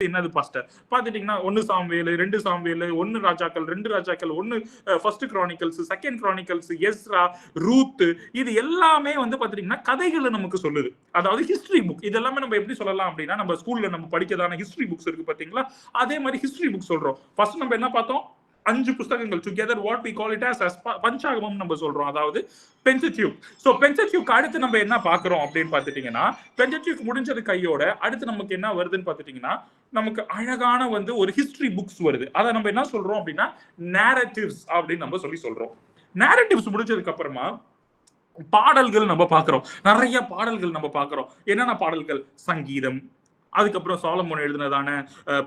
என்னது பாஸ்டர் பாத்துட்டீங்கன்னா 1 Samuel 2 Samuel 1 ராஜாக்கள் 2 ராஜாக்கள் 1 first Chronicles second Chronicles Ezra Ruth இது எல்லாமே வந்து பாத்துட்டீங்கன்னா கதைகளை நமக்கு சொல்லுது. அதாவது ஹிஸ்டரி புக். இது எல்லாமே நம்ம எப்படி சொல்லலாம் அப்படின்னா நம்ம ஸ்கூல்ல நம்ம படிக்கிறதான ஹிஸ்டரி புக்ஸ் இருக்கு பாத்தீங்களா, அதே மாதிரி ஹிஸ்டரி புக் சொல்றோம். ஃபர்ஸ்ட் நம்ம என்ன பார்த்தோம், 5 புத்தகங்கள் together what we call it as பஞ்சாகமம் நம்ம சொல்றோம். அதாவது பென்டெட்யூக். சோ பென்டெட்யூக் அடுத்து நம்ம என்ன பாக்குறோம் அப்படின்னு பாத்துட்டீங்கன்னா, பென்டெட்யூக் முடிஞ்சது கையோட அடுத்து நமக்கு என்ன வருதுன்னு பாத்துட்டீங்கன்னா, நமக்கு அழகான வந்து ஒரு ஹிஸ்டரி புக்ஸ் வருது. அதை நம்ம என்ன சொல்றோம் அப்படின்னா நேரட்டிவ்ஸ் அப்படின்னு நம்ம சொல்றோம். நேரட்டிவ்ஸ் முடிஞ்சதுக்கு அப்புறமா பாடல்கள் நம்ம பாக்குறோம். நிறைய பாடல்கள் நம்ம பாக்குறோம். என்னென்ன பாடல்கள்? சங்கீதம், அதுக்கப்புறம் சாலமோன் எழுதினதான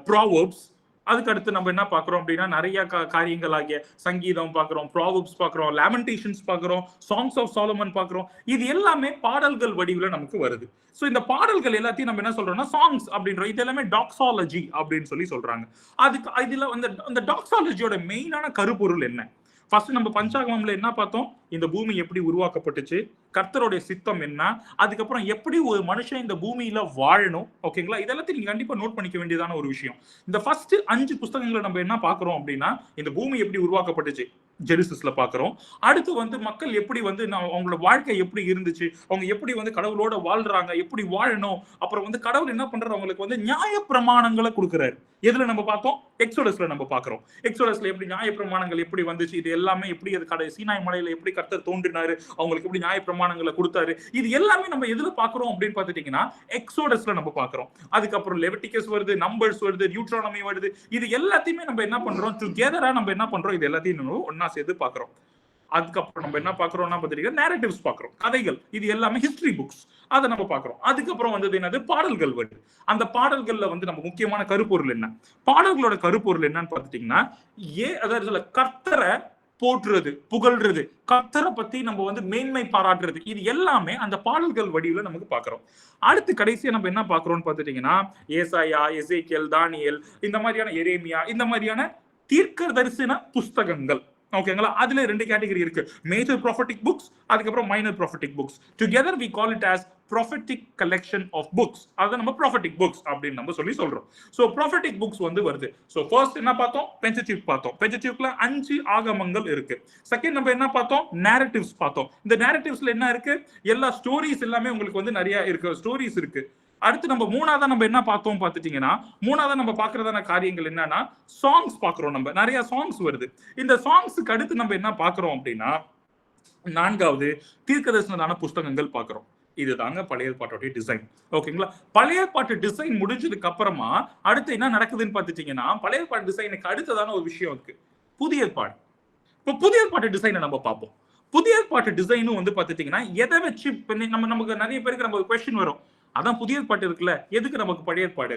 ப்ராவர்ப்ஸ், அதுக்கு அடுத்து நம்ம என்ன பாக்குறோம் அப்படின்னா நிறைய காரியங்கள் ஆகிய சங்கீதம் பாக்குறோம், ப்ராவர்ப்ஸ் பாக்குறோம், லேமெண்டேஷன்ஸ் பாக்குறோம், சாங்ஸ் ஆஃப் சாலமன் பாக்குறோம். இது எல்லாமே பாடல்கள் வடிவுல நமக்கு வருது. சோ இந்த பாடல்கள் எல்லாத்தையும் நம்ம என்ன சொல்றோம்னா சாங்ஸ் அப்படின்றோம். இது எல்லாமே டாக்ஸாலஜி அப்படின்னு சொல்றாங்க. அதுக்கு இதுல அந்த டாக்ஸாலஜியோட மெயினான கருப்பொருள் என்ன? ஃபர்ஸ்ட் நம்ம பஞ்சாகமம்ல என்ன பார்த்தோம்? இந்த பூமி எப்படி உருவாக்கப்பட்டுச்சு, கர்த்தருடைய சித்தம் என்ன, அதுக்கப்புறம் எப்படி ஒரு மனுஷன் இந்த பூமியில வாழணும். ஓகேங்களா? இதெல்லாத்தையும் நீங்க கண்டிப்பா நோட் பண்ணிக்க வேண்டியதான ஒரு விஷயம். இந்த ஃபர்ஸ்ட் 5 புத்தகங்களை நம்ம என்ன பாக்குறோம் அப்படின்னா இந்த பூமி எப்படி உருவாக்கப்பட்டுச்சு ஜெனிசிஸ்ல பாக்குறோம். அடுத்து வந்து மக்கள் எப்படி வந்து அவங்களோட வாழ்க்கை எப்படி இருந்துச்சு, அவங்க எப்படி வந்து கடவுளோட வாழ்றாங்க, எப்படி வாழணும், அப்புறம் வந்து கடவுள் என்ன பண்றாரு, அவங்களுக்கு வந்து நியாய பிரமாணங்களை கொடுக்கிறாரு. எதுல நம்ம பார்த்தோம்? எக்ஸோடஸ்ல நம்ம பாக்குறோம். எக்ஸோடஸ்ல எப்படி நியாய பிரமாணங்கள் எப்படி வந்துச்சு, இது எல்லாமே எப்படி அது சீனாய் மலையில எப்படி கர்த்தர் தோன்றினாரு, அவங்களுக்கு எப்படி நியாய பிரமாணங்களை கொடுத்தாரு, இது எல்லாமே நம்ம எதுல பாக்குறோம் அப்படின்னு பாத்துட்டீங்கன்னா எக்ஸோடஸ்ல நம்ம பாக்குறோம். அதுக்கப்புறம் லெவிட்டிகஸ் வருது, நம்பர்ஸ் வருது, டியூட்ரானமி வருது. இது எல்லாத்தையுமே நம்ம என்ன பண்றோம், டுகெதரா நம்ம என்ன பண்றோம், இது எல்லாத்தையும் ஒன்னா சேர்த்து பாக்குறோம். அதுக்கப்புறம் நம்ம என்ன பாக்குறோம்னா பாத்தீங்கன்னா நேரட்டிவ்ஸ் பாக்குறோம், கதைகள். இது எல்லாமே ஹிஸ்டரி புக்ஸ், அதை நம்ம பாக்குறோம். அதுக்கப்புறம் வந்து என்னது, பாடல்கள் வருது. அந்த பாடல்கள்ல வந்து நம்ம முக்கியமான கருப்பொருள் என்ன, பாடல்களோட கருப்பொருள் என்னன்னு பாத்துட்டீங்கன்னா அதாவது கர்த்தரை போற்றுறது, புகழ்றது, கர்த்தரை பத்தி நம்ம வந்து மேன்மை பாராட்டுறது, இது எல்லாமே அந்த பாடல்கள் வடிவுல நமக்கு பாக்குறோம். அடுத்து கடைசியா நம்ம என்ன பாக்குறோம்னு பாத்துட்டீங்கன்னா ஏசாயா, எசேக்கியேல், தானியேல், இந்த மாதிரியான எரேமியா, இந்த மாதிரியான தீர்க்க தரிசன புஸ்தகங்கள். ஓகேங்களா? அதுல 2 கேட்டகரி இருக்கு, மேஜர் ப்ராஃபட்டிக் புக்ஸ், அதுக்கப்புறம் minor prophetic books. Together we call it as prophetic collection of books. அத நம்ம prophetic books அப்படின்னு நம்ம சொல்றோம். சோ prophetic books வந்து வருது. சோ ஃபர்ஸ்ட் என்ன பார்த்தோம்? பென்டெட்யூக் பார்த்தோம். பென்டெட்யூக்ல 5 ஆகமங்கள் இருக்கு. செகண்ட் நம்ம என்ன பார்த்தோம்? நேரட்டிவ்ஸ் பார்த்தோம். இந்த நேரட்டிவ்ஸ்ல என்ன இருக்கு? எல்லா ஸ்டோரிஸ் எல்லாமே உங்களுக்கு வந்து நிறைய இருக்கு, ஸ்டோரிஸ் இருக்கு. அடுத்து நம்ம மூணாவதா நம்ம என்ன பார்த்தோம் பாத்துட்டீங்கன்னா, மூணாவதா நம்ம பாக்குறதான காரியங்கள் என்னன்னா சாங்ஸ் பாக்குறோம். நம்ம நிறைய சாங்ஸ் வருது. இந்த சாங்ஸ்க்கு அடுத்து நம்ம என்ன பாக்குறோம் அப்படின்னா நான்காவது தீர்க்கதரிசனமான புஸ்தகங்கள் பாக்குறோம். இதுதாங்க பழைய ஏற்பாட்டோட டிசைன். ஓகேங்களா? பழைய ஏற்பாட்டு டிசைன் முடிஞ்சதுக்கு அப்புறமா அடுத்து என்ன நடக்குதுன்னு பாத்துட்டீங்கன்னா பழைய ஏற்பாட்டு டிசைனுக்கு அடுத்ததான ஒரு விஷயம் இருக்கு, புதிய ஏற்பாடு. இப்போ புதிய ஏற்பாட்டு டிசைனை நம்ம பார்ப்போம். புதிய ஏற்பாட்டு டிசைனும் வந்து பாத்துட்டீங்கன்னா எதை வச்சு நமக்கு நிறைய பேருக்கு நம்ம கொஸ்டின் வரும், அதான் புதிய ஏற்பாடு இருக்குல்ல, எதுக்கு நமக்கு பழைய ஏற்பாடு?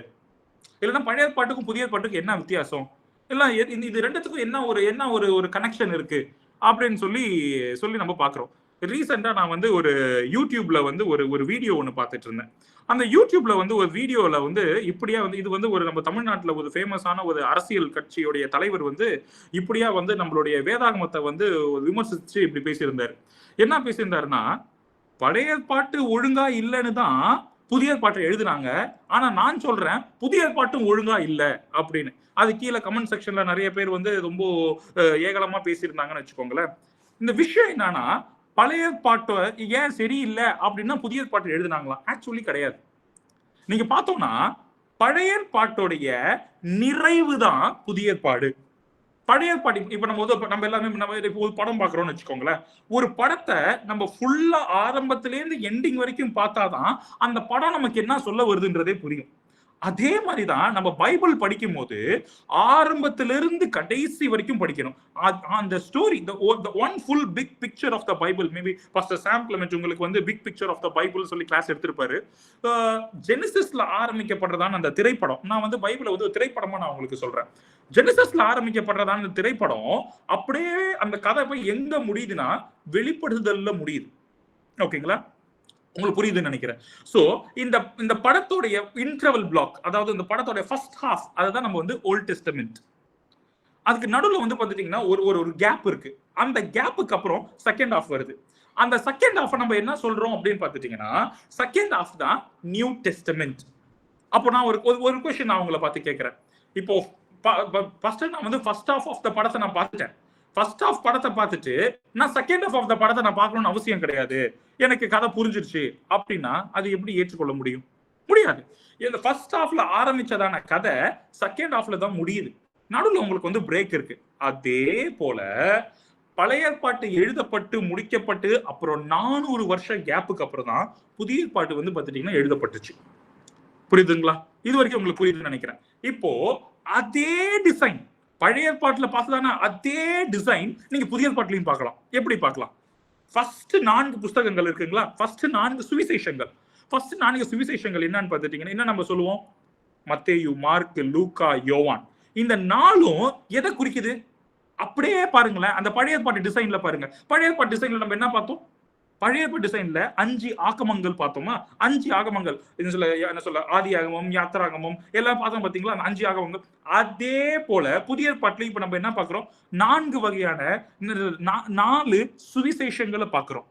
இல்லைன்னா பழைய ஏற்பாட்டுக்கும் புதிய ஏற்பாட்டுக்கும் என்ன வித்தியாசம், இல்ல இது ரெண்டுத்துக்கும் என்ன ஒரு கனெக்ஷன் இருக்கு அப்படின்னு சொல்லி நம்ம பாக்குறோம். ரீசெண்டா நான் வந்து ஒரு யூடியூப்ல வந்து ஒரு வீடியோ ஒன்று பார்த்துட்டு இருந்தேன். அந்த யூடியூப்ல வந்து ஒரு வீடியோல வந்து இப்படியா வந்து இது வந்து ஒரு நம்ம தமிழ்நாட்டுல ஒரு ஃபேமஸான ஒரு அரசியல் கட்சியுடைய தலைவர் வந்து இப்படியா வந்து நம்மளுடைய வேதாகமத்தை வந்து விமர்சிச்சு இப்படி பேசியிருந்தாரு. என்ன பேசியிருந்தாருன்னா, பழைய பாட்டு ஒழுங்கா இல்லைன்னு தான் புதிய பாட்டை எழுதுனாங்க, ஆனா நான் சொல்றேன் புதிய பாட்டும் ஒழுங்கா இல்ல அப்படின்னு. அது கீழே கமெண்ட் செக்ஷன்ல நிறைய பேர் வந்து ரொம்ப ஏகலமா பேசியிருந்தாங்கன்னு வச்சுக்கோங்களேன். இந்த விஷயம் என்னன்னா, பழைய பாட்டு ஏன் சரியில்லை அப்படின்னா புதிய பாட்டு எழுதுனாங்களா? ஆக்சுவலி கிடையாது. நீங்க பார்த்தோம்னா பழைய பாட்டோடைய நிறைவு தான் புதிய பாடு. பழைய பாட்டு இப்ப நம்ம எல்லாமே ஒரு படம் பாக்குறோம்னு வச்சுக்கோங்களேன். ஒரு படத்தை நம்ம ஃபுல்லா ஆரம்பத்தில இருந்து எண்டிங் வரைக்கும் பார்த்தாதான் அந்த படம் நமக்கு என்ன சொல்ல வருதுன்றதே புரியும். அதே மாதிரிதான் நம்ம பைபிள் படிக்கும் போது ஆரம்பத்திலிருந்து கடைசி வரைக்கும் படிக்கணும். அந்த story the one full big picture of the Bible, maybe Pastor Sam Clement உங்களுக்கு வந்து big picture of the Bible சொல்லி கிளாஸ் எடுத்திருப்பாரு. ஜெனிசிஸ்ல ஆரம்பிக்கப்படுறதான அந்த திரைப்படம், நான் வந்து பைபிளை வந்து திரைப்படமா நான் உங்களுக்கு சொல்றேன். ஜெனிசிஸ்ல ஆரம்பிக்கப்படுறதான அந்த திரைப்படம் அப்படியே அந்த கதை போய் எங்க முடியுதுன்னா வெளிப்படுதல்ல முடியுது. ஓகேங்களா? உங்களுக்கு புரியுதுன்னு நினைக்கிறேன். சோ இந்த படத்தோடைய இன்டர்வல் பிளாக், அதாவது இந்த படத்தோட ஃபர்ஸ்ட் ஹாஃப், அதுதான் நம்ம வந்து ஓல்ட் டெஸ்டமென்ட். அதுக்கு நடுவுல வந்து பாத்துட்டீங்கன்னா ஒரு கேப் இருக்கு. அந்த கேப்புக்கு அப்புறம் செகண்ட் ஹாஃப் வருது. அந்த செகண்ட் ஹாஃப் நம்ம என்ன சொல்றோம் அப்படின்னு பாத்துட்டீங்கன்னா செகண்ட் ஹாஃப் தான் நியூ டெஸ்டமென்ட். அப்போ நான் ஒரு கொஸ்டின் நான் உங்களை பார்த்து கேட்கிறேன். இப்போ நான் வந்து ஃபர்ஸ்ட் ஹாஃப் ஆஃப் த படத்தை நான் பார்த்துட்டேன். ஃபர்ஸ்ட் ஹாஃப் படத்தை பார்த்துட்டு நான் செகண்ட் ஹாஃப் ஆஃப் த படத்தை நான் பார்க்கணும்னு அவசியம் கிடையாது, எனக்கு கதை புரிஞ்சிருச்சு அப்படின்னா அது எப்படி ஏற்றுக்கொள்ள முடியும்? முடியாது. இந்த ஃபர்ஸ்ட் ஹாஃப்ல ஆரம்பிச்சதான கதை செகண்ட் ஹாஃப்ல தான் முடியுது. நடுவில் உங்களுக்கு வந்து பிரேக் இருக்கு. அதே போல பழைய ஏற்பாட்டு எழுதப்பட்டு முடிக்கப்பட்டு அப்புறம் 400 வருஷம் கேப்புக்கு அப்புறம் தான் புதிய ஏற்பாட்டு வந்து பார்த்துட்டீங்கன்னா எழுதப்பட்டுச்சு. புரியுதுங்களா? இது வரைக்கும் உங்களுக்கு புரியுதுன்னு நினைக்கிறேன். இப்போ அதே டிசைன் பழைய ஏற்பாட்டுல பார்த்ததான அதே டிசைன் நீங்க புதிய ஏற்பாட்டுலையும் பார்க்கலாம். எப்படி பார்க்கலாம்? ஃபர்ஸ்ட் 4 புஸ்தகங்கள் இருக்குங்களா? ஃபர்ஸ்ட் 4 சுவிசேஷங்கள். ஃபர்ஸ்ட் 4 சுவிசேஷங்கள் என்னன்னு பார்த்துட்டீங்கன்னா என்ன நம்ம சொல்லுவோம்? மத்தேயு, மார்க், லூக்கா, யோவான். இந்த 4ம் எதை குறிக்குது? அப்படியே பாருங்களேன், அந்த பழைய ஏற்பாட்டு டிசைன்ல பாருங்க. பழைய ஏற்பாட்டு டிசைன்ல நம்ம என்ன பார்த்தோம்? பழைய ஏற்பாட்டு டிசைன்ல 5 ஆகமங்கள் பார்த்தோமா? 5 ஆகமங்கள் என்ன சொல்ல, ஆதி ஆகமம், யாத்திராகமம் எல்லாம் பார்த்தோம் பாத்தீங்களா? 5 ஆகமங்கள். அதே போல புதிய ஏற்பாட்டுல இப்ப நம்ம என்ன பாக்குறோம்? 4 வகையான 4 சுவிசேஷங்களை பாக்குறோம்.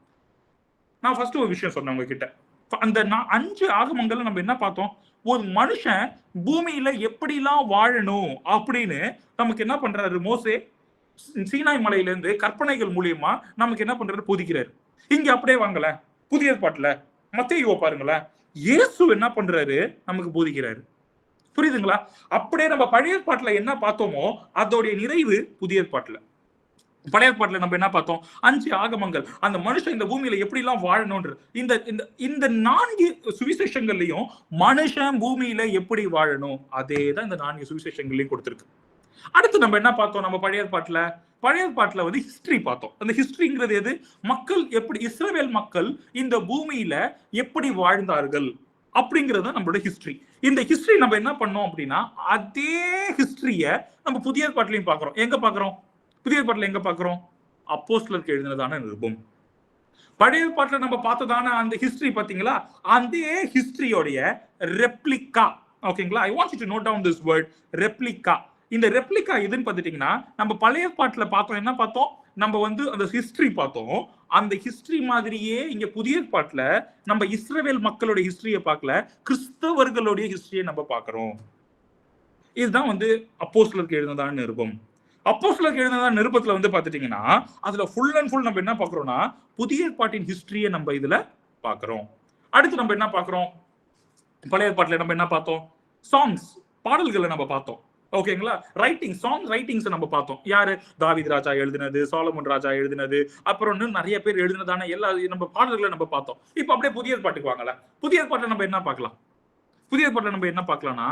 நான் ஃபர்ஸ்ட் ஒரு விஷயம் சொன்னேன் உங்ககிட்ட. அந்த 5 ஆகமங்கள்ல நம்ம என்ன பார்த்தோம்? ஒரு மனுஷன் பூமியில எப்படிலாம் வாழணும் அப்படின்னு நமக்கு என்ன பண்றாரு? மோசே சீனாய் மலையில இருந்து கற்பனைகள் மூலியமா நமக்கு என்ன பண்றாரு? போதிக்கிறாரு. இங்க அப்படியே வாங்கல, புதிய ஏற்பாட்டுல மத்தேயுவை பாருங்களேன், இயேசு என்ன பண்றாரு? நமக்கு போதிக்கிறாரு. புரியுதுங்களா? அப்படியே நம்ம பழைய ஏற்பாட்டுல என்ன பார்த்தோமோ அதோடைய நிறைவு புதிய ஏற்பாட்டுல. பழைய ஏற்பாட்டுல நம்ம என்ன பார்த்தோம்? 5 ஆகமங்கள், அந்த மனுஷன் இந்த பூமியில எப்படி எல்லாம் வாழணும்ன்ற இந்த 4 சுவிசேஷங்கள்லயும் மனுஷன் பூமியில எப்படி வாழணும் அதேதான் இந்த 4 சுவிசேஷங்களையும் கொடுத்திருக்கு. அடுத்து நம்ம என்ன பார்த்தோம்? நம்ம பழைய ஏற்பாட்டுல வந்து ஹிஸ்டரி பார்த்தோம். அந்த ஹிஸ்டரிங்கிறது எது? மக்கள் எப்படி, இஸ்ரவேல் மக்கள் இந்த பூமியில எப்படி வாழ்ந்தார்கள் அப்படிங்கிறது நம்மளோட ஹிஸ்டரி. இந்த ஹிஸ்டரி நம்ம என்ன பண்ணோம் அப்படின்னா அதே ஹிஸ்டரிய நம்ம புதிய ஏற்பாட்டுலயும் பாக்குறோம். எங்க பாக்குறோம்? புதிய ஏற்பாட்டுல எங்க பாக்குறோம்? அப்போஸ்தலருக்கு எழுதினதான நிருபம். பழைய ஏற்பாட்டுல நம்ம பார்த்ததான அந்த ஹிஸ்டரி பாத்தீங்களா? அதே ஹிஸ்டரியோடைய ரெப்ளிகா. ஓகேங்களா? I want you to note down this word, replica. இந்த ரெப்ளிகா எதுன்னு பார்த்துட்டீங்கன்னா நம்ம பழைய ஏற்பாட்டுல பார்த்தோம், என்ன பார்த்தோம்? நம்ம வந்து அந்த ஹிஸ்டரி பார்த்தோம். அந்த ஹிஸ்டரி மாதிரியே இங்க புதிய ஏற்பாட்டுல நம்ம இஸ்ரவேல் மக்களுடைய ஹிஸ்டரியை பார்க்கல, கிறிஸ்தவர்களுடைய ஹிஸ்டரியை நம்ம பார்க்கிறோம். இதுதான் வந்து அப்போஸ்தலருக்கு எழுதினதான நிருபம். அப்போஸ்தலருக்கு எழுதினதான நிருபத்துல வந்து பார்த்துட்டீங்கன்னா அதுல ஃபுல் அண்ட் ஃபுல் நம்ம என்ன பார்க்கிறோம்னா புதிய ஏற்பாட்டின் ஹிஸ்டரியை நம்ம இதுல பார்க்கிறோம். அடுத்து நம்ம என்ன பார்க்கிறோம்? பழைய ஏற்பாட்டுல நம்ம என்ன பார்த்தோம்? சாங்ஸ், பாடல்களை நம்ம பார்த்தோம். ஓகேங்களா? ரைட்டிங், சாங் ரைட்டிங்ஸ் நம்ம பார்த்தோம். யாரு? தாவீது ராஜா எழுதினது, சாலமன் ராஜா எழுதினது, அப்புறம் இன்னும் நிறைய பேர் எழுதினதான எல்லா நம்ம பாடல்களை நம்ம பார்த்தோம். இப்ப அப்படியே புதிய ஏற்பாட்டுக்கு வாங்கல. புதிய ஏற்பாட்டுல நம்ம என்ன பார்க்கலாம்? புதிய ஏற்பாட்டுல நம்ம என்ன பார்க்கலாம்னா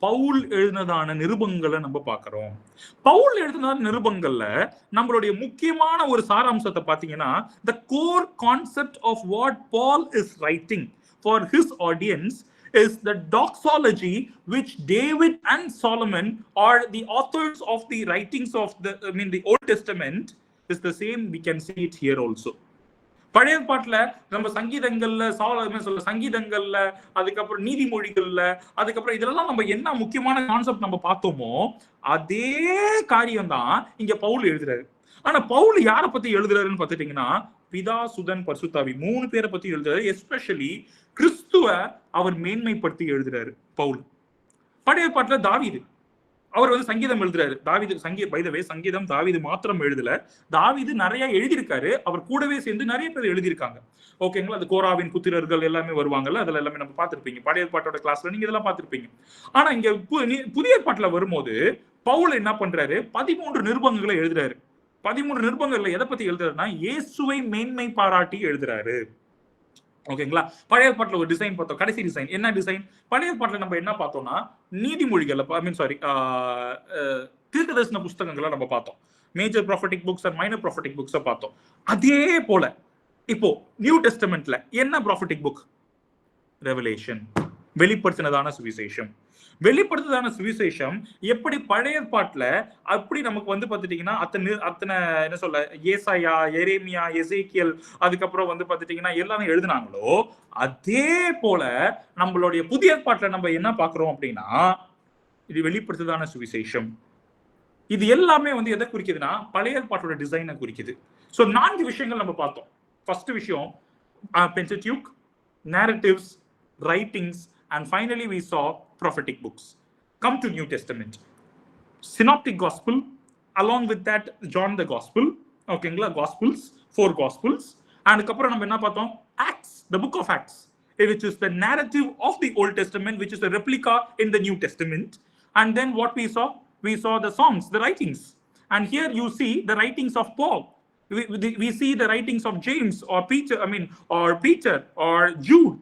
பவுல் எழுதினதான நிருபங்களை நம்ம பார்க்கிறோம். பவுல் எழுதினதான நிருபங்கள்ல நம்மளுடைய முக்கியமான ஒரு சாராம்சத்தை பாத்தீங்கன்னா the core concept of what Paul is writing for his audience is the doxology which David and Solomon are the authors of the writings of the Old Testament is the same. We can see it here also. பழைய ஏற்பாட்டுல நம்ம சங்கீதங்கள்ல சங்கீதங்கள்ல அதுக்கப்புறம் நீதிமொழிகள்ல அதுக்கப்புறம் இதெல்லாம் நம்ம என்ன முக்கியமான concept நம்ம பார்த்தோமோ அதே காரியம் தான் இங்க பவுல் எழுதுறாரு. ஆனா பவுல் யாரை பத்தி எழுதுறாருன்னு பார்த்துட்டீங்கன்னா பிதா, சுதன், பரிசுத்தாவி 3 பேரை பத்தி எழுதுறாரு. எஸ்பெஷலி கிறிஸ்துவ அவர் மேன்மைப்படுத்தி எழுதுறாரு பவுல். பழைய ஏற்பாட்டுல தாவீது, அவர் வந்து சங்கீதம் எழுதுறாரு. தாவீது சங்கீதம் தாவீது மாத்திரம் எழுதல, தாவீது நிறைய எழுதியிருக்காரு. அவர் கூடவே சேர்ந்து நிறைய பேர் எழுதியிருக்காங்க. ஓகேங்களா? அது கோராவின் புத்திரர்கள் எல்லாமே வருவாங்கல்ல, அதுல எல்லாமே நம்ம பார்த்திருப்பீங்க. பழைய ஏற்பாட்டோட கிளாஸ்ல நீங்க இதெல்லாம் பார்த்திருப்பீங்க. ஆனா இங்க புதிய ஏற்பாட்டுல வரும்போது பவுல் என்ன பண்றாரு? 13 நிருபங்களை எழுதுறாரு. 13 நிருபங்கள்ல எதை பத்தி எழுதுறாருன்னா இயேசுவை மேன்மை பாராட்டி எழுதுறாரு. ஓகேங்களா? பழைய ஏற்பாட்டுல ஒரு டிசைன் பார்த்தோம். கடைசி டிசைன் என்ன டிசைன்? பழைய ஏற்பாட்டுல நம்ம என்ன பார்த்தோம்னா நீதிமொழிகள், தீர்க்கதரிசன புஸ்தகங்களை நம்ம பார்த்தோம். Major prophetic books and minor prophetic புக்ஸை பார்த்தோம். அதே போல இப்போ நியூ டெஸ்டமெண்ட்ல என்ன ப்ராஃபட்டிக் புக்? ரெவலேஷன், வெளிப்படுத்தினதான சுவிசேஷம். வெளிப்படுத்ததான சுவிசேஷம் எப்படி பழைய ஏற்பாட்டுல அப்படி நமக்கு வந்து பார்த்துட்டீங்கன்னா அத்தனை என்ன சொல்ல ஏசாயா, எரேமியா, எசேக்கியல் அதுக்கப்புறம் வந்து பார்த்துட்டீங்கன்னா எல்லாமே எழுதினாங்களோ அதே போல நம்மளுடைய புதிய ஏற்பாட்டுல நம்ம என்ன பார்க்கிறோம் அப்படின்னா இது வெளிப்படுத்ததான சுவிசேஷம். இது எல்லாமே வந்து எதை குறிக்குதுன்னா பழைய ஏற்பாட்டோட டிசைனை குறிக்குது. ஸோ 4 விஷயங்கள் நம்ம பார்த்தோம். ஃபர்ஸ்ட் விஷயம் பென்டெட்யூக், நேரட்டிவ்ஸ், writings and finally we saw prophetic books. Come to New Testament. Synoptic Gospel, along with that John the Gospel, ஓகேங்களா, Gospels, 4 Gospels, and அதுக்கப்புறம் நம்ம என்ன பார்த்தோம், Acts, the book of Acts, which is the narrative of the Old Testament, which is a replica in the New Testament. And then what we saw the songs, the writings, and here you see the writings of Paul. We see the writings of James or Peter, or Peter or Jude.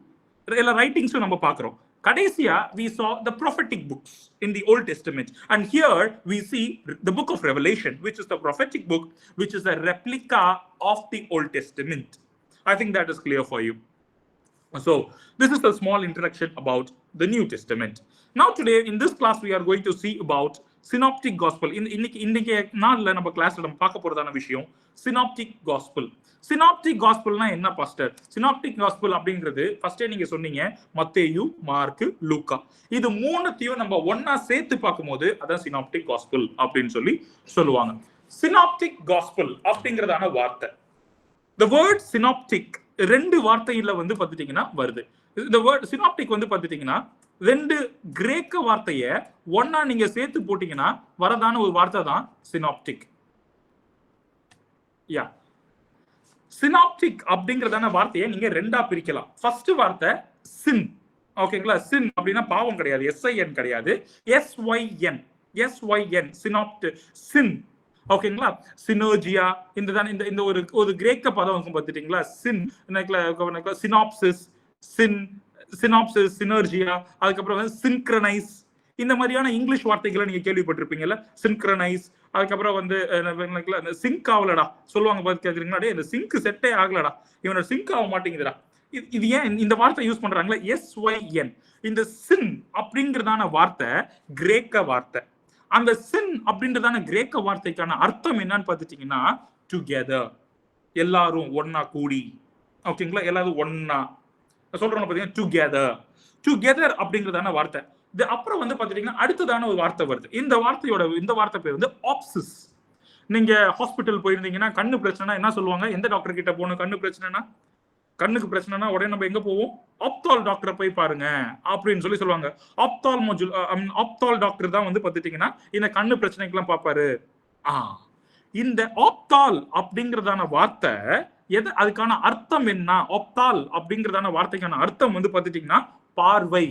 எல்லா writings நம்ம பார்க்கிறோம். Kadesiya, we saw the prophetic books in the Old Testament. And here we see the book of Revelation, which is the prophetic book, which is a replica of the Old Testament. I think that is clear for you. So this is a small introduction about the New Testament. Now today in this class we are going to see about synoptic gospel. இன்னைக்கு நாள்ல நம்ம கிளாஸ்ல நம்ம பார்க்க போறதான விஷயம் synoptic gospel. synoptic gospelனா என்ன pastor? synoptic gospel அப்படிங்கிறது ஃபர்ஸ்டே நீங்க சொன்னீங்க மத்தேயு, மார்க்கு, லூக்கா. இது மூணுத்தையும் நம்ம ஒண்ணா சேர்த்து பார்க்கும்போது அதான் synoptic gospel அப்படின்னு சொல்லுவாங்க. synoptic gospel அப்படிங்கிறதான வார்த்தை, the word synoptic ரெண்டு வார்த்தையில வந்து பார்த்துட்டீங்கன்னா வருது. இந்த வேர்ட் synoptic வந்து பார்த்துட்டீங்கன்னா ரெண்டு கிரேக்க வார்த்தைய ஒன்னா நீங்க சேர்த்து போட்டீங்கன்னா வரதான ஒரு வார்த்தை தான் synoptic. யா, synoptic அப்படிங்கறதான வார்த்தையை நீங்க ரெண்டா பிரிக்கலாம். ஃபர்ஸ்ட் வார்த்தை sin, ஓகேங்களா? sin அப்படின்னா பாவம் கிடையாது, SIN கிடையாது, SYN, synoptic, sin, ஓகேங்களா? சினர்ஜியா, இந்த ஒரு கிரேக்க பதம் இருக்கும் பார்த்துட்டீங்களா? சின், சினாப்சிஸ், சினர்ஜியா, அதுக்கப்புறம் வந்து சின்க்ரனைஸ், இந்த மாதிரியான இங்கிலீஷ் வார்த்தைகளை நீங்க கேள்விப்பட்டிருப்பீங்கல்ல. சின்க்ரனைஸ், அதுக்கப்புறம் வந்து சிங்க் ஆகலடா சொல்லுவாங்க பாத்துக்கிறீங்களா, இந்த சிங்க் செட்டே ஆகலடா, இவனோட சிங்க் ஆக மாட்டேங்குதுடா. இது ஏன் இந்த வார்த்தை யூஸ் பண்றாங்களா? SYN. இந்த சின் அப்படிங்கிறதான வார்த்தை கிரேக்க வார்த்தை. அந்த சின் அப்படின்றதான கிரேக்க வார்த்தைக்கான அர்த்தம் என்னன்னு பார்த்துட்டீங்கன்னா டுகெதர், எல்லாரும் ஒன்னா கூடி, ஓகேங்களா? எல்லாரும் ஒன்னா சொல்றோம் பாத்தீங்கன்னா டுகெதர் அப்படிங்கிறதான வார்த்தை. அப்புறம் வந்து பாத்துட்டீங்கன்னா அடுத்ததான ஒரு வார்த்தை வருது. இந்த வார்த்தை பேர் வந்து ஆப்சிஸ். நீங்க ஹாஸ்பிட்டல் போயிருந்தீங்கன்னா கண்ணு பிரச்சனைனா என்ன சொல்லுவாங்க? எந்த டாக்டர் கிட்ட போகணும்? கண்ணுக்கு பிரச்சனைனா உடனே நம்ம எங்க போவோம்? ஆப்தால் டாக்டரை போய் பாருங்க அப்படின்னு சொல்லுவாங்க. ஆப்தால் டாக்டர் தான் வந்து பாத்துட்டீங்கன்னா இந்த கண்ணு பிரச்சனைக்கெல்லாம் பாப்பாரு. இந்த ஆப்தால் அப்படிங்கறதான வார்த்தை அதுக்கான அர்த்தம் என்ன? ஆப்தால் அப்படிங்கறதான வார்த்தைக்கான அர்த்தம் வந்து பாத்துட்டீங்கன்னா பார்வை,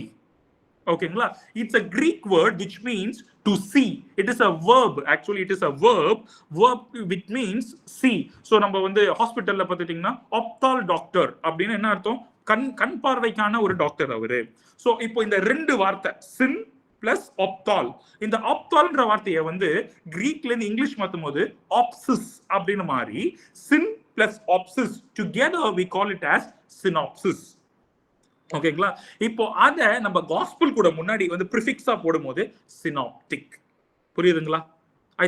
ஓகேங்களா? It's a Greek word which means to see. It is a verb. Actually it is a verb which means see. So நம்ம வந்து ஹாஸ்பிடல்ல பார்த்துட்டீங்கன்னா ஆப்தால் டாக்டர் அப்படின்னு என்ன அர்த்தம்? கண் பார்வைக்கான ஒரு டாக்டர் அவரு. சோ இப்போ இந்த ரெண்டு வார்த்தை சின் பிளஸ் ஆப்தால், இந்த ஆப்தால்ன்ற வார்த்தையை வந்து கிரீக்ல இருந்து இங்கிலீஷ் மாத்தும் போது ஆப்சிஸ் அப்படின்னு மாறி syn plus apsis together we call it as synopsis. ஓகேங்களா? இப்போ அத நம்ம காஸ்பல் கூட முன்னாடி வந்து ப்ரிஃபிக்ஸா போடும்போது synoptic. புரியுதுங்களா? I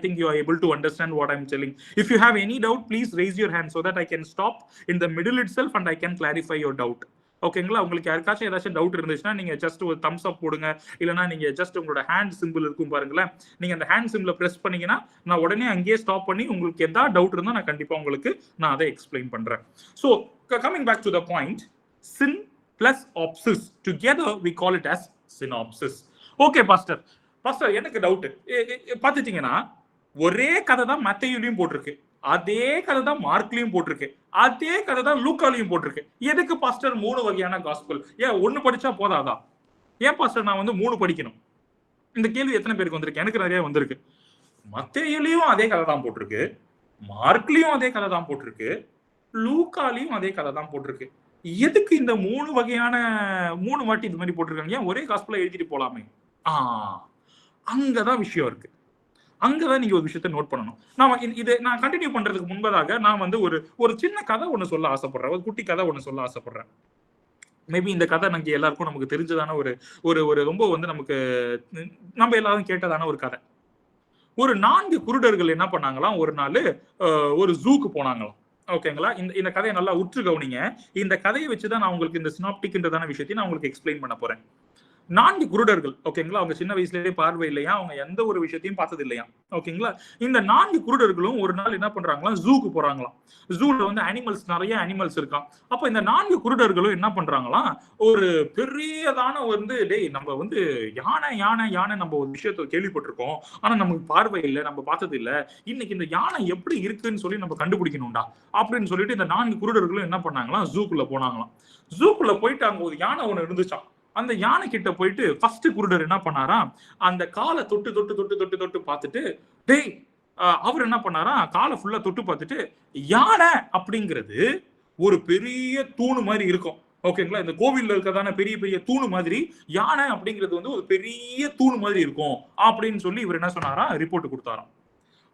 think you are able to understand what I'm telling. If you have any doubt, please raise your hand so that I can stop in the middle itself and I can clarify your doubt. ஓகேங்களா? உங்களுக்கு யாருக்காச்சும் ஏதாச்சும் doubt இருந்துச்சுன்னா நீங்க just ஒரு Thums அப் போடுங்க, இல்லைன்னா நீங்க ஜஸ்ட் உங்களோட ஹேண்ட் சிம்பிள் இருக்கும் பாருங்களேன், நீங்க அந்த ஹேண்ட் சிம்பிளை பிரஸ் பண்ணீங்கன்னா நான் உடனே அங்கேயே ஸ்டாப் பண்ணி உங்களுக்கு ஏதாவது டவுட் இருந்தா நான் கண்டிப்பா உங்களுக்கு நான் அதை எக்ஸ்பிளைன் பண்றேன். So coming back to the point, sin plus opsis together we call it as synopsis. Okay pastor எனக்கு டவுட். பாத்துட்டீங்கன்னா ஒரே கதை தான் மத்தேயுலயும் போட்டிருக்கு, அதே கதை தான் மார்க்லயும் போட்டிருக்கு, அதே கதை தான் லூக்காலையும் போட்டிருக்கு. எதுக்கு பாஸ்டர் 3 வகையான காஸ்பல்? ஏன் 1 படிச்சா போதாதா? ஏன் பாஸ்டர் நான் வந்து 3 படிக்கணும்? இந்த கேள்வி எத்தனை பேருக்கு வந்திருக்கு? எனக்கு நிறைய வந்திருக்கு. மத்தேயுலயும் அதே கதை தான் போட்டிருக்கு, மார்க்லயும் அதே கதை தான் போட்டிருக்கு, லூக்காலையும் அதே கதை தான் போட்டிருக்கு. எதுக்கு இந்த 3 வகையான 3 வாட்டி இது மாதிரி போட்டிருக்காங்க? ஏன் ஒரே காஸ்பலா எழுதிட்டு போலாமே? அங்கதான் விஷயம் இருக்கு. அங்கதான் நீங்க ஒரு விஷயத்தை நோட் பண்ணணும். நான் கண்டினியூ பண்றதுக்கு முன்பதாக நான் வந்து ஒரு சின்ன கதை ஒண்ணு சொல்ல ஆசைப்படுறேன், ஒரு குட்டி கதை ஒண்ணு சொல்ல ஆசைப்படுறேன். மேபி இந்த கதை எல்லாருக்கும் நமக்கு தெரிஞ்சதான ஒரு ரொம்ப வந்து நம்ம எல்லாரும் கேட்டதான ஒரு கதை. ஒரு 4 குருடர்கள் என்ன பண்ணாங்களாம், ஒரு நாள் ஒரு ஜூக்கு போனாங்களாம். ஓகேங்களா? இந்த கதையை நல்லா உற்று கவனிங்க. இந்த கதையை வச்சுதான் நான் உங்களுக்கு இந்த சினாப்டிக்ன்றதான விஷயத்தையும் நான் உங்களுக்கு எக்ஸ்பிளைன் பண்ண போறேன். 4 குருடர்கள். ஓகேங்களா, அவங்க சின்ன வயசுலயே பார்வை இல்லையா, அவங்க எந்த ஒரு விஷயத்தையும் பார்த்தது இல்லையா. ஓகேங்களா, இந்த 4 குருடர்களும் ஒரு நாள் என்ன பண்றாங்களா, ஜூக்கு போறாங்களாம். ஜூல வந்து அனிமல்ஸ், நிறைய அனிமல்ஸ் இருக்கான். அப்ப இந்த 4 குருடர்களும் என்ன பண்றாங்களாம், ஒரு பெரியதான வந்து டேய் நம்ம வந்து யானை யானை யானை நம்ம ஒரு விஷயத்தை கேள்விப்பட்டிருக்கோம், ஆனா நமக்கு பார்வை இல்லை, நம்ம பார்த்தது இல்ல, இன்னைக்கு இந்த யானை எப்படி இருக்குன்னு சொல்லி நம்ம கண்டுபிடிக்கணும்டா அப்படின்னு சொல்லிட்டு இந்த 4 குருடர்களும் என்ன பண்ணாங்களாம், ஜூக்குள்ள போனாங்களாம். ஜூக்குள்ள போயிட்டு அங்க ஒரு யானை ஒண்ணு இருந்துச்சான். அந்த யானை கிட்ட போயிட்டு ஃபர்ஸ்ட் குருடர் என்ன பண்ணாராம், அந்த காலை தொட்டு தொட்டு தொட்டு தொட்டு தொட்டு பார்த்துட்டு, டேய் அவர் என்ன பண்ணாரா, காலை ஃபுல்லா தொட்டு பார்த்துட்டு, யானை அப்படிங்கிறது ஒரு பெரிய தூணு மாதிரி இருக்கும். ஓகேங்களா, இந்த கோவில்ல இருக்கிறதான பெரிய பெரிய தூணு மாதிரி யானை அப்படிங்கிறது வந்து ஒரு பெரிய தூணு மாதிரி இருக்கும் அப்படின்னு சொல்லி இவர் என்ன சொன்னாரா, ரிப்போர்ட் கொடுத்தாராம்.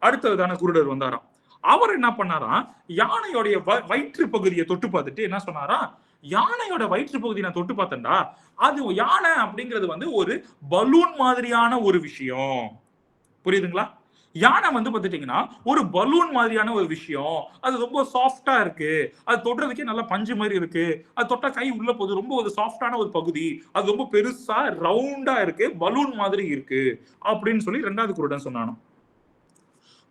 அடுத்ததான குருடர் வந்தாராம். அவர் என்ன பண்ணாராம், யானையோடைய வயிற்று பகுதியை தொட்டு பார்த்துட்டு என்ன சொன்னாரா, யானையோட வயிற்று பகுதியை நான் தொட்டு பார்த்தேன்டா, அது யானை அப்படிங்கிறது வந்து ஒரு பலூன் மாதிரியான ஒரு விஷயம். புரியுதுங்களா, யானை வந்து பாத்துட்டீங்கன்னா ஒரு பலூன் மாதிரியான ஒரு விஷயம், அது ரொம்ப சாஃப்டா இருக்கு, அது தொடுறதுக்கே நல்லா பஞ்சு மாதிரி இருக்கு, அது தொட்டா கை உள்ள போகுது, ரொம்ப ஒரு சாஃப்டான ஒரு பகுதி, அது ரொம்ப பெருசா ரவுண்டா இருக்கு, பலூன் மாதிரி இருக்கு அப்படின்னு சொல்லி 2வது குருடன் சொன்னானோ.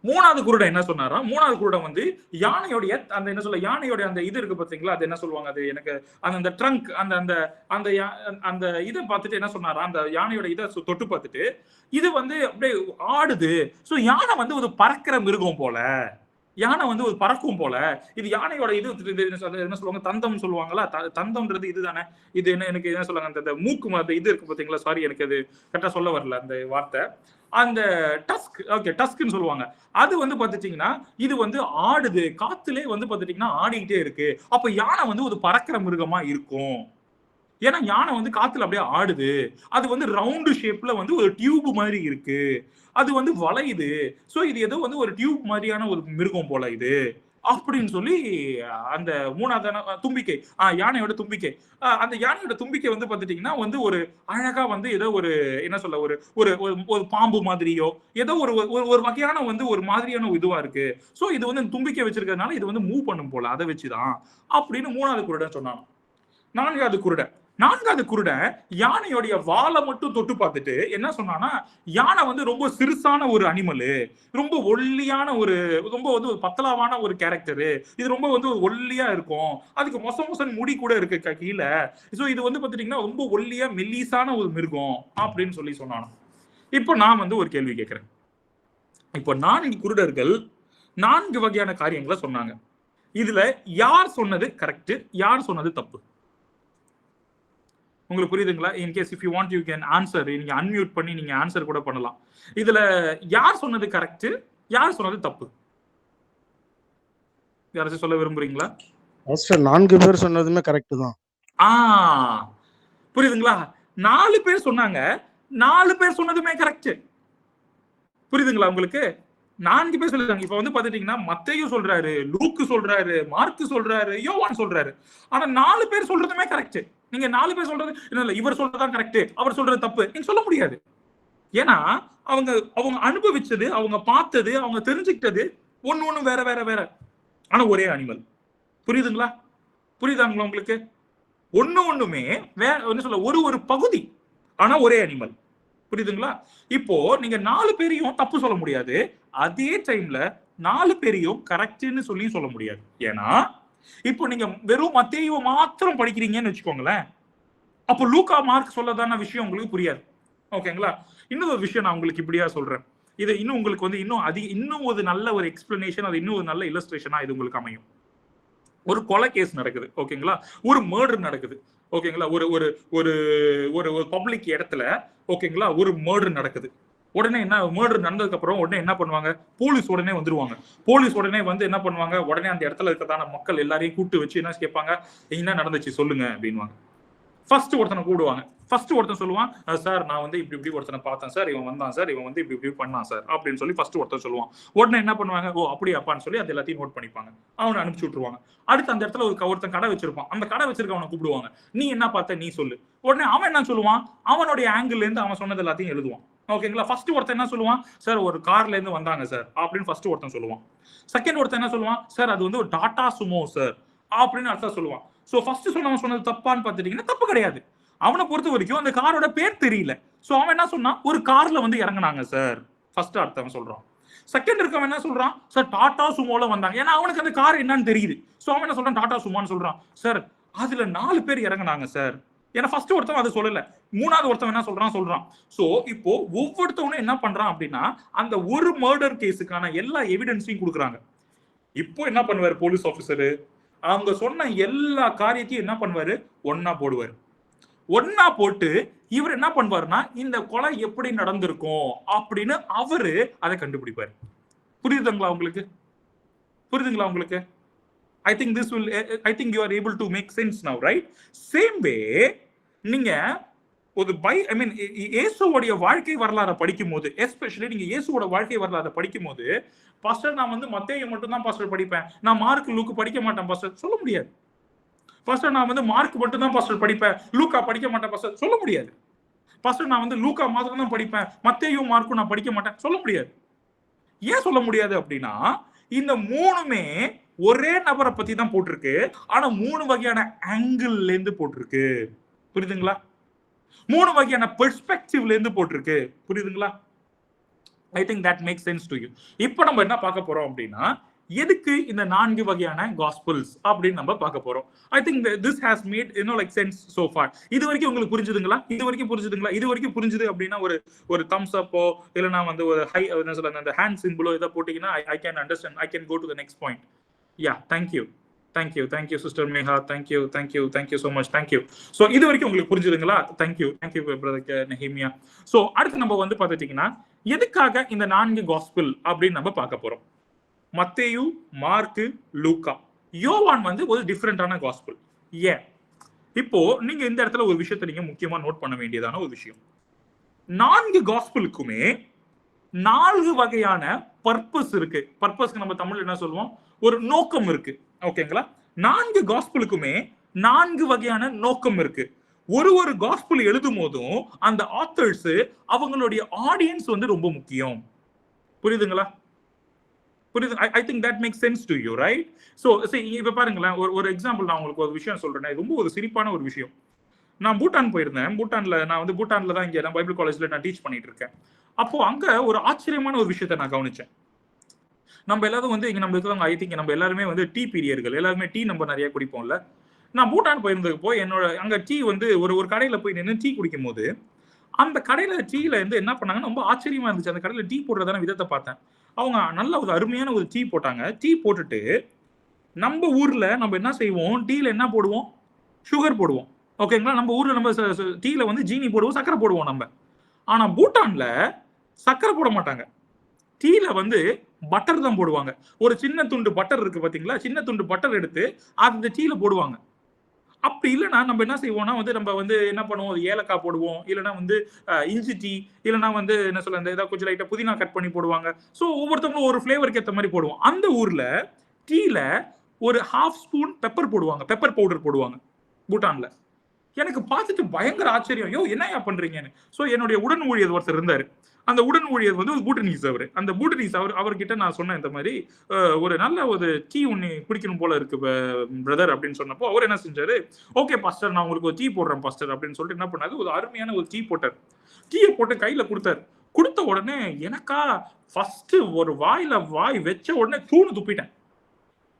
3வது குருடன் என்ன சொன்னாரா, 3வது குருடன் வந்து யானையோடைய அந்த என்ன சொல்ல, யானையோடைய அந்த இது இருக்கு பாத்தீங்களா, அது என்ன சொல்லுவாங்க, அது எனக்கு அந்த ட்ரங்க் அந்த அந்த அந்த அந்த இதை பார்த்துட்டு என்ன சொன்னாரா, அந்த யானையோட இதை தொட்டு பார்த்துட்டு, இது வந்து அப்படியே ஆடுது, சோ யானை வந்து ஒரு பறக்கிற மிருகம் போல, யானை வந்து ஒரு பறக்கும் போல, இது யானையோட இது என்ன சொல்லுவாங்க, தந்தம் சொல்லுவாங்களா, தந்தம்ன்றது இதுதானே, இது என்ன எனக்கு என்ன சொல்லுவாங்க, அந்த மூக்கு மாதிரி இது இருக்கு பாத்தீங்களா, சாரி எனக்கு அது கரெக்டா சொல்ல வரல அந்த வார்த்தை, அந்த டஸ்க், ஓகே டஸ்க்னு சொல்லுவாங்க, அது வந்து பாத்துட்டீங்கன்னா இது வந்து ஆடுது, காத்துலே வந்து பாத்துட்டீங்கன்னா ஆடிக்கிட்டே இருக்கு, அப்ப யானை வந்து ஒரு பறக்கிற மிருகமா இருக்கும், ஏன்னா யானை வந்து காத்துல அப்படியே ஆடுது, அது வந்து ரவுண்டு ஷேப்ல வந்து ஒரு டியூப் மாதிரி இருக்கு, அது வந்து வளையுது, சோ இது ஏதோ வந்து ஒரு டியூப் மாதிரியான ஒரு மிருகம் போல இது அப்படின்னு சொல்லி அந்த 3வது தும்பிக்கை, யானையோட தும்பிக்கை, அந்த யானையோட தும்பிக்கை வந்து பாத்துட்டீங்கன்னா வந்து ஒரு அழகா வந்து ஏதோ ஒரு என்ன சொல்ல, ஒரு ஒரு ஒரு பாம்பு மாதிரியோ ஏதோ ஒரு ஒரு வகையான வந்து ஒரு மாதிரியான இதுவா இருக்கு, சோ இது வந்து தும்பிக்கை வச்சிருக்கிறதுனால இது வந்து மூவ் பண்ணும் போல, அதை வச்சுதான் அப்படின்னு 3வது குருடன் சொன்னாங்க. 4வது குருடன் யானையோடைய வாலை மட்டும் தொட்டு பார்த்துட்டு என்ன சொன்னானா, யானை வந்து ரொம்ப சிறுசான ஒரு அனிமல், ரொம்ப ஒல்லியான ஒரு, ரொம்ப வந்து ஒரு பத்தலாவான ஒரு கேரக்டர், இது ரொம்ப வந்து ஒல்லியா இருக்கும், அதுக்கு மொசன் முடி கூட இருக்கு கீழே, சோ இது வந்து பாத்துட்டீங்கன்னா ரொம்ப ஒல்லியா மெல்லிசான ஒரு மிருகம் அப்படின்னு சொல்லி சொன்னானோ. இப்போ நான் வந்து ஒரு கேள்வி கேட்கிறேன், இப்போ 4 குருடர்கள் 4 வகையான காரியங்களை சொன்னாங்க, இதுல யார் சொன்னது கரெக்ட், யார் சொன்னது தப்பு? உங்களுக்கு புரியுதுங்களா? In case if you want you can answer, நீங்க அன்மியூட் பண்ணி நீங்க ஆன்சர் கூட பண்ணலாம். இதுல யார் சொன்னது கரெக்ட், யார் சொன்னது தப்பு? யாராச்சும் சொல்ல விரும்புறீங்களா? ஃபர்ஸ்ட் 4 பேர் சொன்னதுமே கரெக்ட் தான். புரியுதுங்களா? 4 பேர் சொன்னாங்க, 4 பேர் சொன்னதுமே கரெக்ட். புரியுதுங்களா உங்களுக்கு? 4 பேர் சொல்லிருக்காங்க. இப்ப வந்து பாத்துட்டீங்கன்னா மத்தேயு சொல்றாரு, லூக்கு சொல்றாரு, மார்க்கு சொல்றாரு, யோவான் சொல்றாரு, ஆனா 4 பேர் சொல்றதுமே கரெக்ட். நீங்க 4 பேர் சொல்றது இல்ல, இவர் சொல்றதுதான் கரெக்ட், அவர் சொல்றது தப்பு நீங்க சொல்ல முடியாது. ஏன்னா அவங்க அவங்க அனுபவிச்சது, அவங்க பார்த்தது, அவங்க தெரிஞ்சுக்கிட்டது ஒண்ணு வேற வேற வேற, ஆனா ஒரே அனிமல். புரியுதுங்களா? புரியுதாங்களா உங்களுக்கு? ஒண்ணுமே வேற என்ன சொல்ல, ஒரு பகுதி, ஆனா ஒரே அனிமல். புரியுதுங்களா? இப்போ நீங்க 4 பேரையும் தப்பு சொல்ல முடியாது, அதே டைம்ல 4 பேரையும் கரெக்ட்னு சொல்லி சொல்ல முடியாது. ஏன்னா இப்போ நீங்க வெறும் மத்தேயுவை மாத்திரம் படிக்கிறீங்கன்னு வச்சுக்கோங்களேன், அப்போ லூக்கா மார்க் சொல்லதான விஷயம் உங்களுக்கு புரியாது. ஓகேங்களா? இன்னொரு விஷயம் நான் உங்களுக்கு இப்படியா சொல்றேன், இது இன்னும் உங்களுக்கு வந்து இன்னும் ஒரு நல்ல ஒரு எக்ஸ்பிளனேஷன், அது இன்னும் ஒரு நல்ல இல்லஸ்ட்ரேஷனா இது உங்களுக்கு அமையும். ஒரு கொலை கேஸ் நடக்குது, ஓகேங்களா, ஒரு மர்டர் நடக்குது, ஓகேங்களா, ஒரு ஒரு ஒரு ஒரு பப்ளிக் இடத்துல, ஓகேங்களா, ஒரு மர்டர் நடக்குது. உடனே என்ன, மர்டர் நடந்ததுக்கு அப்புறம் உடனே என்ன பண்ணுவாங்க, போலீஸ் உடனே வந்துருவாங்க. போலீஸ் உடனே வந்து என்ன பண்ணுவாங்க, உடனே அந்த இடத்துல இருக்கிறதான மக்கள் எல்லாரையும் கூப்பிட்டு வச்சு என்ன கேட்பாங்க, என்ன நடந்துச்சு சொல்லுங்க அப்படின்வாங்க. ஃபர்ஸ்ட் ஒருத்தனை கூடுவாங்க. ஃபர்ஸ்ட் ஒருத்தன் சொல்லுவான், சார் நான் வந்து இப்படி ஒருத்தனை பார்த்தேன் சார், இவன் வந்தான் சார், இவன் வந்து இப்படி பண்ணான் சார் அப்படின்னு சொல்லி ஃபர்ஸ்ட் ஒருத்தன் சொல்லுவான். உடனே என்ன பண்ணுவாங்க, ஓ அப்படியாப்பான்னு சொல்லி அது எல்லாத்தையும் நோட் பண்ணிப்பாங்க, அவனை அனுப்பிச்சு விட்டுருவாங்க. அடுத்து அந்த இடத்துல ஒருத்தன் கடை வச்சிருப்பான், அந்த கடை வச்சிருக்கவனை கூப்பிடுவாங்க, நீ என்ன பார்த்த நீ சொல்லு. உடனே அவன் என்ன சொல்லுவான், அவனுடைய ஆங்கிள் இருந்து அவன் சொன்னது எல்லாத்தையும் எழுதுவான். ஓகேங்களா? ஃபர்ஸ்ட் ஒருத்தன் என்ன சொல்லுவான், சார் ஒரு கார்ல இருந்து வந்தாங்க சார் அப்படின்னு ஃபர்ஸ்ட் ஒருத்தன் சொல்லுவான். செகண்ட் ஒருத்தன் என்ன சொல்லுவான், சார் அது வந்து ஒரு டாடா சுமோ சார் அப்படின்னு அர்த்தம் சொல்லுவான். சோ ஃபர்ஸ்ட் சொன்னவன் சொன்னது தப்பான்னு பார்த்துட்டீங்கன்னா தப்பு கிடையாது. அவனை பொறுத்த வரைக்கும் அந்த காரோட பேர் தெரியல. சோ அவன் என்ன சொன்னான், ஒரு கார்ல வந்து இறங்குனாங்க சார். ஃபர்ஸ்ட் அர்த்தம் சொல்றான். செகண்ட் இருக்கவன் என்ன சொல்றான், சார் டாடா சுமோல வந்தாங்க. ஏன்னா அவனுக்கு அந்த கார் என்னன்னு தெரியுது. சோ அவன் என்ன சொல்றான், டாடா சுமோன்னு சொல்றான். சார் அதுல 4 பேர் இறங்குனாங்க சார். ஏன்னா ஃபர்ஸ்ட் ஒருத்தவன் அதை சொல்லல, மூணாவது ஒருத்தவன் என்ன சொல்றான். சோ இப்போ ஒவ்வொருத்தவனும் என்ன பண்றான் அப்படின்னா, அந்த ஒரு மர்டர் கேஸுக்கான எல்லா எவிடன்ஸையும் கொடுக்குறாங்க. இப்போ என்ன பண்ணுவாரு போலீஸ் ஆபீசரு, அவங்க சொன்ன எல்லா காரியத்தையும் என்ன பண்ணுவாரு, ஒன்னா போடுவாரு. ஒன்னா போட்டு இவர் என்ன பண்ணுவாருன்னா, இந்த கொலை எப்படி நடந்திருக்கும் அப்படின்னு அவரு அதை கண்டுபிடிப்பாரு. புரியுதுங்களா உங்களுக்கு? புரியுதுங்களா உங்களுக்கு? I think you are able to make sense now, right? Same way, நீங்க ஒரு இயேசுவோடைய வாழ்க்கை வரலாறு படிக்கும் போது, எஸ்பெஷலி நீங்க இயேசுவோட வாழ்க்கை வரலாறு படிக்கும் போது, பாஸ்டர் நான் வந்து மத்தேயு மட்டும் தான் பாஸ்டர் படிப்பேன், நான் மார்க் லூக் படிக்க மாட்டேன் பாஸ்டர் சொல்ல முடியாது. பாஸ்டர் நான் வந்து மார்க் மட்டும் தான் பாஸ்டர் படிப்பேன், லூக்கா படிக்க மாட்டேன் பாஸ்டர் சொல்ல முடியாது. பாஸ்டர் நான் வந்து லூக்கா மாத்திரம் தான் படிப்பேன், மத்தேயு மார்க்கும் நான் படிக்க மாட்டேன் சொல்ல முடியாது. ஏன் சொல்ல முடியாது அப்படின்னா, இந்த மூணுமே ஒரே நபரை பத்தி தான் போட்டிருக்கு, ஆனா 3 வகையான ஆங்கிள் இருந்து போட்டிருக்கு. புரியுதுங்களா? 3 வகையான பெர்ஸ்பெக்டிவ்ல இருந்து போட்டிருக்கு. புரியுதுங்களா? I think that makes sense to you. இப்போ நம்ம என்ன பார்க்க போறோம் அப்படின்னா, எதுக்கு இந்த 4 வகையான காஸ்பல்ஸ் அப்படின்னு நம்ம பார்க்க போறோம். I think this has made like sense so for. இது வரைக்கும் உங்களுக்கு புரிஞ்சுதுங்களா? இது வரைக்கும் புரிஞ்சுது அப்படின்னா ஒரு தம்ஸ் அப்போ இல்லைன்னா வந்து ஒரு ஹை என்ன சொல்ல அந்த ஹேண்ட் சிம்பிளோ இதை போட்டீங்கன்னா I can understand. I can go to the next point. Yeah, thank you sister Meha, thank you so much, thank you. So இது வரைக்கும் உங்களுக்கு புரிஞ்சுதுங்களா? thank you brother Nehemiah. So அடுத்து நம்ம வந்து பார்த்துட்டீங்கன்னா, எதுக்காக இந்த 4 காஸ்பல் அப்படின்னு நம்ம பார்க்க போறோம். மத்தேயு, மார்க்கு, லூக்கா, யோவான் வந்து ஒரு டிஃபரெண்டான காஸ்பல். ஏன்? இப்போ நீங்க இந்த இடத்துல ஒரு விஷயத்தை நீங்க முக்கியமா நோட் பண்ண வேண்டியதான ஒரு விஷயம், 4 காஸ்பலுக்குமே 4 வகையான பர்பஸ் இருக்கு. பர்பஸ்க்கு நம்ம தமிழ்ல என்ன சொல்லுவோம், ஒரு நோக்கம் இருக்கு. ஓகேங்களா? 4 காஸ்பலுக்குமே 4 வகையான நோக்கம் இருக்கு. ஒரு காஸ்பல் எழுதும் போதும் அந்த ஆத்தர்ஸ் அவங்களுடைய ஆடியன்ஸ் வந்து ரொம்ப முக்கியம். புரியுதுங்களா? புரியுது? I think that makes sense to you, right? So இப்ப பாருங்களேன், ஒரு எக்ஸாம்பிள் நான் உங்களுக்கு ஒரு விஷயம் சொல்றேன். ரொம்ப ஒரு சிரிப்பான ஒரு விஷயம். நான் பூட்டான் போயிருந்தேன். பூட்டான்ல தான் இங்க பைபிள் காலேஜ்ல நான் டீச் பண்ணிட்டு இருக்கேன். அப்போ அங்க ஒரு ஆச்சரியமான ஒரு விஷயத்தை நான் கவனிச்சேன். நம்ம எல்லாரும் வந்து இங்க நம்ம இருக்கிறவங்க ஐ திங்க் நம்ம எல்லாருமே வந்து டீ பீரியர்கள், எல்லாருமே டீ நம்ம நிறைய குடிப்போம்ல. நான் பூட்டான் போயிருந்தப்போ என்னோட அங்க டீ வந்து ஒரு கடையில போய் நின்று டீ குடிக்கும் போது, அந்த கடையில டீல இருந்து என்ன பண்ணாங்கன்னு ரொம்ப ஆச்சரியமா இருந்துச்சு. அந்த கடையில டீ போடுறதான விதத்தை பார்த்தேன். அவங்க நல்ல ஒரு அருமையான ஒரு டீ போட்டாங்க. டீ போட்டுட்டு நம்ம ஊர்ல நம்ம என்ன செய்வோம், டீல என்ன போடுவோம், சுகர் போடுவோம். ஓகேங்களா? நம்ம ஊர்ல நம்ம டீல வந்து ஜீனி போடுவோம், சக்கரை போடுவோம் நம்ம. ஆனா பூட்டான்ல சக்கரை போட மாட்டாங்க. டீல வந்து பட்டர் தான் போடுவாங்க. ஒரு சின்ன துண்டு பட்டர் இருக்கு பாத்தீங்களா, சின்ன துண்டு பட்டர் எடுத்து அந்த டீல போடுவாங்க. அப்படி இல்லைன்னா நம்ம என்ன செய்வோம்னா வந்து நம்ம வந்து என்ன பண்ணுவோம், ஏலக்காய் போடுவோம், இல்லைன்னா வந்து இஞ்சி டீ, இல்லைன்னா வந்து என்ன சொல்ல இந்த ஏதாவது கொஞ்சம் லைட்டா புதினா கட் பண்ணி போடுவாங்க. ஸோ ஒவ்வொருத்தவங்களும் ஒரு ஃபிளேவருக்கு ஏற்ற மாதிரி போடுவோம். அந்த ஊர்ல டீல ஒரு 1/2 ஸ்பூன் பெப்பர் போடுவாங்க, பெப்பர் பவுடர் போடுவாங்க பூட்டான்ல. எனக்கு பார்த்துட்டு பயங்கர ஆச்சரியம், யோ என்னையா பண்றீங்கன்னு. ஸோ என்னுடைய உடன் ஊழியர் ஒருத்தர் இருந்தாரு. அந்த உடன் ஊழியர் வந்து பூட்டனீஸ் அவர். அந்த பூட்டனீஸ் அவர்கிட்ட நான் சொன்னேன், இந்த மாதிரி ஒரு நல்ல ஒரு டீ ஒன்று குடிக்கணும் போல இருக்கு பிரதர் அப்படின்னு சொன்னப்போ அவர் என்ன செஞ்சாரு, ஓகே பாஸ்டர் நான் உங்களுக்கு ஒரு டீ போடுறேன் பாஸ்டர் அப்படின்னு சொல்லிட்டு என்ன பண்ணாரு, ஒரு அருமையான ஒரு டீ போட்டார். டீயை போட்டு கையில கொடுத்தாரு. கொடுத்த உடனே எனக்கா ஃபர்ஸ்ட் ஒரு வாய் வச்ச உடனே துப்பிட்டேன்.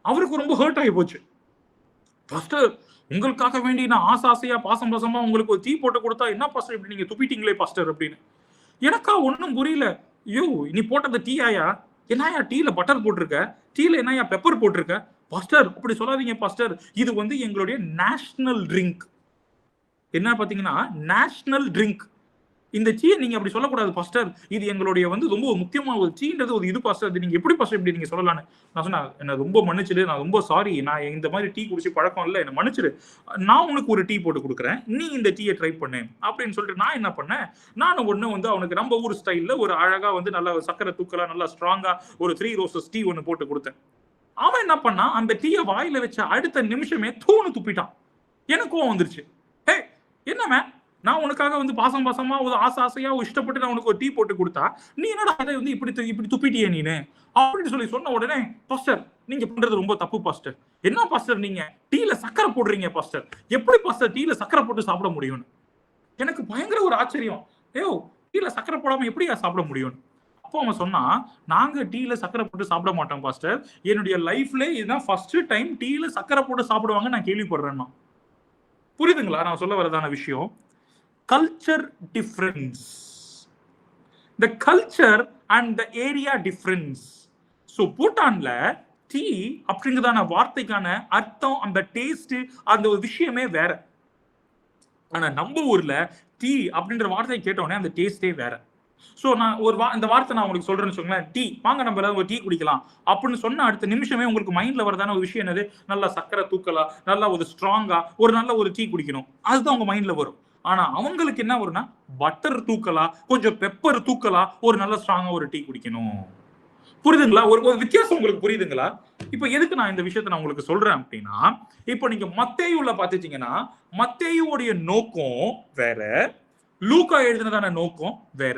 அவருக்கு ரொம்ப ஹர்ட் ஆகி போச்சு. பாஸ்டர் உங்களுக்காக வேண்டி நான் ஆசையா பாசமா உங்களுக்கு ஒரு டீ போட்டு கொடுத்தா என்ன பாஸ்டர் இப்படி நீங்க துப்பிட்டீங்களே பாஸ்டர் அப்படின்னு. எனக்கா ஒன்னும் புரியல. ஐயோ நீ போட்டது டீ ஆயா, என்னையா டீல பட்டர் போட்டிருக்க, டீல என்னையா பெப்பர் போட்டிருக்க. பாஸ்டர் அப்படி சொல்லாதீங்க பாஸ்டர், இது வந்து எங்களுடைய நேஷனல் ட்ரிங்க். என்ன பாத்தீங்கன்னா நேஷனல் ட்ரிங்க். இந்த டீயை நீங்க அப்படி சொல்லக்கூடாது பாஸ்டர், இது எங்களுடைய வந்து ரொம்ப முக்கியமான ஒரு டீன்றது ஒரு இது பாஸ்டர், அது நீங்க எப்படி பாஸ்டர் இப்படி நீங்க சொல்லலான்னு. நான் சொன்னேன், என்ன ரொம்ப மன்னிச்சிடு, நான் ரொம்ப சாரி, நான் இந்த மாதிரி டீ குடிச்சு பழக்கம் இல்லை, என்ன மன்னிச்சிடு, நான் உனக்கு ஒரு டீ போட்டு கொடுக்குறேன், நீ இந்த டீயை ட்ரை பண்ணு அப்படின்னு சொல்லிட்டு நான் என்ன பண்ணேன், நான் ஒண்ணு வந்து அவனுக்கு நம்ம ஊர் ஸ்டைல்ல ஒரு அழகா வந்து நல்லா சக்கரை தூக்கலா நல்லா ஸ்ட்ராங்கா ஒரு 3 ரோசஸ் டீ ஒன்று போட்டு கொடுத்தேன். அவன் என்ன பண்ணா, அந்த டீயை வாயில வச்ச அடுத்த நிமிஷமே துப்பிட்டான். எனக்கும் வந்துருச்சு, ஹே என்ன நான் உனக்காக வந்து பாசமா ஒரு ஆசையா இஷ்டப்பட்டு நான் உனக்கு ஒரு டீ போட்டு கொடுத்தா நீ என்னடா அதை வந்து இப்படி துப்பிட்டியே நீனு அப்படின்னு சொல்லி சொன்ன உடனே, பாஸ்டர் நீங்க பண்றது ரொம்ப தப்பு பாஸ்டர், என்ன பாஸ்டர் நீங்க டீல சக்கரை போடுறீங்க பாஸ்டர், எப்படி பாஸ்டர் டீல சக்கரை போட்டு சாப்பிட முடியும்னு. எனக்கு பயங்கர ஒரு ஆச்சரியம். டீல சக்கரை போடாம எப்படியா சாப்பிட முடியும்? அப்போ அவன் சொன்னா, நாங்க டீல சக்கரை போட்டு சாப்பிட மாட்டோம் பாஸ்டர். என்னுடைய லைஃப்ல இதுதான் ஃபர்ஸ்ட் டைம் டீல சக்கரை போட்டு சாப்பிடுவாங்க நான் கேள்விப்படுறேன்னா. புரியுதுங்களா நான் சொல்ல வரதான விஷயம்? Culture difference, the culture and the area difference. So பூட்டான்ல டீ அப்படிங்கிறதான வார்த்தைக்கான அர்த்தம், அந்த டேஸ்ட், அந்த ஒரு விஷயமே வேற. ஆனா நம்ம ஊர்ல டீ அப்படின்ற வார்த்தையை கேட்டோடனே அந்த டேஸ்டே வேற. ஸோ நான் இந்த வார்த்தை நான் உங்களுக்கு சொல்றேன்னு வச்சுக்கோங்களேன், டீ வாங்க நம்ம எல்லாரும் ஒரு டீ குடிக்கலாம் அப்படின்னு சொன்ன அடுத்த நிமிஷமே உங்களுக்கு மைண்ட்ல வரதான ஒரு விஷயம் என்னது? நல்லா சக்கரை தூக்கலாம், நல்லா ஒரு ஸ்ட்ராங்கா ஒரு நல்ல ஒரு டீ குடிக்கணும், அதுதான் உங்க மைண்ட்ல வரும். ஆனா அவங்களுக்கு என்ன வரும்னா, பட்டர் தூக்கலாம், கொஞ்சம் பெப்பர் தூக்கலாம், ஒரு நல்ல ஸ்ட்ராங்கா ஒரு டீ குடிக்கணும். புரியுதுங்களா? ஒரு வித்தியாசம் உங்களுக்கு புரியுதுங்களா? இப்ப எதுக்கு நான் இந்த விஷயத்தை நான் உங்களுக்கு சொல்றேன் அப்படின்னா, இப்போ நீங்க மத்தேயுல பாத்துட்டீங்கன்னா மத்தேயுடைய நோக்கம் வேற, லூக்கா எழுதினதான நோக்கம் வேற.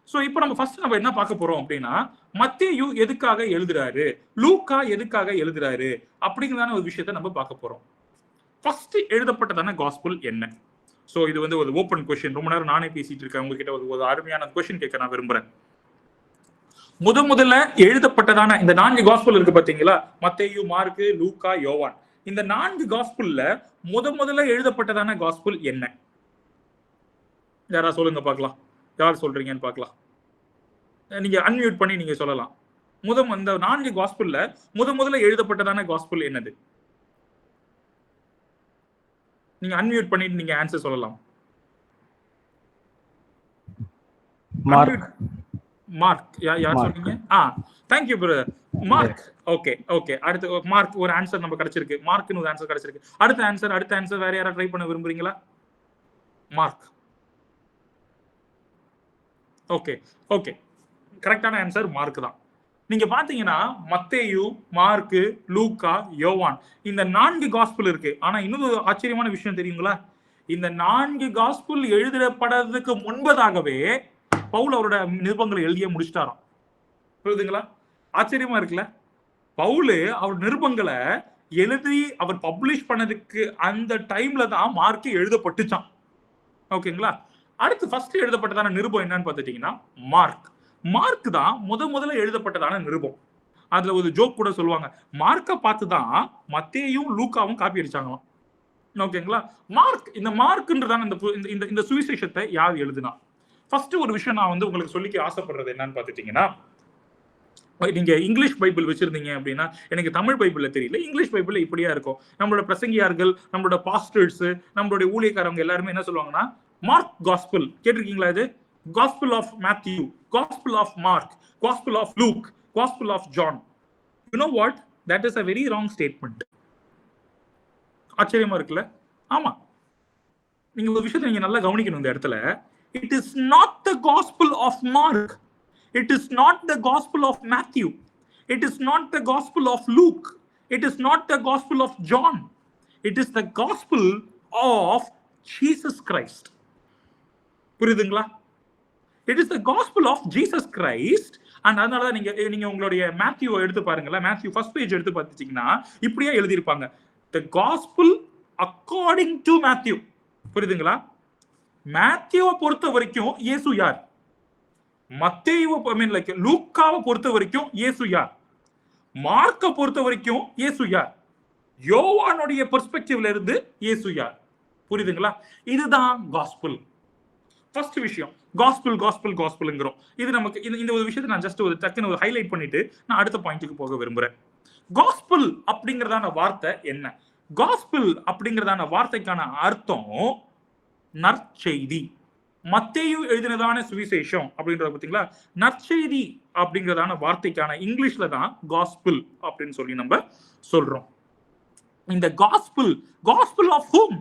சோ இப்போ நம்ம ஃபர்ஸ்ட் நம்ம என்ன பார்க்க போறோம் அப்படின்னா, மத்தேயு எதுக்காக எழுதுறாரு, லூக்கா எதுக்காக எழுதுறாரு அப்படிங்கிறதான ஒரு விஷயத்தை நம்ம பார்க்க போறோம். ஃபர்ஸ்ட் எழுதப்பட்டதான காஸ்பல் என்ன? சோ இது வந்து ஒரு ஓப்பன் கொஸ்டின். ரொம்ப நேரம் நானே பேசிட்டு இருக்கேன், உங்ககிட்ட ஒரு அருமையான கொஸ்டின் கேட்க நான் விரும்புறேன். முதல்ல எழுதப்பட்டதான இந்த 4 காஸ்பல் இருக்கு பாத்தீங்களா, மத்தேயு, மார்க்கு, லூக்கா, யோவான். இந்த 4 காஸ்பல்ல முதல்ல எழுதப்பட்டதான காஸ்பல் என்ன? யாரா சொல்லுங்க பார்க்கலாம், யார் சொல்றீங்கன்னு பார்க்கலாம். நீங்க அன்மியூட் பண்ணி நீங்க சொல்லலாம். இந்த 4 காஸ்பல்ல முதல்ல எழுதப்பட்டதான காஸ்பல் என்னது? நீங்க அன்மியூட் பண்ணிட்டு நீங்க ஆன்சர் சொல்லலாம். மார்க் யார் சொல்றீங்க? thank you brother. Mark. Okay அடுத்து மார்க் ஒரு ஆன்சர் நம்ம கிடைச்சிருக்கு. மார்க்னு ஒரு ஆன்சர் கிடைச்சிருக்கு. அடுத்த ஆன்சர் வேற யாரா ட்ரை பண்ண விரும்புறீங்களா? மார்க். ஓகே கரெக்டான ஆன்சர் மார்க் தான். நீங்க பாத்தீங்கன்னா மத்தேயு, மார்க்கு, லூக்கா, யோவான் இந்த 4 காஸ்பல் இருக்கு. ஆனா இன்னொரு ஆச்சரியமான விஷயம் தெரியுங்களா? இந்த 4 காஸ்பல் எழுதப்படுறதுக்கு முன்பதாகவே பவுல் அவரோட நிருபங்களை எழுதிய முடிச்சிட்டாராம். புரியுதுங்களா? ஆச்சரியமா இருக்குல்ல? பவுல் அவர் நிருபங்களை எழுதி அவர் பப்ளிஷ் பண்ணதுக்கு அந்த டைம்ல தான் மார்க் எழுதப்பட்டுச்சான். ஓகேங்களா? அடுத்து ஃபர்ஸ்ட் எழுதப்பட்டதான நிருபம் என்னன்னு பாத்துட்டீங்கன்னா மார்க் தான் முதல்ல எழுதப்பட்டதான நிருபம். அதுல ஒரு ஜோக் கூட சொல்லுவாங்க, மார்க்க பார்த்துதான் மத்தேயும் லூக்காவும் காப்பி அடிச்சாங்களாம். ஓகேங்களா? இந்த மார்க்ன்றதான இந்த சுவிசேஷத்தை யார் எழுதுனா? ஃபர்ஸ்ட் ஒரு விஷயம் நான் வந்து உங்களுக்கு சொல்லிக்க ஆசைப்படுறது என்னன்னு பாத்துட்டீங்கன்னா, நீங்க இங்கிலீஷ் பைபிள் வச்சிருந்தீங்க அப்படின்னா, எனக்கு தமிழ் பைபிள்ல தெரியல, இங்கிலீஷ் பைபிள்ல இப்படியா இருக்கும். நம்மளோட பிரசங்கியார்கள், நம்மளோட பாஸ்டர்ஸ், நம்மளுடைய ஊழியக்காரங்க எல்லாருமே என்ன சொல்லுவாங்கன்னா, மார்க் காஸ்பல் கேட்டிருக்கீங்களா? இது gospel of Matthew, gospel of Mark, gospel of Luke, gospel of John. You know what, that is a very wrong statement. ஆச்சரியமா இருக்குல்ல? ஆமா, நீங்க ஒரு விஷயத்தை நீங்க நல்லா கவனிக்கணும் இந்த இடத்துல. It is not the gospel of Mark. It is not the gospel of Matthew. It is not the gospel of Luke. It is not the gospel of John. It is the gospel of Jesus Christ. புரியுதுங்களா? It is the gospel of Jesus Christ. And அதனால தான் நீங்க உங்களுடைய Matthew எடுத்து பாருங்களேன். Matthew first page எடுத்து பார்த்துட்டீங்கன்னா இப்படியே எழுதியிருப்பாங்க, the gospel according to Matthew. புரியுதுங்களா? மேத்யூவை பொறுத்த வரைக்கும் இயேசு யார்? மத்தேயுவை லூக்காவை பொறுத்த வரைக்கும் இயேசு யார்? மார்க்கை பொறுத்த வரைக்கும் இயேசு யார்? யோவானுடைய பெர்ஸ்பெக்டிவ்ல இருந்து இயேசு யார்? புரியுதுங்களா? இதுதான் காஸ்பல். ஃபர்ஸ்ட் விஷயம் காஸ்பல்ங்கிறோம். இது நமக்கு இந்த ஒரு விஷயத்தை நான் ஜஸ்ட் ஒரு டக்குன்னு ஒரு ஹைலைட் பண்ணிட்டு நான் அடுத்த பாயிண்ட்டுக்கு போக விரும்புறேன். காஸ்பல் அப்படிங்கறதான வார்த்தை என்ன? காஸ்பல் அப்படிங்கறதான வார்த்தைக்கான அர்த்தம் நற்செய்தி. மத்தேயு எழுதினதான சுவிசேஷம் அப்படின்றத பாத்தீங்களா, நற்செய்தி அப்படிங்கறதான வார்த்தைக்கான இங்கிலீஷ்ல தான் காஸ்பல் அப்படின்னு சொல்லி நம்ம சொல்றோம். இந்த காஸ்பல் ஆஃப் whom?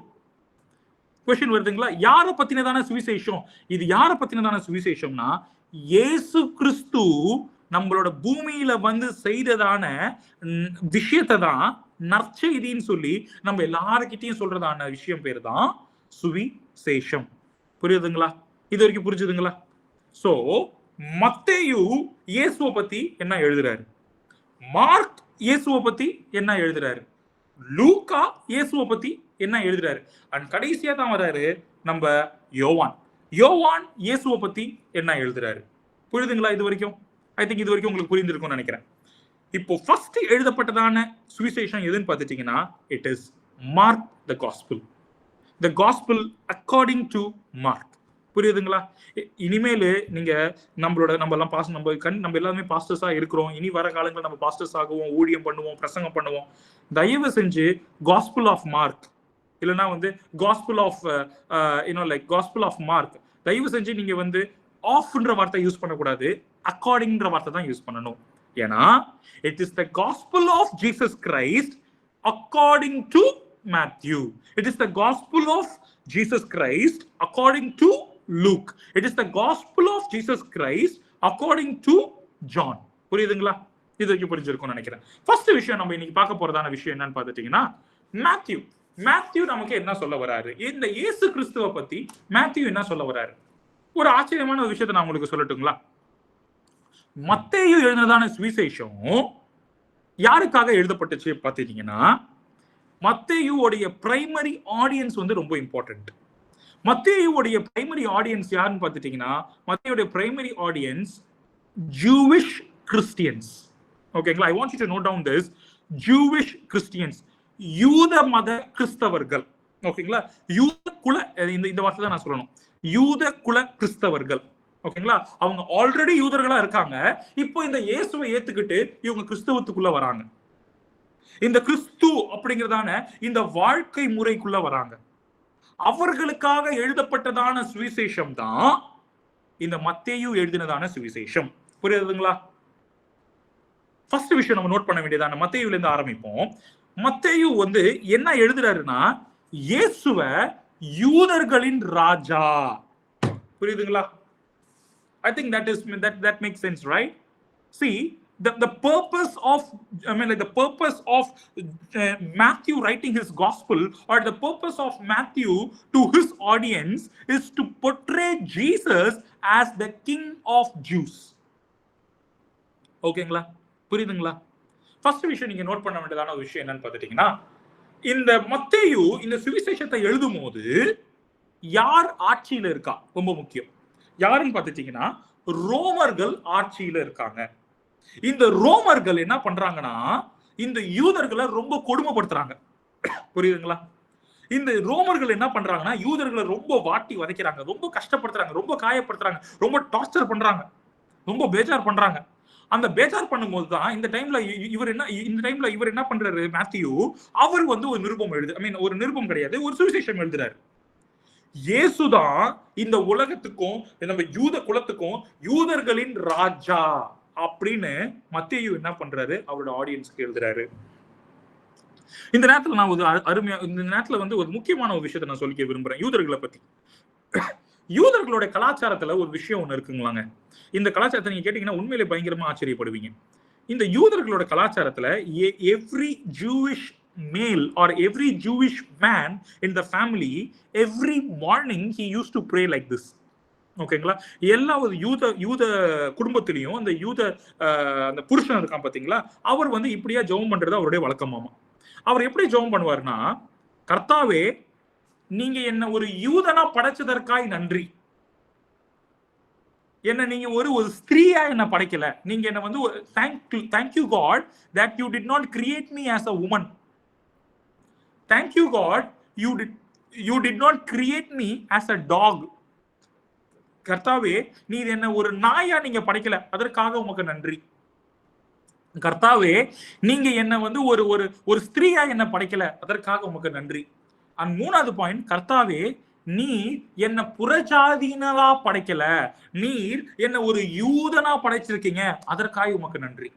கொஸ்டின் வருதுங்களா? யார பத்தினதான சுவிசேஷம்? இது யார பத்தினதான சுவிசேஷம்னா, இயேசு கிறிஸ்து நம்மளோட பூமியில வந்து செய்ததான விஷயத்தை தான் நற்செய்தின்னு சொல்லி நம்ம எல்லாருக்கிட்டையும் சொல்றதான விஷயம் பேர் தான் சுவிசேஷம். புரியுதுங்களா? இது வரைக்கும் புரிஞ்சுதுங்களா? சோ மத்தேயு இயேசுவை பத்தி என்ன எழுதுறாரு, மார்க் இயேசுவை பத்தி என்ன எழுதுறாரு, லூக்கா இயேசுவை பத்தி என்ன எழுதுறாரு, அண்ட் கடைசியா தான் வராரு நம்ம யோவான். யோவான் இயேசுவை பத்தி என்ன எழுதுறாரு? புரியுதுங்களா? இது வரைக்கும் ஐ திங்க் இது வரைக்கும் உங்களுக்கு புரிந்திருக்கும்னு நினைக்கிறேன். இப்போ ஃபர்ஸ்ட் எழுதப்பட்டதான சுவிசேஷம் எதுன்னு பார்த்துட்டீங்கன்னா, it is mark the gospel. The gospel according to mark. புரியுதுங்களா? இனிமேல் நீங்க நம்ம எல்லாமே பாஸ்டர்ஸா இருக்கிறோம். இனி வர காலங்களில் நம்ம பாஸ்டர்ஸ் ஆகுவோம், ஊழியம் பண்ணுவோம், பிரசங்கம் பண்ணுவோம். தயவு செஞ்சு காஸ்பிள் ஆஃப் மார்க் இல்லைன்னா gospel of gospel of Mark தயவு செஞ்சு நீங்க ஆஃப்ன்ற வார்த்தை யூஸ் பண்ணக்கூடாது, அக்கார்டிங்ன்ற வார்த்தை தான் யூஸ் பண்ணணும். ஏன்னா it is the gospel of Jesus Christ according to Matthew. It is the gospel of Jesus Christ according to Luke. It is the gospel of Jesus Christ according to John. புரியுதுங்களா? இது வரைக்கும் புரிஞ்சிருக்கும்னு நினைக்கிறேன். First விஷயம் நம்ம இன்னைக்கு பார்க்க போறதான விஷயம் என்னன்னு பார்த்துட்டீங்கன்னா, மேத்யூ நமக்கு என்ன சொல்ல வராரு? இந்த இயேசு கிறிஸ்துவை பத்தி மேத்யூ என்ன சொல்ல வராரு? ஒரு ஆச்சரியமான ஒரு விஷயத்தை நான் உங்களுக்கு சொல்லட்டுங்களா? மத்தேயு எழுதினதான சுவிசேஷம் யாருக்காக எழுதப்பட்டுச்சு பார்த்துட்டீங்கன்னா, மத்தேயுடைய பிரைமரி ஆடியன்ஸ் ரொம்ப இம்பார்ட்டன்ட். மத்தேயுடைய பிரைமரி ஆடியன்ஸ் யாருன்னு பார்த்துட்டீங்கன்னா, மத்தேயுடைய பிரைமரி ஆடியன்ஸ் ஜூவிஷ் கிறிஸ்டியன்ஸ். ஓகேங்களா? I want you to note down this. Jewish Christians, யூத மத கிறிஸ்தவர்கள். ஓகேங்களா? யூத குல, இந்த வார்த்தை தான் நான் சொல்லணும், யூத குல கிறிஸ்தவர்கள். ஓகேங்களா? அவங்க ஆல்ரெடி யூதர்களா இருக்காங்க. இப்போ இந்த இயேசுவை ஏத்துக்கிட்டு இவங்க கிறிஸ்தவத்துக்குள்ள வராங்க. இந்த கிறிஸ்து அப்படிங்கிறதான இந்த வாழ்க்கை முறைக்குள்ள வராங்க. அவர்களுக்காக எழுதப்பட்டதான சுவிசேஷம் தான் இந்த மத்தேயு எழுதினதான சுவிசேஷம். புரியுதுங்களா? ஃபர்ஸ்ட் விஷயம் நம்ம நோட் பண்ண வேண்டியதான மத்தேயுல இருந்து ஆரம்பிப்போம். மத்தேயு என்ன எழுதுறாருன்னா, இயேசுவ யூதர்களின் ராஜா. புரியுதுங்களா? I think that makes sense, right? See, the purpose of Matthew writing his gospel, or the purpose of Matthew to his audience, is to portray Jesus as the king of Jews. ஓகேங்களா? புரியுதுங்களா? First விஷயம் நீங்க note பண்ண வேண்டியதான ஒரு விஷயம் என்னன்னு பார்த்துட்டீங்கன்னா, இந்த மத்தேயு இந்த சுவிசேஷத்தை எழுதும் போது யார் ஆட்சியில இருக்கா ரொம்ப முக்கியம். யாருன்னு பார்த்துட்டீங்கன்னா, ரோமர்கள் ஆட்சியில இருக்காங்க. இந்த ரோமர்கள் என்ன பண்றாங்கன்னா, இந்த யூதர்களை ரொம்ப கொடுமைப்படுத்துறாங்க. புரியுதுங்களா? இந்த ரோமர்கள் என்ன பண்றாங்கன்னா, யூதர்களை ரொம்ப வாட்டி வதைக்கிறாங்க, ரொம்ப கஷ்டப்படுத்துறாங்க, ரொம்ப காயப்படுத்துறாங்க, ரொம்ப டார்ச்சர் பண்றாங்க, ரொம்ப பேஜார் பண்றாங்க. அந்த பேஜார் பண்ணும்போது தான் இந்த டைம்ல இவர் என்ன பண்றாரு? மேத்யூ அவர் ஒரு நிருபம் ஒரு நிருபம் கிடையாது, ஒரு சுவிசேஷம் எழுதுறாரு. இயேசுதான் இந்த உலகத்துக்கும் நம்ம யூத குலத்துக்கும் யூதர்களின் ராஜா அப்படின்னு மத்தேயு என்ன பண்றாரு? அவரோட ஆடியன்ஸ்க்கு எழுதுறாரு. இந்த நேரத்துல நான் இந்த நேரத்துல ஒரு முக்கியமான ஒரு விஷயத்தை நான் சொல்லிக்க விரும்புறேன் யூதர்களை பத்தி. யூதர்களோட கலாச்சாரத்துல ஒரு விஷயம் ஒண்ணு இருக்குங்களாங்க. இந்த கலாச்சாரத்தை நீங்க கேட்டீங்கன்னா உண்மையிலே பயங்கரமா ஆச்சரியப்படுவீங்க. இந்த யூதர்களோட கலாச்சாரத்துல every Jewish male or every Jewish man in the family, every morning he used to pray like this. ஓகேங்களா? எல்லா ஒரு யூத குடும்பத்திலையும் அந்த புருஷன் இருக்கான் பாத்தீங்களா, அவர் இப்படியா ஜெபம் பண்றது அவருடைய வழக்கமாமா. அவர் எப்படி ஜெபம் பண்ணுவாருன்னா, கர்த்தாவே நீங்க என்ன ஒரு யூதனா படைச்சதற்காய் நன்றி. என்ன நீங்க ஒரு ஸ்திரீயா என்ன படைக்கல. நீங்க என்ன thank you God that you did not create me as a woman. Thank you God, you did not create me as a dog. கர்த்தாவே நீ என்ன ஒரு நாயா நீங்க படைக்கல, அதற்காக உமக்கு நன்றி. கர்த்தாவே நீங்க என்ன ஒரு ஸ்திரீயா என்ன படைக்கல, அதற்காக உமக்கு நன்றி. அண்ட் மூணாவது பாயிண்ட், கர்த்தாவே நீ என்ன புறஜாதியினரா படைக்கல, நீர் என்ன ஒரு யூதனா படைச்சிருக்கீங்க, அதற்காக உமக்கு நன்றி.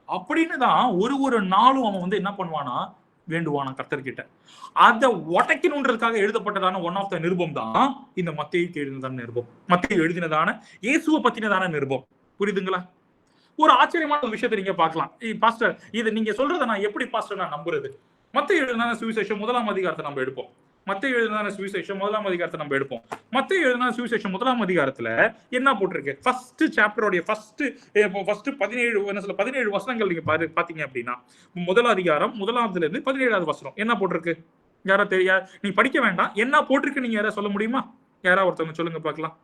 அப்படின்னு தான் ஒரு நாளும் அவன் என்ன பண்ணுவானா, வேண்டுவானா கர்த்தர்கிட்ட. அதை உடைக்கணுன்றதுக்காக எழுதப்பட்டதான ஒன் ஆஃப் த நிருபம் தான் இந்த மத்தேயுக்கு எழுதினதான நிருபம். மத்தேயு எழுதினதான இயேசுவை பத்தினதான நிருபம். புரியுதுங்களா? ஒரு ஆச்சரியமான ஒரு விஷயத்தை நீங்க பார்க்கலாம். பாஸ்டர் இதை நீங்க சொல்றதை நான் எப்படி பாஸ்டர் நான் நம்புறது? மத்தேயு எழுதின சுவிசேஷம் 1ஆம் அதிகாரத்தை நம்ம எடுப்போம். மத்தேயு எழுதின சுவிசேஷம் 1ஆம் அதிகாரத்தை நம்ம எடுப்போம். மத்தேயு எழுதின சுவிசேஷம் 1ஆம் அதிகாரத்துல என்ன போட்டிருக்கு? ஃபர்ஸ்ட் சாப்டரோட ஃபர்ஸ்ட் 17 வசனங்கள் நீங்க பாத்தீங்க அப்படின்னா, முதல் அதிகாரம் 1ஆவதுல இருந்து 17வது வசனம் என்ன போட்டிருக்கு? யாரா தெரியா? நீ படிக்க வேண்டாம், என்ன போட்டிருக்கு நீங்க யாரா சொல்ல முடியுமா? யாரா ஒருத்தவங்க சொல்லுங்க பார்க்கலாம்.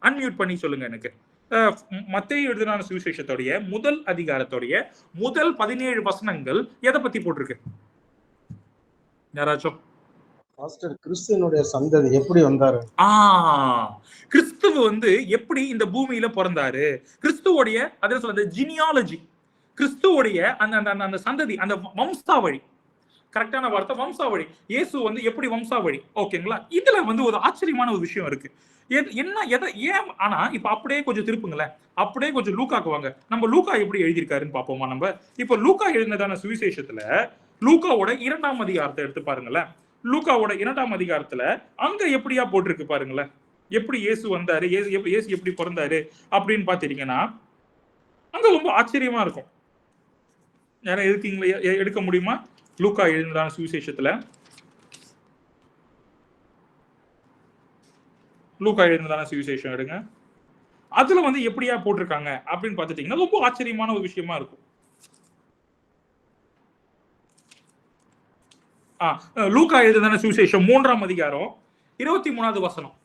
அன்மியூட் பண்ணி சொல்லுங்க எனக்கு. மத்தேயு எழுதின சுவிசேஷத்துடைய முதல் அதிகாரத்துடைய முதல் 17 வசனங்கள் எதை பத்தி போட்டிருக்கு? யாராச்சும்? பாஸ்டர் கிறிஸ்துவனுடைய சந்ததி எப்படி வந்தாரு? கிறிஸ்துவ வந்து எப்படி இந்த பூமியில பிறந்தாரு, கிறிஸ்துவோடைய அதான் சொல்றது ஜினியாலஜி, கிறிஸ்துவோடைய அந்த சந்ததி, அந்த வம்சாவழி, கரெக்டான வார்த்தை வம்சாவழி. இயேசு வந்து எப்படி வம்சாவழி, ஓகேங்களா? இதுல வந்து ஒரு ஆச்சரியமான ஒரு விஷயம் இருக்கு. என்ன எதை ஏன் ஆனா இப்ப அப்படியே கொஞ்சம் திருப்புங்களேன், அப்படியே கொஞ்சம் லூக்காக்கு வாங்க. நம்ம லூக்கா எப்படி எழுதியிருக்காருன்னு பாப்போமா? நம்ம இப்ப லூக்கா எழுதினதான சுவிசேஷத்துல லூக்காவோட 2ஆம் அதிகாரத்தை எடுத்து பாருங்களேன். லூக்காவோட 2ஆம் அதிகாரத்துல அங்க எப்படியா போட்டிருக்கு பாருங்களேன், எப்படி இயேசு வந்தாரு, இயேசு எப்படி பிறந்தாரு அப்படின்னு பாத்தீங்கன்னா அங்க ரொம்ப ஆச்சரியமா இருக்கும். யாரும் இருக்கீங்களா, எடுக்க முடியுமா? லூக்கா எழுதினதான சுவிசேஷத்துல லூக்கா எழுதினதான சுவிசேஷம் எடுங்க. அதுல வந்து எப்படியா போட்டிருக்காங்க அப்படின்னு பாத்துட்டீங்கன்னா ரொம்ப ஆச்சரியமான ஒரு விஷயமா இருக்கும். லூக்கா எழுதின சுவிசேஷம் 3ஆம் அதிகாரம் 23வது வசனம்,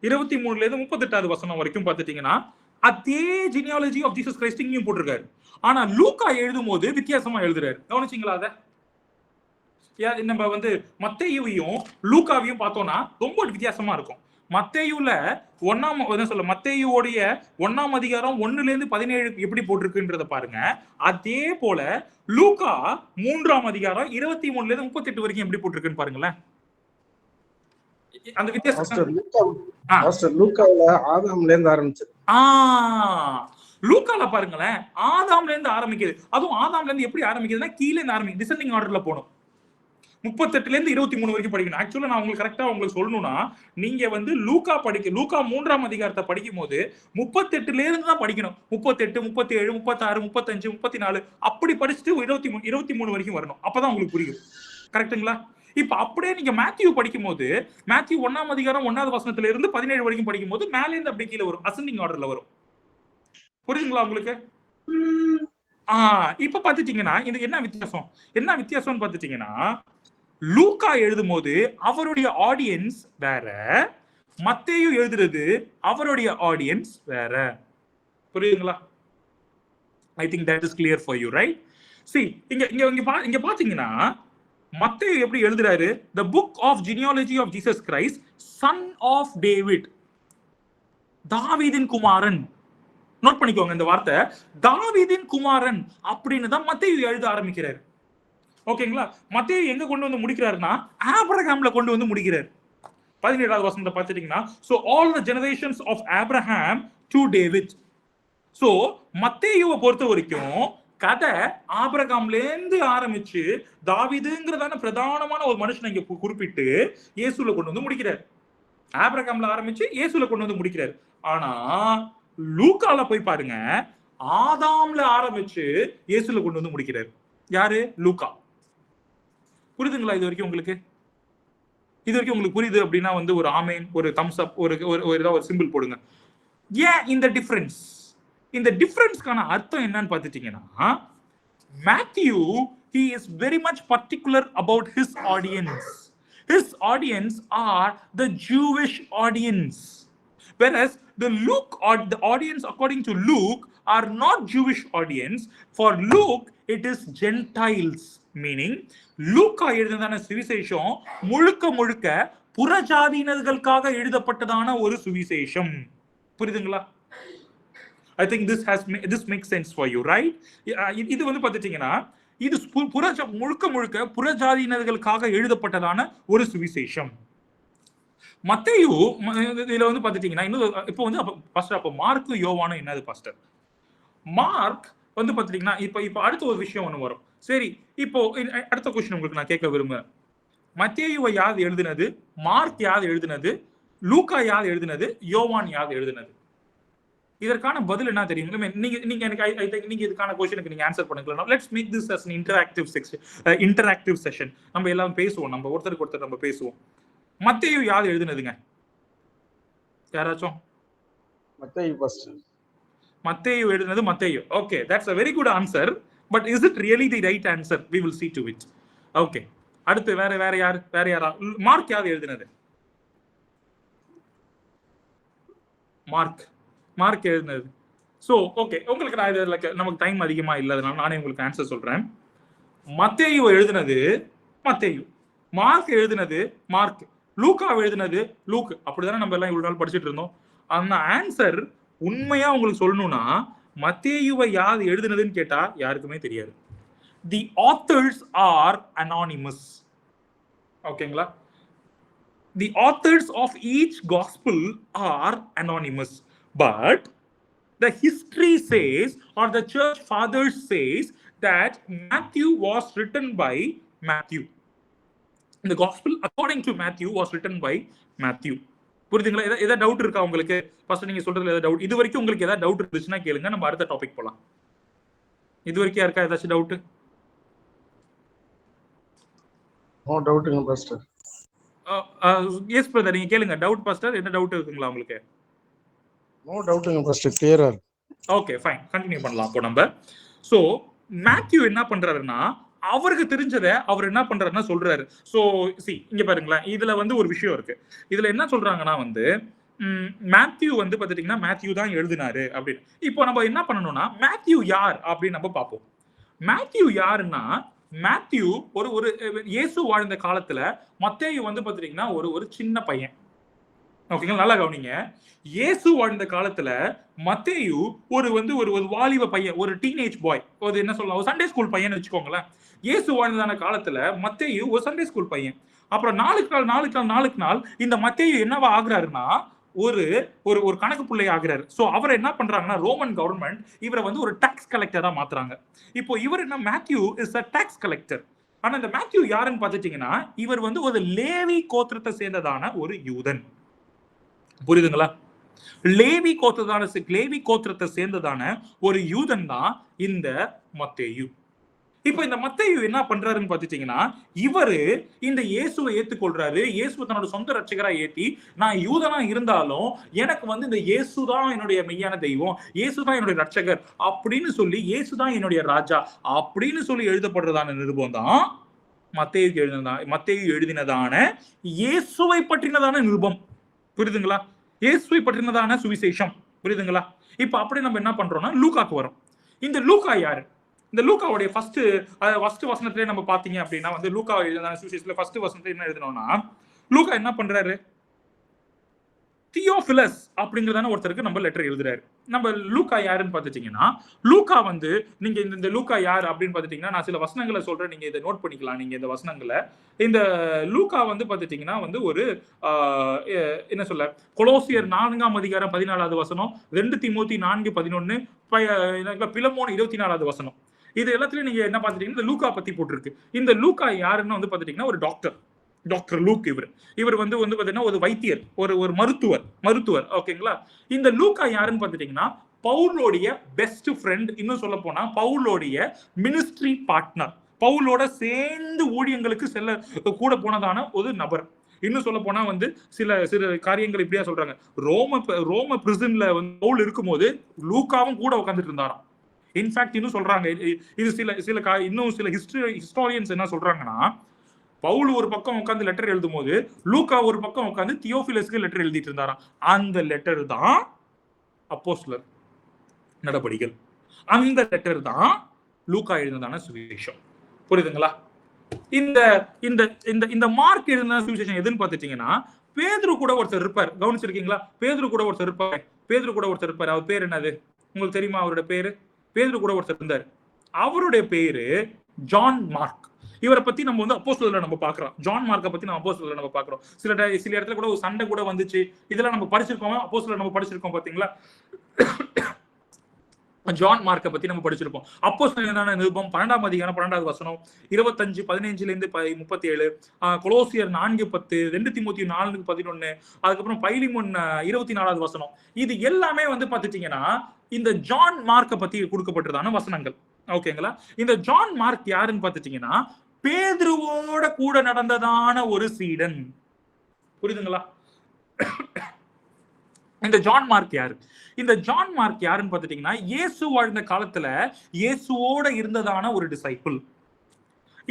23ல இருந்து 38வது வசனம் வரைக்கும் பாத்துட்டீங்கன்னா அதே ஜீனியாலஜி ஆஃப் ஜீசஸ் கிரைஸ்ட் இங்கேயும் போட்டிருக்காரு. ஆனா லூக்கா எழுதும் போது வித்தியாசமா எழுதுறாரு. கவனிச்சிங்களா? அத நம்ம வந்து மத்தேயுவையும் லூக்காவையும் பார்த்தோம்னா ரொம்ப வித்தியாசமா இருக்கும். மத்தேயுல மத்தேயுடைய 1ஆம் அதிகாரம் 1ல இருந்து 17 எப்படி போட்டிருக்குன்றத பாருங்க. அதே போல லூக்கா 3ஆம் அதிகாரம் 23ல இருந்து 38 வரைக்கும் எப்படி போட்டிருக்குன்னு பாருங்களேன். அந்த வித்தியாசம் லூக்கால ஆதாம்ல இருந்து ஆரம்பிச்சு, லூக்கால பாருங்களேன் ஆதாம்ல இருந்து ஆரம்பிக்குது. அதுவும் ஆதாம்ல இருந்து எப்படி ஆரம்பிக்குதுன்னா கீழே இருந்து ஆரம்பிக்குது, டிசெண்டிங் ஆர்டர்ல போகணும். 38ல இருந்து 23 வரைக்கும் படிக்கணும். ஆக்சுவலா நான் உங்களுக்கு கரெக்டா உங்களுக்கு சொல்லணும்னா, நீங்க வந்து லூக்கா 3ஆம் அதிகாரத்தை படிக்கும் போது 38ல இருந்து தான் படிக்கணும். 38, 37, 36, 35, 34 அப்படி படிச்சுட்டு 23 வரைக்கும் வரணும். அப்பதான் உங்களுக்கு புரியும். கரெக்ட்டுங்களா? இப்ப அப்படியே நீங்க மேத்யூ படிக்கும் போது மேத்யூ 1ஆம் அதிகாரம் 1வது வசனத்துல இருந்து 17 வரைக்கும் படிக்கும் போது மேல இருந்து அப்படி கீழே வரும், அசெண்டிங் ஆர்டர்ல வரும். புரியுதுங்களா உங்களுக்கு? இப்ப பாத்துட்டீங்கன்னா இது என்ன வித்தியாசம்னு பாத்துட்டீங்கன்னா, லூக்கா எழுதும் போது அவருடைய ஆடியன்ஸ் வேற, மத்தேயு எழுதுறது அவருடைய ஆடியன்ஸ் வேற. புரியுதுங்களா? I think that is clear for you, right? See, இங்க பாத்தீங்கன்னா மத்தேயு எப்படி எழுதுறாரு? The book of genealogy of Jesus Christ, son of David, தாவீதின் குமாரன். நோட் பண்ணிக்கோங்க இந்த வார்த்தை, தாவீதின் குமாரன் அப்படின்னு தான் மத்தேயு எழுத ஆரம்பிக்கிறார். ஓகேங்களா? மத்தேயு எங்க கொண்டு வந்து முடிக்கிறாருன்னா ஆபிரகாம்ல கொண்டு வந்து முடிக்கிறார். 17வது வசனத்தை பார்த்துட்டீங்கன்னா, so all the generations of Abraham to David. so மத்தேயுவை பொறுத்த வரைக்கும் கதை ஆபிரகாம்ல இருந்து ஆரம்பிச்சு தாவீதுங்கிறதான பிரதானமான ஒரு மனுஷனை இங்க குறிப்பிட்டு இயேசுல கொண்டு வந்து முடிக்கிறார். ஆபிரகாம்ல ஆரம்பிச்சு இயேசுல கொண்டு வந்து முடிக்கிறார். ஆனா லூக்கால போய் பாருங்க, ஆதாம்ல ஆரம்பிச்சு இயேசுல கொண்டு வந்து முடிக்கிறார். யாரு? லூக்கா. புரியுதுங்களா? இது வரைக்கும் உங்களுக்கு புரியுது அப்படின்னா வந்து ஒரு ஆமேன், ஒரு தம்ஸ் அப், ஒரு சிம்பிள் போடுங்க. ஏன் இந்த டிஃபரன்ஸ்? இந்த டிஃபரன்ஸ்க்கான அர்த்தம் என்னன்னு பார்த்துட்டீங்கன்னா, Matthew he is very much particular about his audience. His audience are the Jewish audience, whereas the audience according to Luke are not Jewish audience. For Luke it is Gentiles, meaning லூக்கா எழுதினதான சுவிசேஷம் முழுக்க புறஜாதியினர்களுக்காக எழுதப்பட்டதான ஒரு சுவிசேஷம். புரியுதுங்களா? I think this makes sense for you, right? இது வந்து பாத்துட்டீங்கன்னா இது முழுக்க புறஜாதியினர்களுக்காக எழுதப்பட்டதான ஒரு சுவிசேஷம். மத்தேயு இதுல வந்து பாத்துட்டீங்கன்னா இன்னும் இப்போ வந்து பாஸ்டர் அப்ப மார்க்கு யோவானும் என்னது பாஸ்டர்? மார்க் வந்து பாத்துட்டீங்கன்னா இப்ப அடுத்த ஒரு விஷயம் ஒண்ணு வரும். சரி, இப்போ அடுத்த क्वेश्चन உங்களுக்கு நான் கேட்க விரும்புறேன். மத்தேயுவை யார் எழுதினது? மார்க் யார் எழுதினது? லூக்கா யார் எழுதினது? யோவான் யார் எழுதினது? இதற்கான பதில் என்ன தெரியும்? நீங்க எனக்கு ஐ திங்க் நீங்க இதுக்கான क्वेश्चनக்கு நீங்க ஆன்சர் பண்ணுங்க. Let's make this as an interactive session. நம்ம எல்லாம் பேசுவோம், நம்ம ஒருத்தருக்கு ஒருத்தர் நம்ம பேசுவோம். மத்தேயு யார் எழுதினதுங்க? யாராச்சும்? மத்தேயு ஃபர்ஸ்ட். மத்தேயு எழுதினது மத்தேயு. Okay, that's a very good answer, but is it really the right answer? We will see to it. Okay, அடுத்து வேற யாரா? மார்க் யார் எழுதினது? மார்க் எழுதினது. சோ ஓகே, உங்களுக்கு நான் இதுல நமக்கு டைம் அதிகமா இல்லாதனால நானே உங்களுக்கு ஆன்சர் சொல்றேன். மத்தேயு எழுதினது மத்தேயு, மார்க் எழுதினது மார்க், லூக்கா எழுதினது லூக். அப்படிதானே நம்ம எல்லாம் இவ்வளவு நாள் படிச்சுட்டு இருந்தோம். அந்த ஆன்சர் உண்மையா உங்களுக்கு சொல்லணும்னா மத்தேயுவை யார் எழுதினதுன்னு கேட்டா யாருக்குமே தெரியாது. தி ஆத்தர்ஸ் ஆர் அனானிமஸ். ஓகேங்களா? The authors of each gospel are anonymous, but the history says, or the church fathers says, that Matthew was written by Matthew. The gospel according to Matthew was written by Matthew. புரியுதுங்களா? ஏதாவது doubt இருக்கா உங்களுக்கு? First நீங்க சொல்றதுல ஏதாவது doubt, இது வரைக்கும் உங்களுக்கு ஏதாவது டவுட் இருந்துச்சுன்னா கேளுங்க, நம்ம அடுத்த டாபிக் போலாம். இது வரைக்கும் யாருக்கா ஏதாச்சும் டவுட்? நோ டவுட்ங்க பாஸ்டர். எஸ் பிரதர், நீங்க கேளுங்க. டவுட் பாஸ்டர், என்ன டவுட் இருக்குங்களா உங்களுக்கு? நோ டவுட்ங்க பாஸ்டர், கிளியரா இருக்கு. ஓகே ஃபைன், கண்டினியூ பண்ணலாம் அப்போ நம்ம. சோ மேத்யூ என்ன பண்றாருன்னா, அவருக்கு தெரிஞ்சதை அவர் என்ன பண்றாருன்னா சொல்றாரு. சோ சி இங்க பாருங்களேன், இதுல வந்து ஒரு விஷயம் இருக்கு. இதுல என்ன சொல்றாங்கன்னா வந்து மேத்யூ வந்து பாத்துட்டீங்கன்னா மேத்யூ தான் எழுதினாரு அப்படின்னு. இப்போ நம்ம என்ன பண்ணணும்னா மேத்யூ யார் அப்படின்னு நம்ம பார்ப்போம். மேத்யூ யாருன்னா, மேத்யூ ஒரு இயேசு வாழ்ந்த காலத்துல மத்தேயு வந்து பாத்துட்டீங்கன்னா ஒரு சின்ன பையன். ஓகேங்களா? நல்லா கவனிங்க. இயேசு வாழ்ந்த காலத்துல மத்தேயு ஒரு வாலிப பையன், ஒரு டீனேஜ் பாய், ஒரு என்ன சொல்லலாம், ஒரு சண்டே ஸ்கூல் பையன் வச்சுக்கோங்களேன். இயேசு வாழ்ந்ததான காலத்துல மத்தேயு ஒரு சண்டே ஸ்கூல் பையன். அப்புறம் நாளுக்கு நாள் இந்த மத்தேயு என்னவா ஆகுறாருன்னா ஒரு கணக்கு பிள்ளை ஆகுறாரு. சோ அவர் என்ன பண்றாங்கன்னா, ரோமன் கவர்மெண்ட் இவரை வந்து ஒரு டாக்ஸ் கலெக்டரா மாத்துறாங்க. இப்போ இவர் என்ன, Matthew is a tax collector. ஆனா இந்த மேத்யூ யாருன்னு பாத்துட்டீங்கன்னா, இவர் வந்து ஒரு லேவி கோத்திரத்தை சேர்ந்ததான ஒரு யூதன். புரியுதுங்களா? லேவி கோத்திரத்தை சேர்ந்ததான ஒரு யூதன் தான் இந்த மத்தேயு. இப்ப இந்த மத்தேயு என்ன பண்றாருன்னு பாத்துட்டீங்கன்னா, இவரு இந்த இயேசுவை ஏத்துக்கொள்றாரு. இயேசுவை தன்னோட சொந்த ரட்சகரா ஏத்தி, நான் யூதனா இருந்தாலும் எனக்கு வந்து இந்த இயேசுதான் என்னுடைய மெய்யான தெய்வம், இயேசுதான் என்னுடைய ரட்சகர் அப்படின்னு சொல்லி, இயேசுதான் என்னுடைய ராஜா அப்படின்னு சொல்லி எழுதப்படுறதான நிருபம் தான் மத்தேயு எழுதினதான இயேசுவை பற்றினதான நிருபம். புரியுதுங்களா? இயேசுவை பற்றினதான சுவிசேஷம். புரியுதுங்களா? இப்ப அப்படி நம்ம என்ன பண்றோம்னா லூக்காக்கு வரும். இந்த லூக்கா யாரு? இந்த லூக்காவுடைய ஃபர்ஸ்ட் வசனத்திலே நம்ம பாத்தீங்க அப்படின்னா வந்து லூக்கா எழுதின சுவிசேஷத்துல ஃபர்ஸ்ட் வசனத்துல என்ன எழுதணும்னா, லூக்கா என்ன பண்றாரு, தியோபிலஸ் அப்படிங்கறதான ஒருத்தருக்கு நம்ம லெட்டர் எழுதுறாரு. நம்ம லூக்கா யாருன்னு பாத்துட்டீங்கன்னா, லூக்கா வந்து நீங்க இந்த லூக்கா யார் அப்படின்னு பாத்துட்டீங்கன்னா, நான் சில வசனங்களை சொல்றேன், நீங்க இதை நோட் பண்ணிக்கலாம். நீங்க இந்த வசனங்களை, இந்த லூக்கா வந்து பாத்துட்டீங்கன்னா வந்து ஒரு என்ன சொல்ல, கொலோசியர் 4ஆம் அதிகாரம் 14வது வசனம், 2 தீமோத்தி 4:11, பிலமோன் 24வது வசனம், இது எல்லாத்துலயும் நீங்க என்ன பாத்துட்டீங்கன்னா இந்த லூக்கா பத்தி போட்டிருக்கு. இந்த லூக்கா யாருன்னு வந்து பாத்துட்டீங்கன்னா ஒரு டாக்டர் லூக். இவர் வந்து பாத்தீங்கன்னா ஒரு வைத்தியர், ஒரு மருத்துவர். ஓகேங்களா? இந்த லூக்கா யாருன்னு பாத்துட்டீங்கன்னா பவுலோடைய பெஸ்ட் ஃப்ரெண்ட், இன்னும் சொல்ல போனா பவுலோடைய மினிஸ்ட்ரி பார்ட்னர், பவுலோட சேர்ந்து ஊழியங்களுக்கு கூட போனதான ஒரு நபர். இன்னும் சொல்ல போனா வந்து சில காரியங்கள் இப்படியா சொல்றாங்க, ரோம பிரிசன்ல வந்து பவுல் இருக்கும்போது லூக்காவும் கூட உட்கார்ந்துட்டு இருந்தாராம். இன்ஃபேக்ட் இன்னும் சொல்றாங்க, இது இன்னும் சில ஹிஸ்டாரியன்ஸ் என்ன சொல்றாங்கன்னா, பவுல் ஒரு பக்கம் உட்கார்ந்து லெட்டர் எழுதும் போது லூக்கா ஒரு பக்கம் உட்கார்ந்து தியோபிலஸ்க்கு லெட்டர் எழுதிட்டு இருந்தாராம். அந்த லெட்டர் தான் அப்போஸ்தலர் நடபடிகள். அந்த லெட்டர் தான் லூக்கா எழுதினதான சுவிசேஷம். புரியுதுங்களா? இந்த இந்த இந்த இந்த மார்க் எழுதின சுவிசேஷம் எதுன்னு பாத்துட்டீங்கன்னா, பேதுரு கூட ஒருத்தர் இருப்பார். கவனிச்சிருக்கீங்களா? பேதுரு கூட ஒருத்தர் இருப்பார். அவர் பேர் என்னது உங்களுக்கு தெரியுமா? அவரோட பேரு, பேதுரு கூட ஒருத்தர் இருந்தார். அவருடைய பேரு ஜான் மார்க். இவரை பத்தி நம்ம வந்து அப்போஸ்தலர்ல நம்ம பாக்குறோம். ஜான் மார்க்கை பத்தி நம்ம அப்போஸ்தலர்ல நம்ம பாக்குறோம். சில இடத்துல கூட ஒரு சண்டை கூட வந்துச்சு. இதெல்லாம் நம்ம படிச்சிருக்கோம். அப்போஸ்தலர் நம்ம படிச்சிருக்கோம் பாத்தீங்களா? ஜான் மார்க்கை பத்தி நம்ம படிச்சிருப்போம். அப்போஸ்தலர் நிருபம் 12ஆம் அதிகாரம் 12வது வசனம், 25, 15 37, கொலோசியர் 4:10, 2 தீமோத்தி 4:11, அதுக்கப்புறம் பைலிமோன் 24வது வசனம். இது எல்லாமே வந்து பாத்துட்டீங்கன்னா இந்த ஜான் மார்க்கை பத்தி கொடுக்கப்பட்டதான வசனங்கள். ஓகேங்களா? இந்த ஜான் மார்க் யாருன்னு பாத்துட்டீங்கன்னா பேதுருவோட கூட நடந்ததான ஒரு சீடன். புரியுதுங்களா? இந்த ஜான் மார்க் யாரு? இந்த ஜான் மார்க் யாருன்னு பாத்துட்டீங்கன்னா இயேசு வாழ்ந்த காலத்துல இயேசுவோட இருந்ததான ஒரு டிசைபிள்.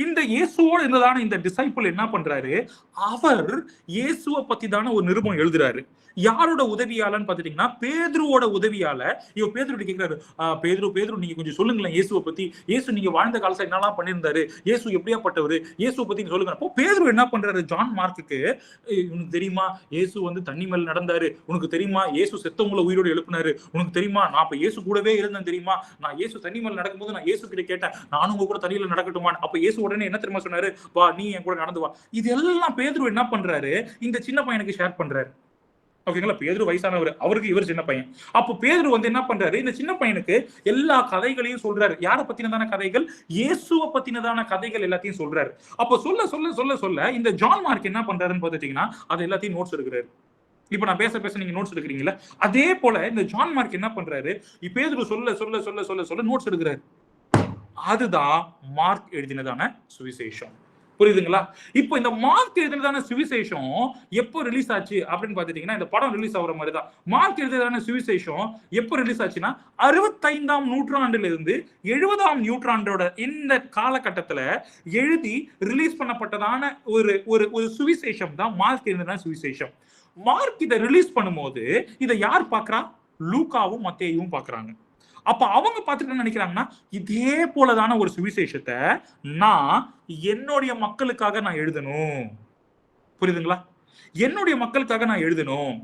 இந்த இயேசுவோட இருந்ததான இந்த டிசைபிள் என்ன பண்றாரு, அவர் இயேசுவை பத்தி தானே ஒரு நிருபம் எழுதுறாரு. யாரோட உதவியாளன்னு பாத்துட்டீங்கன்னா பேதுருவோட உதவியால. இவ பேதுரு கேட்கிறாரு, பேதுரு நீங்க கொஞ்சம் சொல்லுங்களேன் இயேசுவை பத்தி. இயேசு நீங்க வாழ்ந்த காலத்துல என்னெல்லாம் பண்ணியிருந்தாரு, இயேசு எப்படியாப்பட்டவர், இயேசுவை பத்தி சொல்லுங்க. அப்போ பேதுரு என்ன பண்றாரு, ஜான் மார்க்குக்கு, உனக்கு தெரியுமா இயேசு வந்து தண்ணி மேல நடந்தாரு, உனக்கு தெரியுமா இயேசு செத்தவங்களை உயிரோடு எழுப்பினாரு, உனக்கு தெரியுமா நான் இப்ப இயேசு கூடவே இருந்தேன் தெரியுமா, நான் இயேசு தண்ணி மேல நடக்கும்போது நான் இயேசு கிட்ட கேட்டேன், நானும் உங்க கூட தண்ணியில நடக்கட்டுமா. அப்ப இயேசு உடனே என்ன தெரியுமா சொன்னாரு, வா நீ என் கூட நடந்து வா. இது எல்லாம் பேதுரு என்ன பண்றாரு, இந்த சின்ன பையனுக்கு ஷேர் பண்றாரு. ஓகேங்களா, பேதுரு வயசானவர், அவருக்கு இவர் சின்ன பையன். அப்போ பேதுரு வந்து என்ன பண்றாரு, இந்த சின்ன பையனுக்கு எல்லா கதைகளையும் சொல்றாரு. யாரை பத்தினதான கதைகள், இயேசுவை பத்தினதான கதைகள் எல்லாத்தையும் சொல்றாரு. அப்போ சொல்ல சொல்ல சொல்ல சொல்ல இந்த ஜான் மார்க் என்ன பண்றாருன்னு பார்த்துட்டீங்கன்னா அது எல்லாத்தையும் நோட்ஸ் எடுக்கிறாரு. இப்ப நான் பேச பேச நீங்க நோட்ஸ் எடுக்கிறீங்களா, அதே போல இந்த ஜான் மார்க் என்ன பண்றாரு, பேதுரு சொல்ல சொல்ல சொல்ல சொல்ல சொல்ல நோட்ஸ் எடுக்கிறாரு. அதுதான் மார்க் எழுதினதான சுவிசேஷம். புரியுதுங்களா? இப்போ இந்த மார்க் எழுதினதான சுவிசேஷம் எப்போ ரிலீஸ் ஆச்சு அப்படின்னு பாத்துட்டீங்கன்னா, இந்த படம் ரிலீஸ் ஆகுற மாதிரி தான் மார்க் எழுதினதான சுவிசேஷம் எப்போ ரிலீஸ் ஆச்சுன்னா 65ஆம் நூற்றாண்டுல இருந்து 70ஆம் நூற்றாண்டோட இந்த காலகட்டத்துல எழுதி ரிலீஸ் பண்ணப்பட்டதான ஒரு ஒரு ஒரு சுவிசேஷம் தான் மார்க் எழுதின சுவிசேஷம். மார்க் இதை ரிலீஸ் பண்ணும்போது இதை யார் பாக்குறா, லூக்காவும் மத்தேயும் பாக்குறாங்க. அப்ப அவங்க பார்த்துட்டு நினைக்கிறாங்கன்னா, இதே போலதான ஒரு சுவிசேஷத்தை நான் என்னுடைய மக்களுக்காக நான் எழுதணும். புரியுதுங்களா? என்னுடைய மக்களுக்காக நான் எழுதணும்.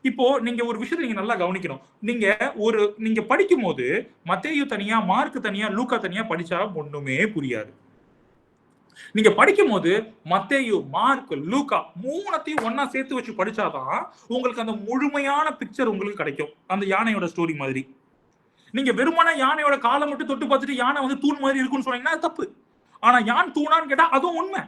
இப்போ நீங்க ஒரு விஷயத்தை நீங்க நல்லா கவனிக்கணும். நீங்க படிக்கும் போது மத்தேயு தனியா, மார்க் தனியா, லூக்கா தனியா படிச்சா ஒண்ணுமே புரியாது. நீங்க படிக்கும் போது மத்தேயு, மார்க், லூக்கா மூணுத்தையும் ஒன்னா சேர்த்து வச்சு படிச்சாதான் உங்களுக்கு அந்த முழுமையான பிக்சர் உங்களுக்கு கிடைக்கும். அந்த யானையோட ஸ்டோரி மாதிரி. நீங்க வெறுமனா யானையோட காலை மட்டும் தொட்டு பார்த்துட்டு யானை வந்து தூண் மாதிரி இருக்குன்னு சொன்னீங்கன்னா தப்பு. ஆனா யான் தூணான்னு கேட்டா அதுவும் உண்மை.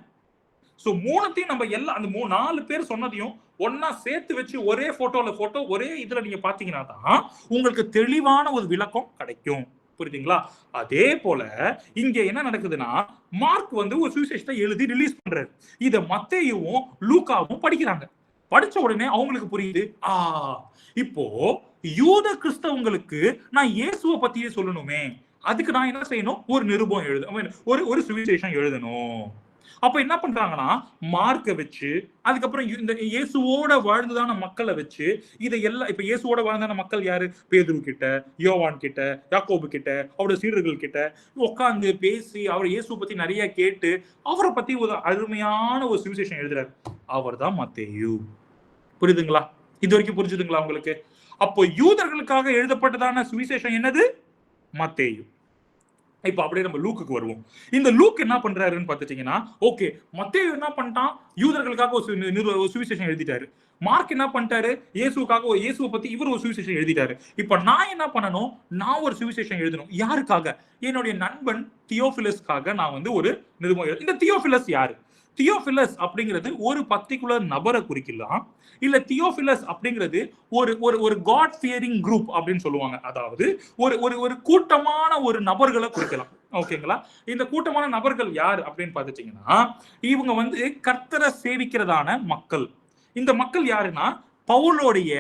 சோ மூணுத்தையும் நம்ம எல்லாம் அந்த 4 பேர் சொன்னதையும் ஒன்னா சேர்த்து வச்சு ஒரே போட்டோ ஒரே இதுல நீங்க பாத்தீங்கன்னா தான் உங்களுக்கு தெளிவான ஒரு விளக்கம் கிடைக்கும். புரியுதுங்களா? அதே போல இங்க என்ன நடக்குதுன்னா, மார்க் வந்து ஒரு சுவிசேஷத்தை எழுதி ரிலீஸ் பண்றாரு. இத மத்தேயுவும் லூக்காவும் படிக்கிறாங்க. படிச்ச உடனே அவங்களுக்கு புரியுது, இப்போ யூத கிறிஸ்தவங்களுக்கு நான் இயேசுவை பத்தியே சொல்லணுமே, அதுக்கு நான் என்ன செய்யணும், ஒரு நிருபம் ஒரு சுவிசேஷம் எழுதணும். அப்ப என்ன பண்றாங்கன்னா, மார்க்க வச்சு அதுக்கப்புறம் இந்த இயேசுவோட வாழ்ந்ததான மக்களை வச்சு இதை எல்லாம், இப்ப இயேசுவோட வாழ்ந்தான மக்கள் யாரு, பேதுரு கிட்ட, யோவான் கிட்ட, யாக்கோபு கிட்ட, அவருடைய சீடர்கள் கிட்ட உட்கார்ந்து பேசி அவர் இயேசு பத்தி நிறைய கேட்டு அவரை பத்தி ஒரு அருமையான ஒரு சுவிசேஷம் எழுதுறாரு. அவர் தான் மத்தேயு. புரியுதுங்களா? இது வரைக்கும் புரிஞ்சுதுங்களா உங்களுக்கு? அப்போ யூதர்களுக்காக எழுதப்பட்டதான சுவிசேஷம் என்னது, மத்தேயு. இப்ப அப்படியே நம்ம லூக்குக்கு வருவோம். இந்த லூக் என்ன பண்றாருன்னு பாத்துட்டீங்கன்னா, ஓகே மத்தேயு என்ன பண்ணிட்டான், யூதர்களுக்காக ஒரு சுவிசேஷம் எழுதிட்டாரு. மார்க் என்ன பண்ணிட்டாரு, இயேசுவை பத்தி இவர் ஒரு சுவிசேஷம் எழுதிட்டாரு. இப்ப நான் என்ன பண்ணணும், நான் ஒரு சுவிசேஷம் எழுதணும். யாருக்காக, என்னுடைய நண்பன் தியோபிலஸ்க்காக நான் வந்து ஒரு நிருபம். இந்த தியோபிலஸ் யாரு, தியோபிலஸ் அப்படிங்கிறது ஒரு பர்டிகுலர் நபரை குறிக்கலாம், இல்ல தியோபிலஸ் அப்படிங்கிறது ஒரு ஒரு காட் ஃபியரிங் குரூப் அப்படின்னு சொல்லுவாங்க. அதாவது ஒரு ஒரு கூட்டமான ஒரு நபர்களை குறிக்கலாம். ஓகேங்களா? இந்த கூட்டமான நபர்கள் யார் அப்படின்னு பாத்துட்டீங்கன்னா, இவங்க வந்து கர்த்தரை சேவிக்கிறதான மக்கள். இந்த மக்கள் யாருன்னா, பவுலோடைய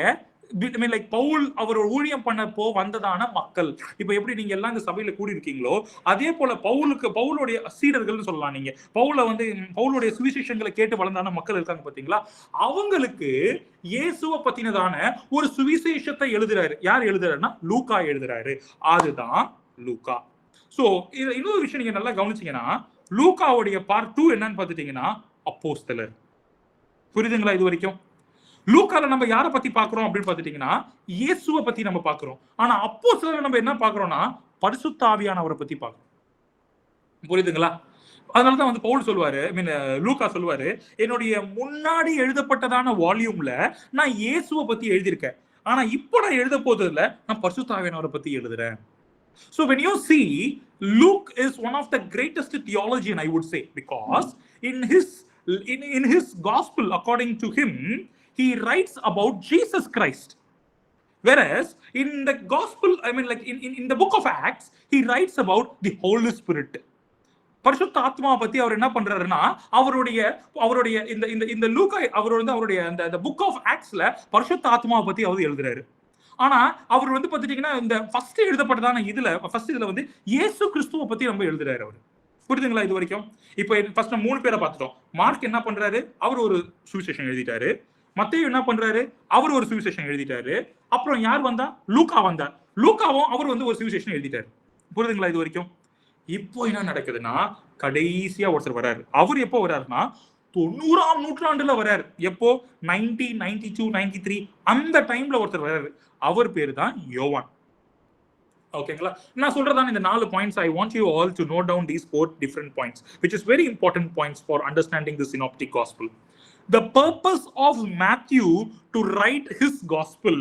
பவுல் அவர் ஊழியம் பண்ணப்போ வந்ததான மக்கள். இப்ப எப்படி நீங்க எல்லாம் இந்த சபையில கூடி இருக்கீங்களோ, அதே போல பவுலுடைய சீடர்கள் சொல்லலாம். நீங்க பவுலுடைய சுவிசேஷங்களை கேட்டு வளர்ந்தான மக்கள் இருக்காங்க பாத்தீங்களா, அவங்களுக்கு இயேசுவை பத்தினதான ஒரு சுவிசேஷத்தை எழுதுறாரு. யார் எழுதுறாருன்னா, லூக்கா எழுதுறாரு. அதுதான் லூக்கா. சோ இன்னொரு விஷயம் நீங்க நல்லா கவனிச்சீங்கன்னா, லூக்காவுடைய பார்ட் 2 என்னன்னு பாத்துட்டீங்கன்னா, அப்போஸ்தலர். புரியுதுங்களா இது வரைக்கும்? லூக்கால நம்ம யாரை பத்தி பாக்குறோம் அப்படின்னு பாத்துட்டீங்கன்னா, இயேசுவை பத்தி நம்ம பாக்குறோம். ஆனா அப்போஸ்தலர் நம்ம என்ன பாக்குறோம்னா, பரிசுத்த ஆவியானவரை பத்தி பாக்குறோம். புரியுதுங்களா? அதனாலதான் வந்து பவுல் சொல்லுவாரு, லூக்கா சொல்லுவாரு, என்னுடைய முன்னாடி எழுதப்பட்டதான வால்யூம்ல நான் இயேசுவை பத்தி எழுதியிருக்கேன், ஆனா இப்போ நான் எழுத போறதுல நான் பரிசுத்த ஆவியானவரை பத்தி எழுதுறேன். So when you see, Luke is one of the greatest theologian, I would say, because in his gospel, according to him, he writes about Jesus Christ. Whereas in the gospel, in the book of Acts, he writes about the Holy Spirit. பரிசுத்த ஆத்மாவை பத்தி அவர் என்ன பண்றாருன்னா, அவருடைய இந்த லூக்கா அவருடைய அந்த book of ஆக்ட்ஸ்ல பரிசுத்த ஆத்மாவை பத்தி அவர் எழுதுறாரு. ஆனா அவர் வந்து பாத்துட்டீங்கன்னா, இந்த ஃபர்ஸ்ட் எழுதப்பட்டதான இதுல வந்து இயேசு கிறிஸ்துவை பத்தி நம்ம எழுதுறாரு. அவர் புரியுதுங்களா இது வரைக்கும்? இப்போ ஃபர்ஸ்ட் 3 பேரை பார்த்துட்டோம். மார்க் என்ன பண்றாரு? அவர் ஒரு சுவிசேஷம் எழுதிட்டாரு. மத்தேயு என்ன பண்றாரு? அவர் ஒரு சுவிசேஷம் எழுதிட்டாரு. அப்புறம் யார் வந்தா? லூக்கா வந்தார். லூக்காவும் அவர் வந்து ஒரு சுவிசேஷம் எழுதிட்டாரு. புரியுதுங்களா இது வரைக்கும்? இப்போ என்ன நடக்குதுன்னா, கடைசியா ஒருத்தர் வராரு. அவர் எப்போ வராருன்னா 90ஆம் நூற்றாண்டுல வராரு. எப்போ? 90, 92, 93 அந்த டைம்ல ஒருத்தர் வராரு. அவர் பேரு தான் யோவான். ஓகேங்களா? நான் சொல்றதான இந்த 4 points. I want you all to note down these 4 different points, which is very important points for understanding the synoptic gospel. The purpose of Matthew to write his gospel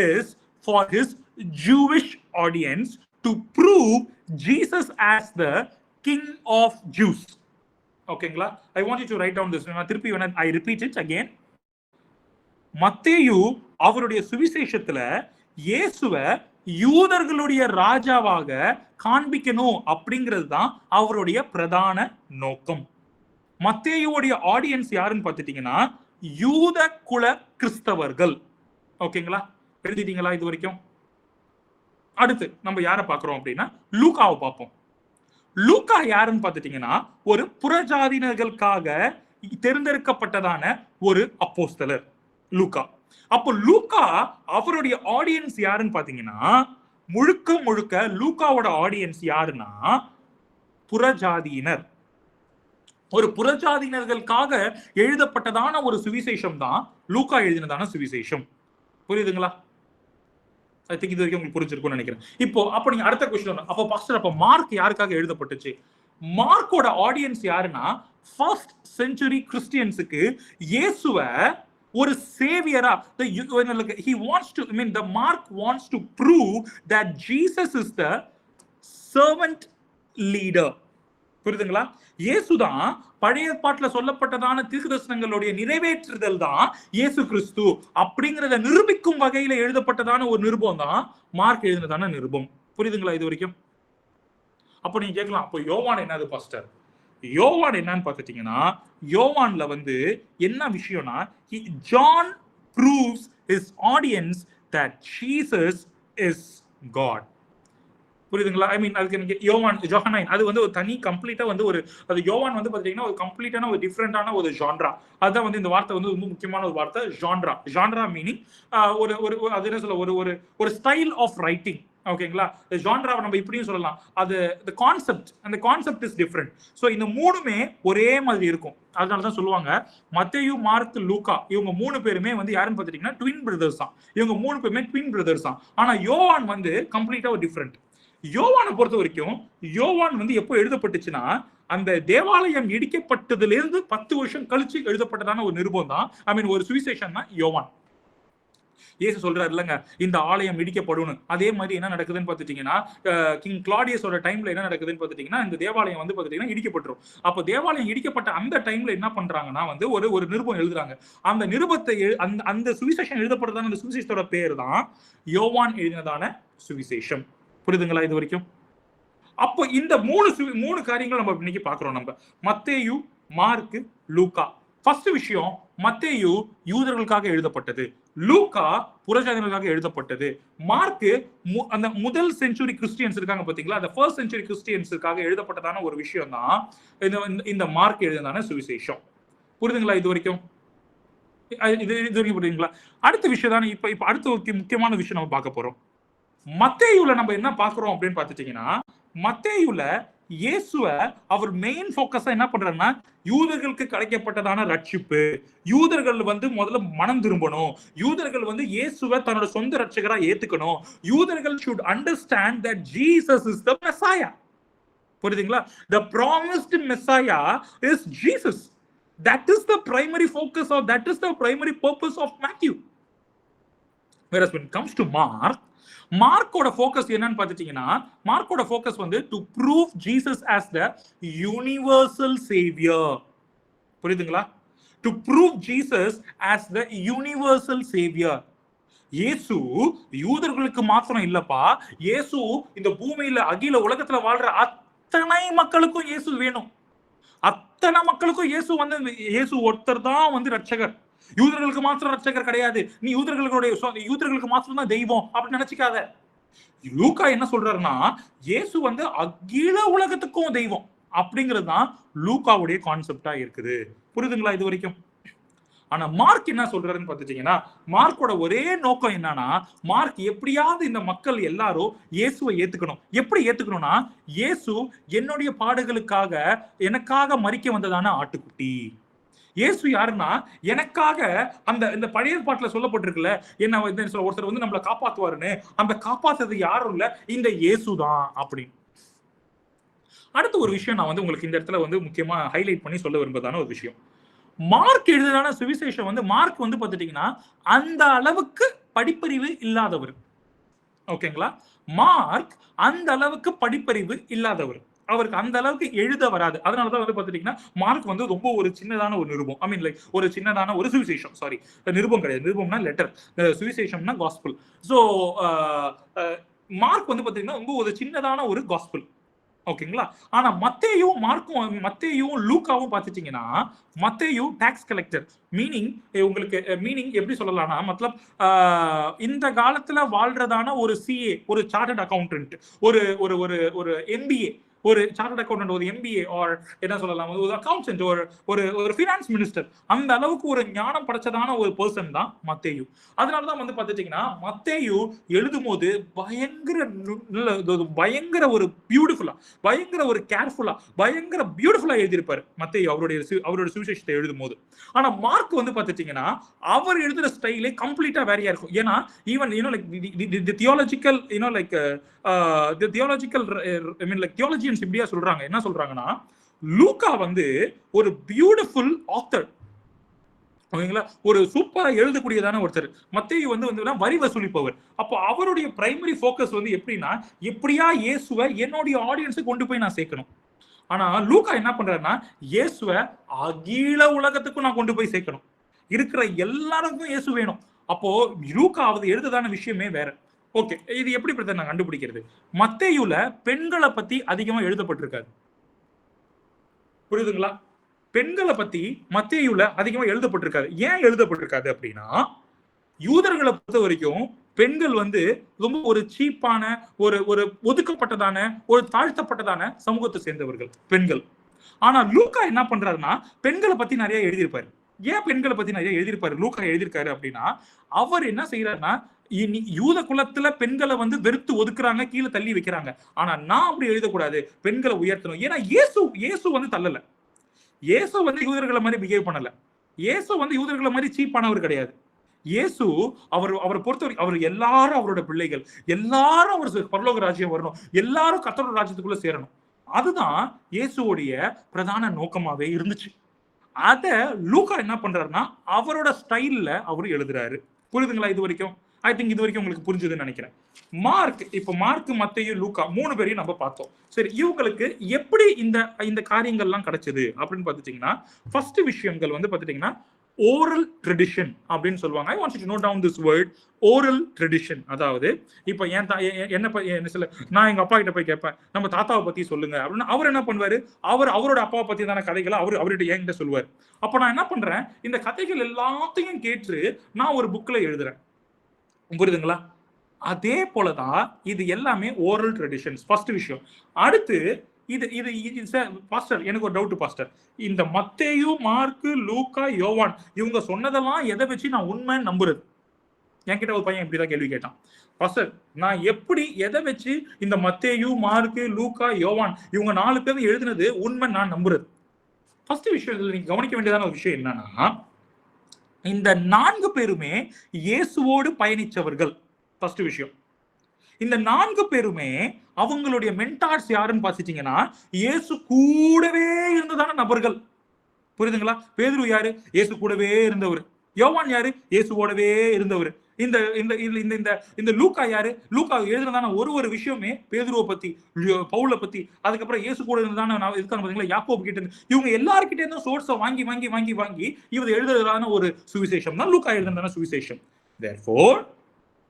is for his Jewish audience to prove Jesus as the King of Jews. ஓகேங்களா? I want you to write down this. திருப்பி I repeat it again. மத்தேயு அவருடைய சுவிசேஷத்துல இயேசுவை யூதர்களுடைய ராஜாவாக காண்பிக்கணும் அப்படிங்கிறது தான் அவருடைய பிரதான நோக்கம். மத்தேயுடைய ஆடியன்ஸ் யாருன்னு பார்த்துட்டீங்கன்னா யூத குல கிறிஸ்தவர்கள். ஓகேங்களா? எழுதிட்டீங்களா இது வரைக்கும்? அடுத்து நம்ம யாரை பார்க்கிறோம் அப்படின்னா லூக்காவை பார்ப்போம். லூக்கா யாருன்னு பார்த்துட்டீங்கன்னா ஒரு புறஜாதியினர்களுக்காக தேர்ந்தெடுக்கப்பட்டதான ஒரு அப்போஸ்தலர் லூக்கா. அப்போ லூக்கா அவருடைய ஆடியன்ஸ் யாருன்னு பாத்தீங்கன்னா முழுக்க முழுக்க லூக்காவோட ஆடியன்ஸ் யாருன்னா புறஜாதியினர். ஒரு புறஜாதியினர்களுக்காக எழுதப்பட்டதான ஒரு சுவிசேஷம் தான் லூக்கா எழுதினதான சுவிசேஷம். புரியுதுங்களா? ஐ திங்க் இது வரைக்கும் உங்களுக்கு புரிஞ்சிருக்கும்னு நினைக்கிறேன். இப்போ அப்ப நீங்க அடுத்த क्वेश्चन, அப்ப பாஸ்டர் அப்ப மார்க் யாருக்காக எழுதப்பட்டுச்சு? மார்க்கோட ஆடியன்ஸ் யாருன்னா ஃபர்ஸ்ட் செஞ்சுரி கிறிஸ்டியன்ஸுக்கு இயேசுவை ஒரு சேவியரா, he wants to, I mean the Mark wants to prove that Jesus is the servant leader. புரியுதுங்களா? இயேசுதான் பழைய ஏற்பாட்டுல சொல்லப்பட்டதான தீர்க்கதரிசனங்களுடைய நிறைவேற்றுதல் தான் இயேசு கிறிஸ்து அப்படிங்கறத நிரூபிக்கும் வகையில எழுதப்பட்டதான ஒரு நிருபம் தான் மார்க் எழுதினதான நிருபம். புரியுதுங்களா இது வரைக்கும்? அப்ப நீங்க கேட்கலாம், அப்போ யோவான் என்னது பாஸ்டர்? யோவான் என்னன்னு பார்த்துட்டீங்கன்னா யோவான்ல வந்து என்ன விஷயம்னா John proves his audience that Jesus is God. புரியுதுங்களா? ஐ மீன் அதுக்கு யோவான் ஜோஹனைன் அது வந்து ஒரு தனி கம்ப்ளீட்டா வந்து ஒரு அது யோவான் வந்து பாத்தீங்கன்னா ஒரு கம்ப்ளீட்டான ஒரு டிஃப்ரெண்டான ஒரு ஜான்ரா. அதுதான் வந்து இந்த வார்த்தை வந்து ரொம்ப முக்கியமான ஒரு வார்த்தை, ஜான்ரா. ஜான்ரா மீனிங் ஒரு ஒரு அது என்ன சொல்ல ஒரு ஒரு ஒரு ஸ்டைல் ஆஃப் ரைட்டிங். ஓகேங்களா? ஜான்ராவை நம்ம இப்படியும் சொல்லலாம். அது the concept, அந்த கான்செப்ட் இஸ் டிஃபரெண்ட். ஸோ இந்த மூணுமே ஒரே மாதிரி இருக்கும். அதனாலதான் சொல்லுவாங்க மத்தேயு, மார்க், லூக்கா இவங்க 3 பேருமே வந்து யாருன்னு பார்த்துட்டீங்கன்னா ட்வின் பிரதர்ஸ் தான். இவங்க 3 பேருமே ட்வின் பிரதர்ஸ் தான். ஆனா யோவான் வந்து கம்ப்ளீட்டா ஒரு டிஃபரெண்ட். யோவானை பொறுத்த வரைக்கும் யோவான் வந்து எப்போ எழுதப்பட்டுச்சுன்னா அந்த தேவாலயம் இடிக்கப்பட்டதுல இருந்து 10 வருஷம் கழிச்சு எழுதப்பட்டதான ஒரு நிருபம் தான், ஐ மீன் ஒரு சுவிசேஷன் தான் யோவான். இயேசு சொல்றாரு இல்லங்க இந்த ஆலயம் இடிக்கப்படும். அதே மாதிரி என்ன நடக்குதுன்னு பார்த்துட்டீங்கன்னா கிங் கிளாடியஸோட டைம்ல என்ன நடக்குதுன்னு பார்த்துட்டீங்கன்னா இந்த தேவாலயம் வந்து பார்த்துட்டீங்கன்னா இடிக்கப்பட்டுரும். அப்போ தேவாலயம் இடிக்கப்பட்ட அந்த டைம்ல என்ன பண்றாங்கன்னா வந்து ஒரு நிருபம் எழுதுறாங்க. அந்த நிருபத்தை அந்த சுவிசேஷம் எழுதப்பட்டதான அந்த சுவிசேஷத்தோட பேர் தான் யோவான் எழுதினதான சுவிசேஷம். புரியுதுங்களா இது வரைக்கும்? அப்போ இந்த மூணு காரியங்கள் நம்ம இன்னைக்கு பாக்குறோம். நம்ம மத்தேயு, மார்க், லூக்கா. ஃபர்ஸ்ட் விஷயம், மத்தேயு யூதர்களுக்காக எழுதப்பட்டது, லூக்கா புறஜாதியினருக்காக எழுதப்பட்டது, மார்க் அந்த முதல் செஞ்சுரி கிறிஸ்டியன்ஸ் இருக்காங்க பாத்தீங்களா, அந்த ஃபர்ஸ்ட் செஞ்சுரி கிறிஸ்டியன்ஸுக்காக எழுதப்பட்டதான ஒரு விஷயம் தான் இந்த மார்க் எழுதினதான சுவிசேஷம். புரியுதுங்களா இது வரைக்கும்? இது வரைக்கும் புரியுதுங்களா? அடுத்த விஷயம் தானே இப்ப அடுத்த ஒரு முக்கியமான விஷயம் நம்ம பார்க்க போறோம். மத்தேயுல நம்ம என்ன பாக்குறோம் அப்படின்னு பாத்துட்டீங்கன்னா மத்தேயுல இயேசுவை அவர் மெயின் ஃபோக்கஸா என்ன பண்றாருன்னா யூதர்களுக்கு கிடைக்கப்பட்டதான ரட்சிப்பு, யூதர்கள் வந்து முதல்ல மனம் திரும்பணும், யூதர்கள் வந்து இயேசுவை தன்னோட சொந்த ரட்சகரா ஏத்துக்கணும், யூதர்கள் should understand that Jesus is the Messiah. புரியுதுங்களா? The promised Messiah is Jesus. That is the primary focus or that is the primary purpose of Matthew. Whereas when it comes to மார்க்கோட ஃபோக்கஸ் என்னன்னு பார்த்துட்டீங்கன்னா மார்க்கோட focus வந்து to prove Jesus as the universal saviour. புரியுதுங்களா? To prove Jesus as the universal saviour. இயேசு யூதர்களுக்கு மாத்திரம் இல்லப்பா, இயேசு இந்த பூமியில அகில உலகத்துல வாழ்ற அத்தனை மக்களுக்கும் இயேசு வேணும். அத்தனை மக்களுக்கும் இயேசு வந்து இயேசு ஒருத்தர் தான் வந்து ரட்சகர். யூதர்களுக்கு மாத்திரம் ரட்சகர் கிடையாது, நீ யூதர்களுக்கு மாத்திரம் தான் தெய்வம் அப்படின்னு நினைச்சுக்காத. லூக்கா என்ன சொல்றாருன்னா இயேசு வந்து அகில உலகத்துக்கும் தெய்வம். அப்படிங்கிறது தான் லூக்காவுடைய கான்செப்டா இருக்குது. புரியுதுங்களா இது வரைக்கும்? ஆனா மார்க் என்ன சொல்றாருன்னு பார்த்துட்டீங்கன்னா, மார்க்கோட ஒரே நோக்கம் என்னன்னா, மார்க் எப்படியாவது இந்த மக்கள் எல்லாரும் இயேசுவை ஏத்துக்கணும். எப்படி ஏத்துக்கணும்னா, இயேசு என்னுடைய பாடுகளுக்காக எனக்காக மரிக்க வந்ததான ஆட்டுக்குட்டி. இயேசு யாருன்னா, எனக்காக அந்த இந்த பழைய பாட்டுல சொல்லப்பட்டிருக்குல்ல, என்ன ஒருத்தர் வந்து நம்மளை காப்பாத்துவாருன்னு, அந்த காப்பாத்துறது யாரும் இல்ல, இந்த இயேசுதான் அப்படின்னு. அடுத்த ஒரு விஷயம் நான் வந்து உங்களுக்கு இந்த இடத்துல வந்து முக்கியமா ஹைலைட் பண்ணி சொல்ல விரும்புறதான ஒரு விஷயம். மார்க் எழுதுதான சுவிசேஷம் வந்து மார்க் வந்து பாத்துட்டீங்கன்னா அந்த அளவுக்கு படிப்பறிவு இல்லாதவர். ஓகேங்களா? மார்க் அந்த அளவுக்கு படிப்பறிவு இல்லாதவர். அவருக்கு அந்த அளவுக்கு எழுத வராது. அதனாலதான் வந்து பாத்துட்டீங்கன்னா மார்க் வந்து ரொம்ப ஒரு சின்னதான ஒரு நிருபம். ஐ மீன் லைக் ஒரு சின்னதான ஒரு சுவிசேஷம். சாரி, நிருபம் கிடையாது. நிருபம்னா லெட்டர், சுவிசேஷம்னா காஸ்பிள். சோ மார்க் வந்து பாத்தீங்கன்னா ரொம்ப ஒரு சின்னதான ஒரு காஸ்பிள். ஓகேங்களா? ஆனா மத்தேயும் லூக்காவும் பாத்துட்டீங்கன்னா, மத்தேயு டாக்ஸ் கலெக்டர். மீனிங் உங்களுக்கு மீனிங் எப்படி சொல்லலாம்னா, மத்தலப் இந்த காலத்துல வாழ்றதான ஒரு சிஏ, ஒரு சார்ட்டர்ட் அக்கவுண்டன்ட், ஒரு ஒரு ஒரு ஒரு எம்பிஏ, ஒரு சார்ட்டர்ட் அக்கவுண்டன்ட், ஒரு எம்பிஏ, ஆர் என்ன சொல்லலாம், ஒரு அக்கவுண்டன்ட், ஒரு ஒரு ஒரு ஃபினான்ஸ் மினிஸ்டர், அந்த அளவுக்கு ஒரு ஞானம் படைச்சதான ஒரு பர்சன் தான் மத்தேயு. அதனாலதான் வந்து பாத்துட்டீங்கன்னா மத்தேயு எழுதும் போது பயங்கர ஒரு பியூட்டிஃபுல்லா, பயங்கர ஒரு கேர்ஃபுல்லா, பயங்கர பியூட்டிஃபுல்லா எழுதியிருப்பாரு மத்தேயு அவருடைய சுவிசேஷத்தை எழுதும் போது. ஆனா மார்க் வந்து பாத்துட்டீங்கன்னா அவர் எழுதுற ஸ்டைலே கம்ப்ளீட்டா வேறையா இருக்கும். ஏன்னா even like theological like theological I mean like theologians இப்படியா சொல்றாங்க. என்ன சொல்றாங்கன்னா, லூக்கா வந்து ஒரு பியூட்டிஃபுல் ஆத்தர். ஓகேங்களா? ஒரு சூப்பரா எழுதக்கூடியதான ஒருத்தர். மத்தேயு வந்து வரி வசூலிப்பவர். அப்போ அவருடைய பிரைமரி ஃபோக்கஸ் வந்து எப்படின்னா, எப்படியா இயேசுவை என்னுடைய ஆடியன்ஸுக்கு கொண்டு போய் நான் சேர்க்கணும். ஆனா லூக்கா என்ன பண்றாருன்னா, இயேசுவை அகில உலகத்துக்கும் நான் கொண்டு போய் சேர்க்கணும். இருக்கிற எல்லாருக்கும் இயேசு வேணும். அப்போ லூக்கா எழுதுதான விஷயமே வேற. ஓகே, இது எப்படி பிரதர் நான் கண்டுபிடிக்கிறது? மத்தேயுல பெண்களை பத்தி அதிகமா எழுதப்பட்டிருக்காது. புரியுதுங்களா? பெண்களை பத்தி மத்தேயுல அதிகமா எழுதப்பட்டிருக்காது. ஏன் எழுதப்பட்டிருக்காது அப்படின்னா, யூதர்களை பொறுத்த வரைக்கும் பெண்கள் வந்து ரொம்ப ஒரு சீப்பான, ஒரு ஒரு ஒதுக்கப்பட்டதான, ஒரு தாழ்த்தப்பட்டதான சமூகத்தை சேர்ந்தவர்கள் பெண்கள். ஆனா லூக்கா என்ன பண்றாருன்னா, பெண்களை பத்தி நிறைய எழுதியிருப்பாரு. ஏன் பெண்களை பத்தி நிறைய எழுதியிருப்பாரு லூக்கா எழுதியிருக்காரு அப்படின்னா, அவர் என்ன செய்யறாருன்னா, யூத குலத்துல பெண்களை வந்து வெறுத்து ஒதுக்குறாங்க, கீழே தள்ளி வைக்கிறாங்க. ஆனா நான் அப்படி எழுதக்கூடாது, பெண்களை உயர்த்தணும். ஏன்னா இயேசு வந்து தள்ளல. இயேசு வந்து யூதர்களை மாதிரி பிஹேவ் பண்ணல. இயேசு வந்து யூதர்களை மாதிரி சீப்பானவர் கிடையாது. இயேசு அவரை பொறுத்தவரைக்கும் அவர் எல்லாரும் அவரோட பிள்ளைகள், எல்லாரும் அவர் பரலோக ராஜ்யம் வரணும், எல்லாரும் கர்த்தரோட ராஜ்யத்துக்குள்ள சேரணும். அதுதான் இயேசுவோடைய பிரதான நோக்கமாவே இருந்துச்சு. அத லூக்கா என்ன பண்றாருன்னா அவரோட ஸ்டைல்ல அவர் எழுதுறாரு. புரியுதுங்களா இது வரைக்கும்? ஐ திங்க் இது வரைக்கும் உங்களுக்கு புரிஞ்சதுன்னு நினைக்கிறேன். மார்க், மத்தேயு, லூக்கா 3 பேரையும் நம்ம பார்த்தோம். சரி, இவங்களுக்கு எப்படி இந்த காரியங்கள்லாம் கிடைச்சது அப்படின்னு பார்த்துட்டீங்கன்னா, ஃபர்ஸ்ட் விஷயங்கள் வந்து பார்த்துட்டீங்கன்னா ஓரல் ட்ரெடிஷன் அப்படின்னு சொல்லுவாங்க. I want you to note down this word, oral tradition. அதாவது இப்ப என்ன சொல்ல, நான் எங்க அப்பா கிட்ட போய் கேட்பேன், நம்ம தாத்தாவை பத்தி சொல்லுங்க அப்படின்னு. அவர் என்ன பண்ணுவாரு, அவரோட அப்பாவை பத்தி தான கதைகளை அவர்கிட்ட என்கிட்ட சொல்லுவார். அப்ப நான் என்ன பண்றேன், இந்த கதைகள் எல்லாத்தையும் கேட்டு நான் ஒரு புக்ல எழுதுறேன். புரியுதுங்களா? அதே போலதான் இது எல்லாமே ஓரல் ட்ரெடிஷன்ஸ். ஃபர்ஸ்ட் விஷயம். அடுத்து பாஸ்டர், எனக்கு ஒரு டவுட் பாஸ்டர். இந்த மத்தேயு, மார்க்கு, லூக்கா, யோவான் இவங்க சொன்னதெல்லாம் எதை வச்சு நான் உண்மைன்னு நம்புறது? என்கிட்ட ஒரு பையன் இப்படிதான் கேள்வி கேட்டான். பாஸ்டர், நான் எப்படி எதை வச்சு இந்த மத்தேயு, மார்க்கு, லூக்கா, யோவான் இவங்க 4 பேரும் எழுதுனது உண்மை நான் நம்புறது? ஃபர்ஸ்ட் விஷயம் நீங்க கவனிக்க வேண்டியதான ஒரு விஷயம் என்னன்னா, இந்த 4 பேருமே இயேசுவோடு பயணிச்சவர்கள். ஃபர்ஸ்ட் விஷயம். இந்த 4 பேருமே அவங்களுடைய மென்டார்ஸ் யாருன்னு பாத்துட்டீங்கன்னா, இயேசு கூடவே இருந்ததான நபர்கள். புரியுதுங்களா? பேதுரு யாரு? இயேசு கூடவே இருந்தவர். யோவான் யாரு? இயேசுவோடவே இருந்தவர். இந்த இந்த இந்த இந்த லூக்கா யாரு? லூக்கா எழுதுனதான ஒரு விஷயமே பேதுருவை பத்தி, பவுலை பத்தி, அதுக்கப்புறம் இயேசு கூட இருந்ததான இருக்காங்க பாத்தீங்களா, யாக்கோபு கிட்ட இருந்து, இவங்க எல்லாருக்கிட்டே இருந்தும் சோர்ஸை வாங்கி வாங்கி வாங்கி வாங்கி இவர் எழுதுறதான ஒரு சுவிசேஷம் தான் லூக்கா எழுதுனதான சுவிசேஷம். Therefore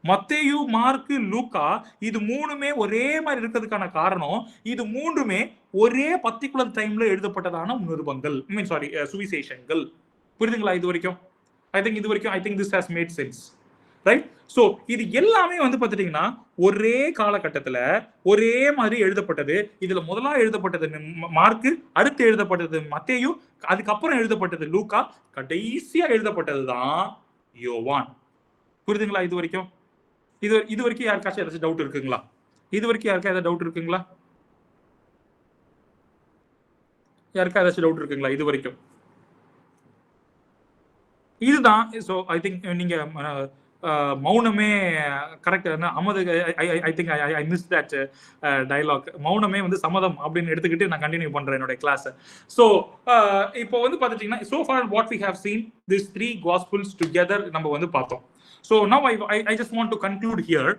மத்தேயு, மார்க்கு, லூக்கா இது 3மே ஒரே மாதிரி இருக்கிறதுக்கான காரணம், இது 3மே ஒரே பர்டிகுலர் டைம்ல எழுதப்பட்டதான நிருபங்கள், சுவிசேஷங்கள். புரியுதுங்களா இது வரைக்கும்? I think this has made sense. Right? So இது எல்லாமே வந்து பாத்துட்டீங்கன்னா ஒரே காலகட்டத்துல ஒரே மாதிரி எழுதப்பட்டது. இதுல முதலா எழுதப்பட்டது மார்க்கு, அடுத்து எழுதப்பட்டது மத்தேயு, அதுக்கப்புறம் எழுதப்பட்டது லூக்கா, கடைசியா எழுதப்பட்டதுதான் யோவான். புரியுதுங்களா இது வரைக்கும்? இது வரைக்கும் யாருக்காச்சும் ஏதாச்சும் டவுட் இருக்குங்களா? இது வரைக்கும் யாருக்கா ஏதாவது டவுட் இருக்குங்களா? யாருக்கா ஏதாச்சும் டவுட் இருக்குங்களா இது வரைக்கும்? இதுதான். ஸோ ஐ திங்க் நீங்க மௌனமே கரெக்ட். அமது I think I miss that dialogue. மௌனமே வந்து சம்மதம் அப்படின்னு எடுத்துக்கிட்டு நான் கண்டினியூ பண்றேன் என்னோட கிளாஸ். ஸோ இப்போ வந்து பார்த்துட்டீங்கன்னா so far what we have seen these three gospels together நம்ம வந்து பார்த்தோம். So now I just want to conclude here.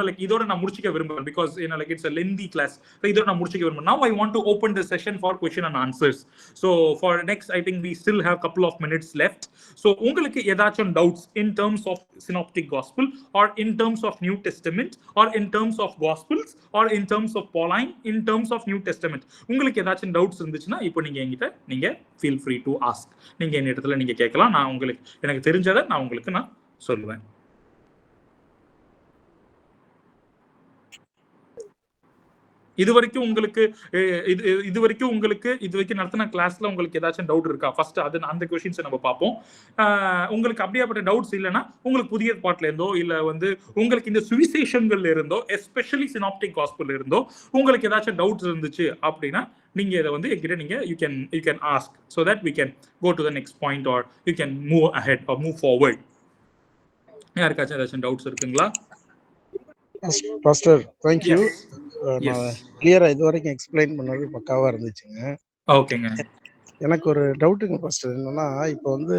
Like இதோட நான் முடிச்சிக்க விரும்புறேன் because like it's a lengthy class. So இதோட நான் முடிச்சிக்க விரும்புறேன். Now I want to open the session for question and answers. So for next I think we still have couple of minutes left. So உங்களுக்கு ஏதாச்சும் doubts in terms of synoptic gospel or in terms of New Testament or in terms of gospels or in terms of Pauline in terms of New Testament உங்களுக்கு ஏதாச்சும் doubts இருந்துச்சுன்னா இப்போ நீங்க என்கிட்ட நீங்க feel free to ask. நீங்க இந்த இடத்துல நீங்க கேட்கலாம். நான் உங்களுக்கு எனக்கு தெரிஞ்சதை நான் உங்களுக்கு நான் சொல்லுவேன். இது வரைக்கும் நடத்தின கிளாஸ்ல உங்களுக்கு ஏதாச்சும் டவுட் இருக்கா? ஃபர்ஸ்ட் அது அந்த क्वेश्चंस நம்ம பார்ப்போம். உங்களுக்கு அப்படியேப்பட்ட டவுட்ஸ் இல்லனா உங்களுக்கு புதிய பாட்ல இருந்தோ இல்ல வந்து உங்களுக்கு இந்த சுவிசேஷங்கள்ல இருந்தோ எஸ்பெஷலி சினாப்டிக் காஸ்பல்ல இருந்தோ உங்களுக்கு ஏதாச்சும் டவுட்ஸ் இருந்துச்சு அப்படினா நீங்க இத வந்து என்கிட்ட நீங்க you can ask so that we can go to the next point or you can move ahead or move forward. யாருக்காச்சும் ஏதாச்சும் டவுட்ஸ் இருக்குங்களா? Pastor thank you. கிளியரா இது வரைக்கும் எக்ஸ்பிளைன் பண்ணது பக்காவா இருந்துச்சுங்க. ஓகேங்க. எனக்கு ஒரு டவுட்டுங்க பாஸ்டர். என்னன்னா இப்போ வந்து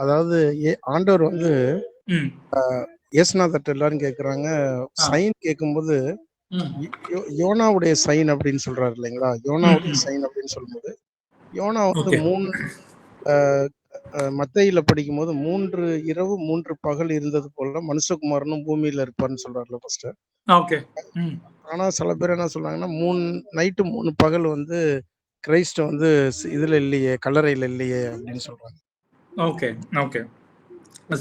அதாவது ஆண்டவர் வந்து இயேசுநாதர் எல்லாரும் கேக்குறாங்க சைன் கேட்கும்போது யோனாவுடைய சைன் அப்படின்னு சொல்றாரு இல்லைங்களா? யோனாவுடைய சைன் அப்படின்னு சொல்லும்போது யோனா வந்து 3 மத்தேயில படிக்கும்போது 3 இரவு 3 பகல் இருந்தது போல மனுஷகுமாரனும் பூமியில இருப்பார்னு சொல்றாருல பாஸ்டர். ஓகே. ஆனா சில பேர் என்ன சொல்றாங்கன்னா 3 நைட்டு 3 பகல் வந்து கிரைஸ்ட் வந்து இதுல இல்லையே, கல்லறையில இல்லையே அப்படின்னு சொல்றாங்க. Okay okay.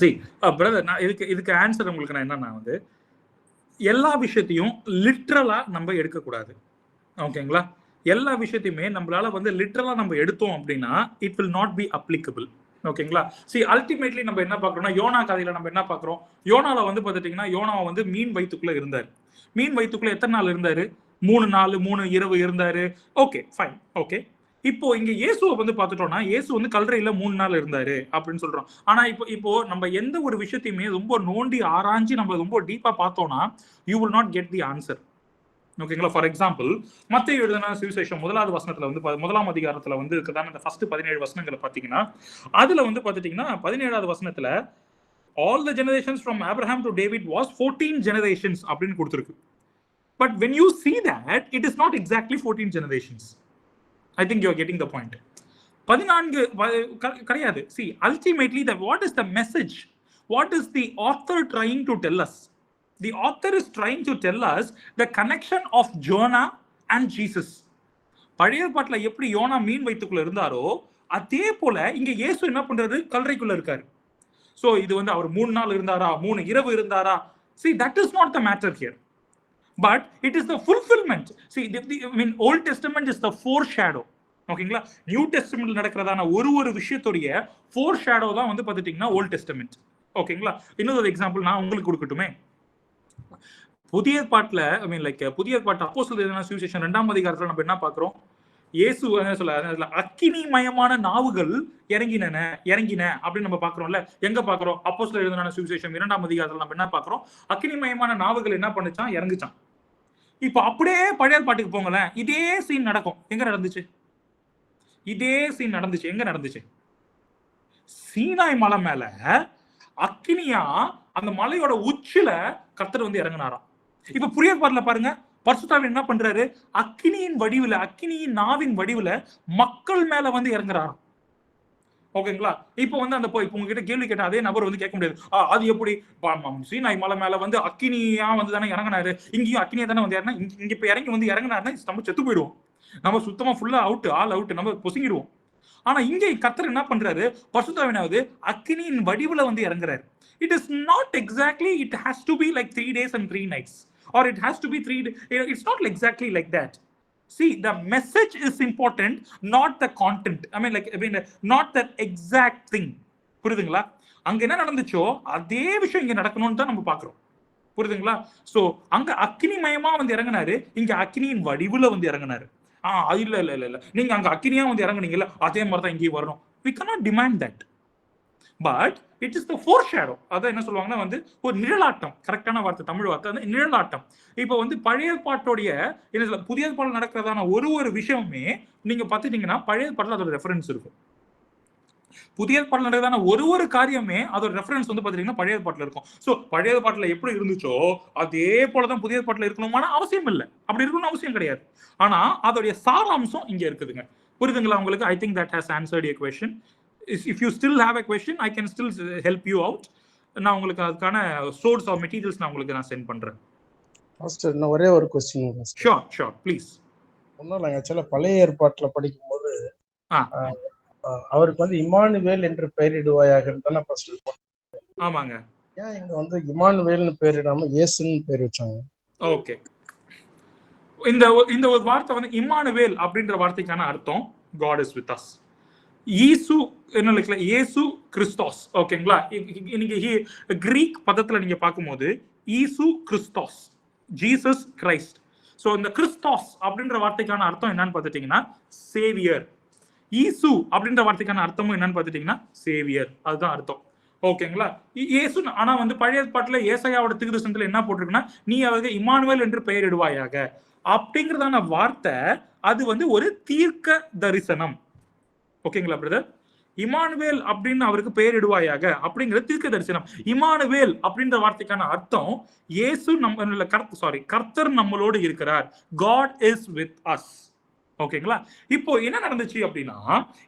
see பிரதர், நான் இதுக்கு ஆன்சர் உங்களுக்கு நான் என்னன்னா வந்து எல்லா விஷயத்தையும் லிட்டரலா நம்ம எடுக்க கூடாது. ஓகேங்களா? எல்லா விஷயத்தையுமே நம்மளால வந்து லிட்டரலா நம்ம எடுத்தோம் அப்படின்னா it will not be applicable. ஓகேங்களா? see அல்டிமேட்லி நம்ம என்ன பார்க்கறோம்னா யோனா கதையில நம்ம என்ன பார்க்கறோம்? யோனால வந்து பார்த்துட்டீங்கன்னா யோனா வந்து மீன் வயித்துக்குள்ள இருந்தார். மீன் வயித்துக்குள்ள எத்தனை நாள் இருந்தாரு? 3 நாள் 3 இரவு இருந்தாரு. Okay fine. ஓகே. இப்போ இங்க இயேசுவை வந்து பார்த்துட்டோம்னா இயேசு வந்து கல்லறையில 3 நாள் இருந்தாரு அப்படின்னு சொல்றோம். ஆனா இப்போ நம்ம எந்த ஒரு விஷயத்தையுமே ரொம்ப நோண்டி ஆராய்ஞ்சு நம்ம ரொம்ப டீப்பா பார்த்தோம்னா you will not get the answer. ஓகேங்களா? ஃபார் எக்ஸாம்பிள் மத்தேயு எழுதின சுவிசேஷம் 1வது வசனத்துல வந்து 1ஆம் அதிகாரத்துல வந்து இருக்கதான இந்த ஃபர்ஸ்ட் 17 வசனங்களை பாத்தீங்கன்னா அதுல வந்து பாத்துட்டீங்கன்னா 17வது வசனத்துல all the generations from Abraham to David was 14 generations அப்படின்னு கொடுத்திருக்கு. But when you see that it is not exactly 14 generations. I think you are getting the point. 14 கிடையாது. see ultimately what is the message? What is the author trying to tell us? The author is trying to tell us the connection of Jonah and Jesus. பழைய பாட்டுல எப்படி YONO மீன் வயித்துக்குள்ள இருந்தாரோ அதே போல இங்க இயேசு என்ன பண்றாரு? கல்லறைக்குள்ள இருக்காரு. சோ இது வந்து அவர் 3 நாள் இருந்தாரா 3 இரவு இருந்தாரா? see that is not the matter here, but it is the fulfillment. see I mean Old Testament is the foreshadow. ஓகேங்களா? நியூ டெஸ்டமெண்ட்ல நடக்கிறதான ஒரு விஷயத்துடைய foreshadow தான் வந்து பாத்துட்டீங்கன்னா Old Testament. ஓகேங்களா? இன்னொரு எக்ஸாம்பிள் நான் உங்களுக்கு கொடுக்கட்டுமே. புதிய பாட்டுல ஐ மீன் லைக் புதிய பாட்டு அப்போஸ்தலர் எழுதின சுவிசேஷம் 2ஆம் அதிகாரத்துல நம்ம என்ன பார்க்கிறோம்? இயேசு என்ன சொல்றாரு? அக்கினிமயமான நாவுகள் இறங்கின அப்படின்னு நம்ம பாக்குறோம்ல. எங்க பாக்குறோம்? அப்போஸ்தலர் எழுதின சுவிசேஷம் 2ஆம் அதிகாரத்துல நம்ம என்ன பாக்குறோம்? அக்கினிமயமான நாவுகள் என்ன பண்ணுச்சான்? இறங்குச்சான். இப்ப அப்படியே பழைய பாட்டுக்கு போங்களேன், இதே சீன் நடக்கும். எங்க நடந்துச்சு? எங்க நடந்துச்சு? சீனாய் மலை மேல அக்கினியா அந்த மலையோட உச்சில கர்த்தர் வந்து இறங்கினாராம். இப்ப புதிய பாட்டுல பாருங்க, பரிசுத்தாவியானவர் என்ன பண்றாரு? அக்கினியின் வடிவுல, அக்கினியின் நாவின் வடிவுல மக்கள் மேல வந்து இறங்குறாராம். ஓகேங்களா? இப்போ வந்து அந்த இப்போ உங்ககிட்ட கேள்வி கேட்ட அதே நபர் வந்து கேட்க முடியாது. அது எப்படி சீனாய் மலை மேல வந்து அக்கினியா வந்து தானே இறங்கினாரு, இங்கேயும் அக்கினியா தானே வந்து இறங்கினா, இங்க இப்ப இறங்கி வந்து இறங்கினாருன்னா நம்ம செத்து போயிடுவோம். நம்ம சுத்தமா ஃபுல்லா அவுட், ஆல் அவுட், நம்ம பொசுங்கிடுவோம். ஆனா இங்கே கர்த்தர் என்ன பண்றாரு, பரிசுத்தாவியானவர் அக்கினியின் வடிவுல வந்து இறங்குறாரு. It is not exactly it has to be like 3 days and 3 nights or it has to be 3 days. It's not exactly like that. See, the message is important, not the content. I mean not the exact thing. புரியுதுங்களா? அங்க என்ன நடந்துச்சோ அதே விஷயம் இங்க நடக்கணும்னு தான் நம்ம பாக்குறோம். புரியுதுங்களா? சோ அங்க அக்கினிமயமா வந்து இறங்கினாரு, இங்க அக்கினியின் வடிவுல வந்து இறங்கினாரு. இல்ல இல்ல இல்ல இல்ல நீங்க அங்க அக்கினியா வந்து இறங்குனீங்கல்ல, அதே மாதிரி தான் இங்கேயும் வரணும். We cannot demand that. But it is the foreshadow. அதான் என்ன சொல்லுவாங்கன்னா வந்து ஒரு நிழலாட்டம். கரெக்டான வார்த்தை, தமிழ் வார்த்தை வந்து நிழலாட்டம். இப்போ வந்து பழைய பாட்டோடைய புதிய பாடல் நடக்கிறதான ஒரு விஷயமே நீங்க பார்த்துட்டீங்கன்னா பழைய பாட்டில் அதோட ரெஃபரன்ஸ் இருக்கும். புதிய பாட்டில் நடக்கிறதான ஒரு காரியமே அதோட ரெஃபரன்ஸ் வந்து பாத்தீங்கன்னா பழைய பாட்டில் இருக்கும். சோ பழைய பாட்டில் எப்படி இருந்துச்சோ அதே போலதான் புதிய பாட்டில் இருக்கணுமான அவசியம் இல்லை. அப்படி இருக்கணும்னு அவசியம் கிடையாது. ஆனா அதோடைய சாராம்சம் இங்க இருக்குதுங்க. புரியுதுங்களா உங்களுக்கு? I think that has answered your question. If you still have a question, I can still help you out. நான் உங்களுக்கு அதுக்கான சோர்ஸ் ஆஃப் மெட்டீரியல்ஸ் நான் உங்களுக்கு நான் சென்ட் பண்றேன். மாஸ்டர் இன்னும் ஒரே ஒரு क्वेश्चन. Sure please. ஒன்றும் இல்லைங்க, ஆக்சுவலாக பழைய ஏற்பாட்டில் படிக்கும்போது அவருக்கு வந்து இமானுவேல் என்று பெயரிடுவாயாக தானே ஃபர்ஸ்ட். ஆமாங்க. ஏன் இங்க வந்து இமானுவேல்னு பெயரிடாம இயேசுன்னு பேர் வச்சாங்க? ஓகே, இந்த ஒரு வார்த்தை வந்து இமானுவேல் அப்படின்ற வார்த்தைக்கான அர்த்தம் God is with us. ஈசு என்ன இயேசு கிறிஸ்தோஸ். ஓகேங்களா? இன்னைக்கு கிரீக் பதத்துல நீங்க பார்க்கும்போது ஈசு கிறிஸ்தோஸ், ஜீசஸ் கிரைஸ்ட். சோ இந்த கிறிஸ்தோஸ் அப்படின்ற வார்த்தைக்கான அர்த்தம் என்னன்னு பார்த்துட்டீங்கன்னா சேவியர். ஈசு அப்படின்ற வார்த்தைக்கான அர்த்தமும் என்னன்னு பார்த்துட்டீங்கன்னா சேவியர், அதுதான் அர்த்தம். ஓகேங்களா? இயேசு. ஆனா வந்து பழைய பாட்டுல ஏசாயாவோட தீர்க்கதரிசனத்துல என்ன போட்டிருக்குன்னா, நீ அவருக்கு இமானுவேல் என்று பெயரிடுவாயாக அப்படிங்கிறதான வார்த்தை அது வந்து ஒரு தீர்க்க தரிசனம். ஓகேங்களா பிரதர்? இமானுவேல் அப்படின்னு அவருக்கு பெயரிடுவாயாக அப்படிங்கிற தீர்க்க தரிசனம். இமானுவேல் அப்படின்ற வார்த்தைக்கான அர்த்தம் இயேசு கர்த்தர் நம்மளோடு இருக்கிறார். God is with us. ஓகேங்களா? இப்போ என்ன நடந்துச்சு அப்படின்னா,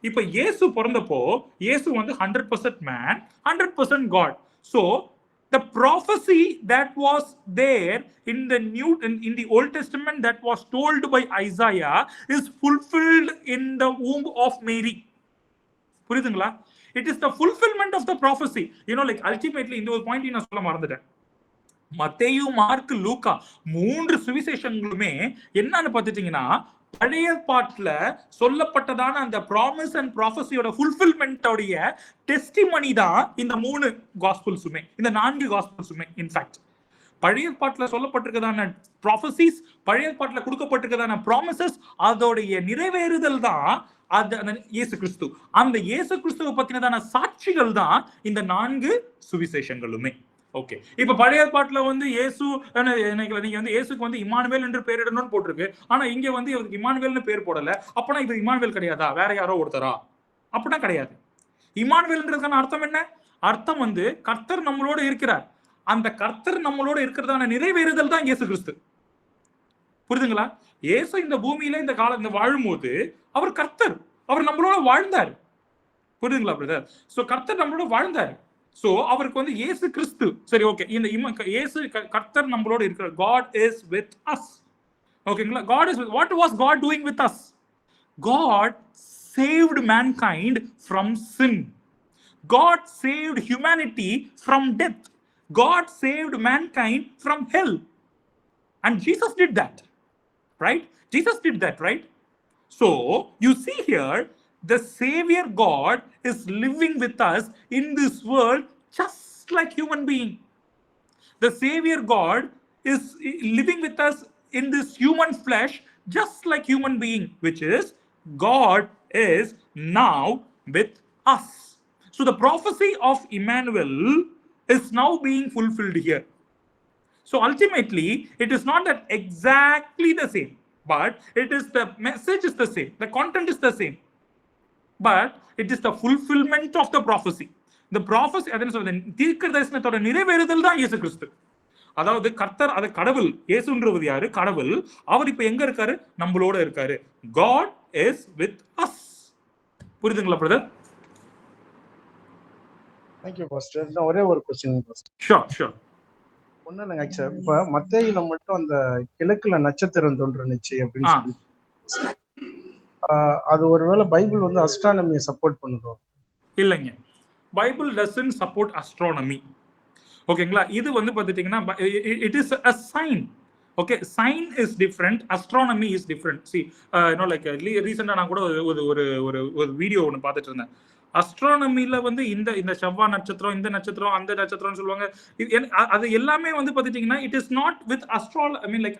இப்போ இயேசு பிறந்தப்போ இயேசு வந்து 100% man, 100% God. So the prophecy that was there in the Old Testament that was told by Isaiah is fulfilled in the womb of Mary. புரியுதுங்களா? It is the fulfillment of the prophecy. Like ultimately இந்த ஒரு point நான் சொல்ல மறந்துட்டேன். மத்தேயு, mark, லூக்கா 3 சுவிசேஷங்களுமே என்னன்னு பார்த்துட்டீங்கன்னா பழைய பாட்டுல சொல்லப்பட்டதான அந்த ப்ராமிஸ் அண்ட் ப்ராஃபஸியோட ஃபுல்ஃபில்மெண்டோடைய டெஸ்டிமனி தான் இந்த 3 காஸ்பல்ஸுமே, இந்த 4 காஸ்பல்ஸுமே. இன்ஃபேக்ட் பழைய பாட்டுல சொல்லப்பட்டிருக்கதான ப்ராஃபசிஸ், பழைய பாட்டுல கொடுக்கப்பட்டிருக்கதான ப்ராமிசஸ், அதோடைய நிறைவேறுதல் தான் இயேசு கிறிஸ்து. அந்த இயேசு கிறிஸ்துவை பத்தினதான சாட்சிகள் தான் இந்த 4 சுவிசேஷங்களுமே. ஓகே, இப்ப பழைய பாட்டுல வந்து இயேசு நீங்க வந்து இயேசுக்கு வந்து இமானுவேல் என்று பெயரிடணும்னு போட்டிருக்கு. ஆனா இங்க வந்து இவருக்கு இமானுவேல்னு பேர் போடல. அப்பனா இது இமானுவேல் கிடையாதா? வேற யாரோ ஒருத்தரா? அப்படின்னா கிடையாது. இமானுவேல்ன்றதுக்கான அர்த்தம் என்ன? அர்த்தம் வந்து கர்த்தர் நம்மளோட இருக்கிறார். அந்த கர்த்தர் நம்மளோட இருக்கிறதான நிறைவேறுதல் தான் இயேசு கிறிஸ்து. புரியுதுங்களா? இயேசு இந்த பூமியில இந்த காலம் வாழும்போது அவர் கர்த்தர், அவர் நம்மளோட வாழ்ந்தார். புரியுதுங்களா பிரதர்? சோ கர்த்தர் நம்மளோட வாழ்ந்தார். சோ அவருக்கு வந்து இயேசு கிறிஸ்து. சரி, ஓகே, இந்த இயேசு கர்த்தர் நம்மளோட இருக்கிறார். God is with us. ஓகேங்களா? God is with. What was God doing with us? God saved mankind from sin. God saved humanity from death. God saved mankind from hell. And Jesus did that. Right? Jesus did that, right? So you see here, the Savior God is living with us in this world just like human being. The Savior God is living with us in this human flesh just like human being, which is God is now with us. So the prophecy of Emmanuel is now being fulfilled here. So ultimately, it is not that exactly the same, but it is the message is the same, the content is the same, but it is the fulfillment of the prophecy. The prophecy, அதன சொல்றேன், தீர்க்க தரிசனத்தோட நிறைவேறுதல் தான் இயேசு கிறிஸ்து. அதாவது கர்த்தர், அது கடவுள். இயேசுன்றது யாரு? கடவுள். அவர் இப்ப எங்க இருக்காரு? நம்மளோட இருக்காரு. God is with us. புரியுதுங்களா பிரதர்? Thank you pastor. நான் ஒரே ஒரு क्वेश्चन pastor. Sure. ஒன்னும் இல்லைங்க. ஆக்சுவலா இப்ப மத்தேயுல மட்டும் அந்த கிழக்குல நட்சத்திரம் தோன்றுனுச்சு அப்படின்னு சொல்லி அது ஒருவேளை பைபிள் வந்து அஸ்ட்ரானமியை சப்போர்ட் பண்ணுதோ? இல்லைங்க, பைபிள் டசன்ட் சப்போர்ட் அஸ்ட்ரானமி. ஓகேங்களா? இது வந்து பார்த்துட்டீங்கன்னா it is a sign. Okay, sign is different, astronomy is different. See like ரீசெண்டாக நான் கூட ஒரு ஒரு ஒரு ஒரு வீடியோ ஒன்று பார்த்துட்டு இருந்தேன். அஸ்ட்ரானமில வந்து இந்த செவ்வாய் நட்சத்திரம், இந்த நட்சத்திரம், அந்த நட்சத்திரம்னு சொல்லுவாங்க. அது எல்லாமே வந்து பார்த்துட்டீங்கன்னா it is not with I mean like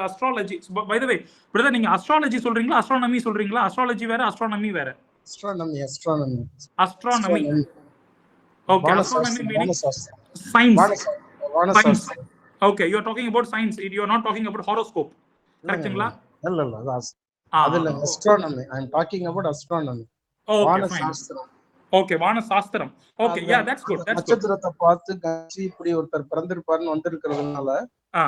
astrology. By the way brother, நீங்க அஸ்ட்ராலஜி சொல்றீங்களா அஸ்ட்ரானமி சொல்றீங்களா? அஸ்ட்ராலஜி வேற, அஸ்ட்ரானமி வேற. Astronomy. Okay, astronomy meaning science. Okay, you are talking about science, you are not talking about horoscope. கரெக்ட்டுங்களா? இல்ல அது இல்ல, astronomy. I am talking about astronomy. வானசாஸ்திரம். ஓகே, வானசாஸ்திரம். Okay, yeah, that's good. நட்சத்திரத்தை பார்த்து கணிச்சு இப்படி ஒருத்தர் பிறந்திருப்பாருன்னு வந்திருக்கிறதுனால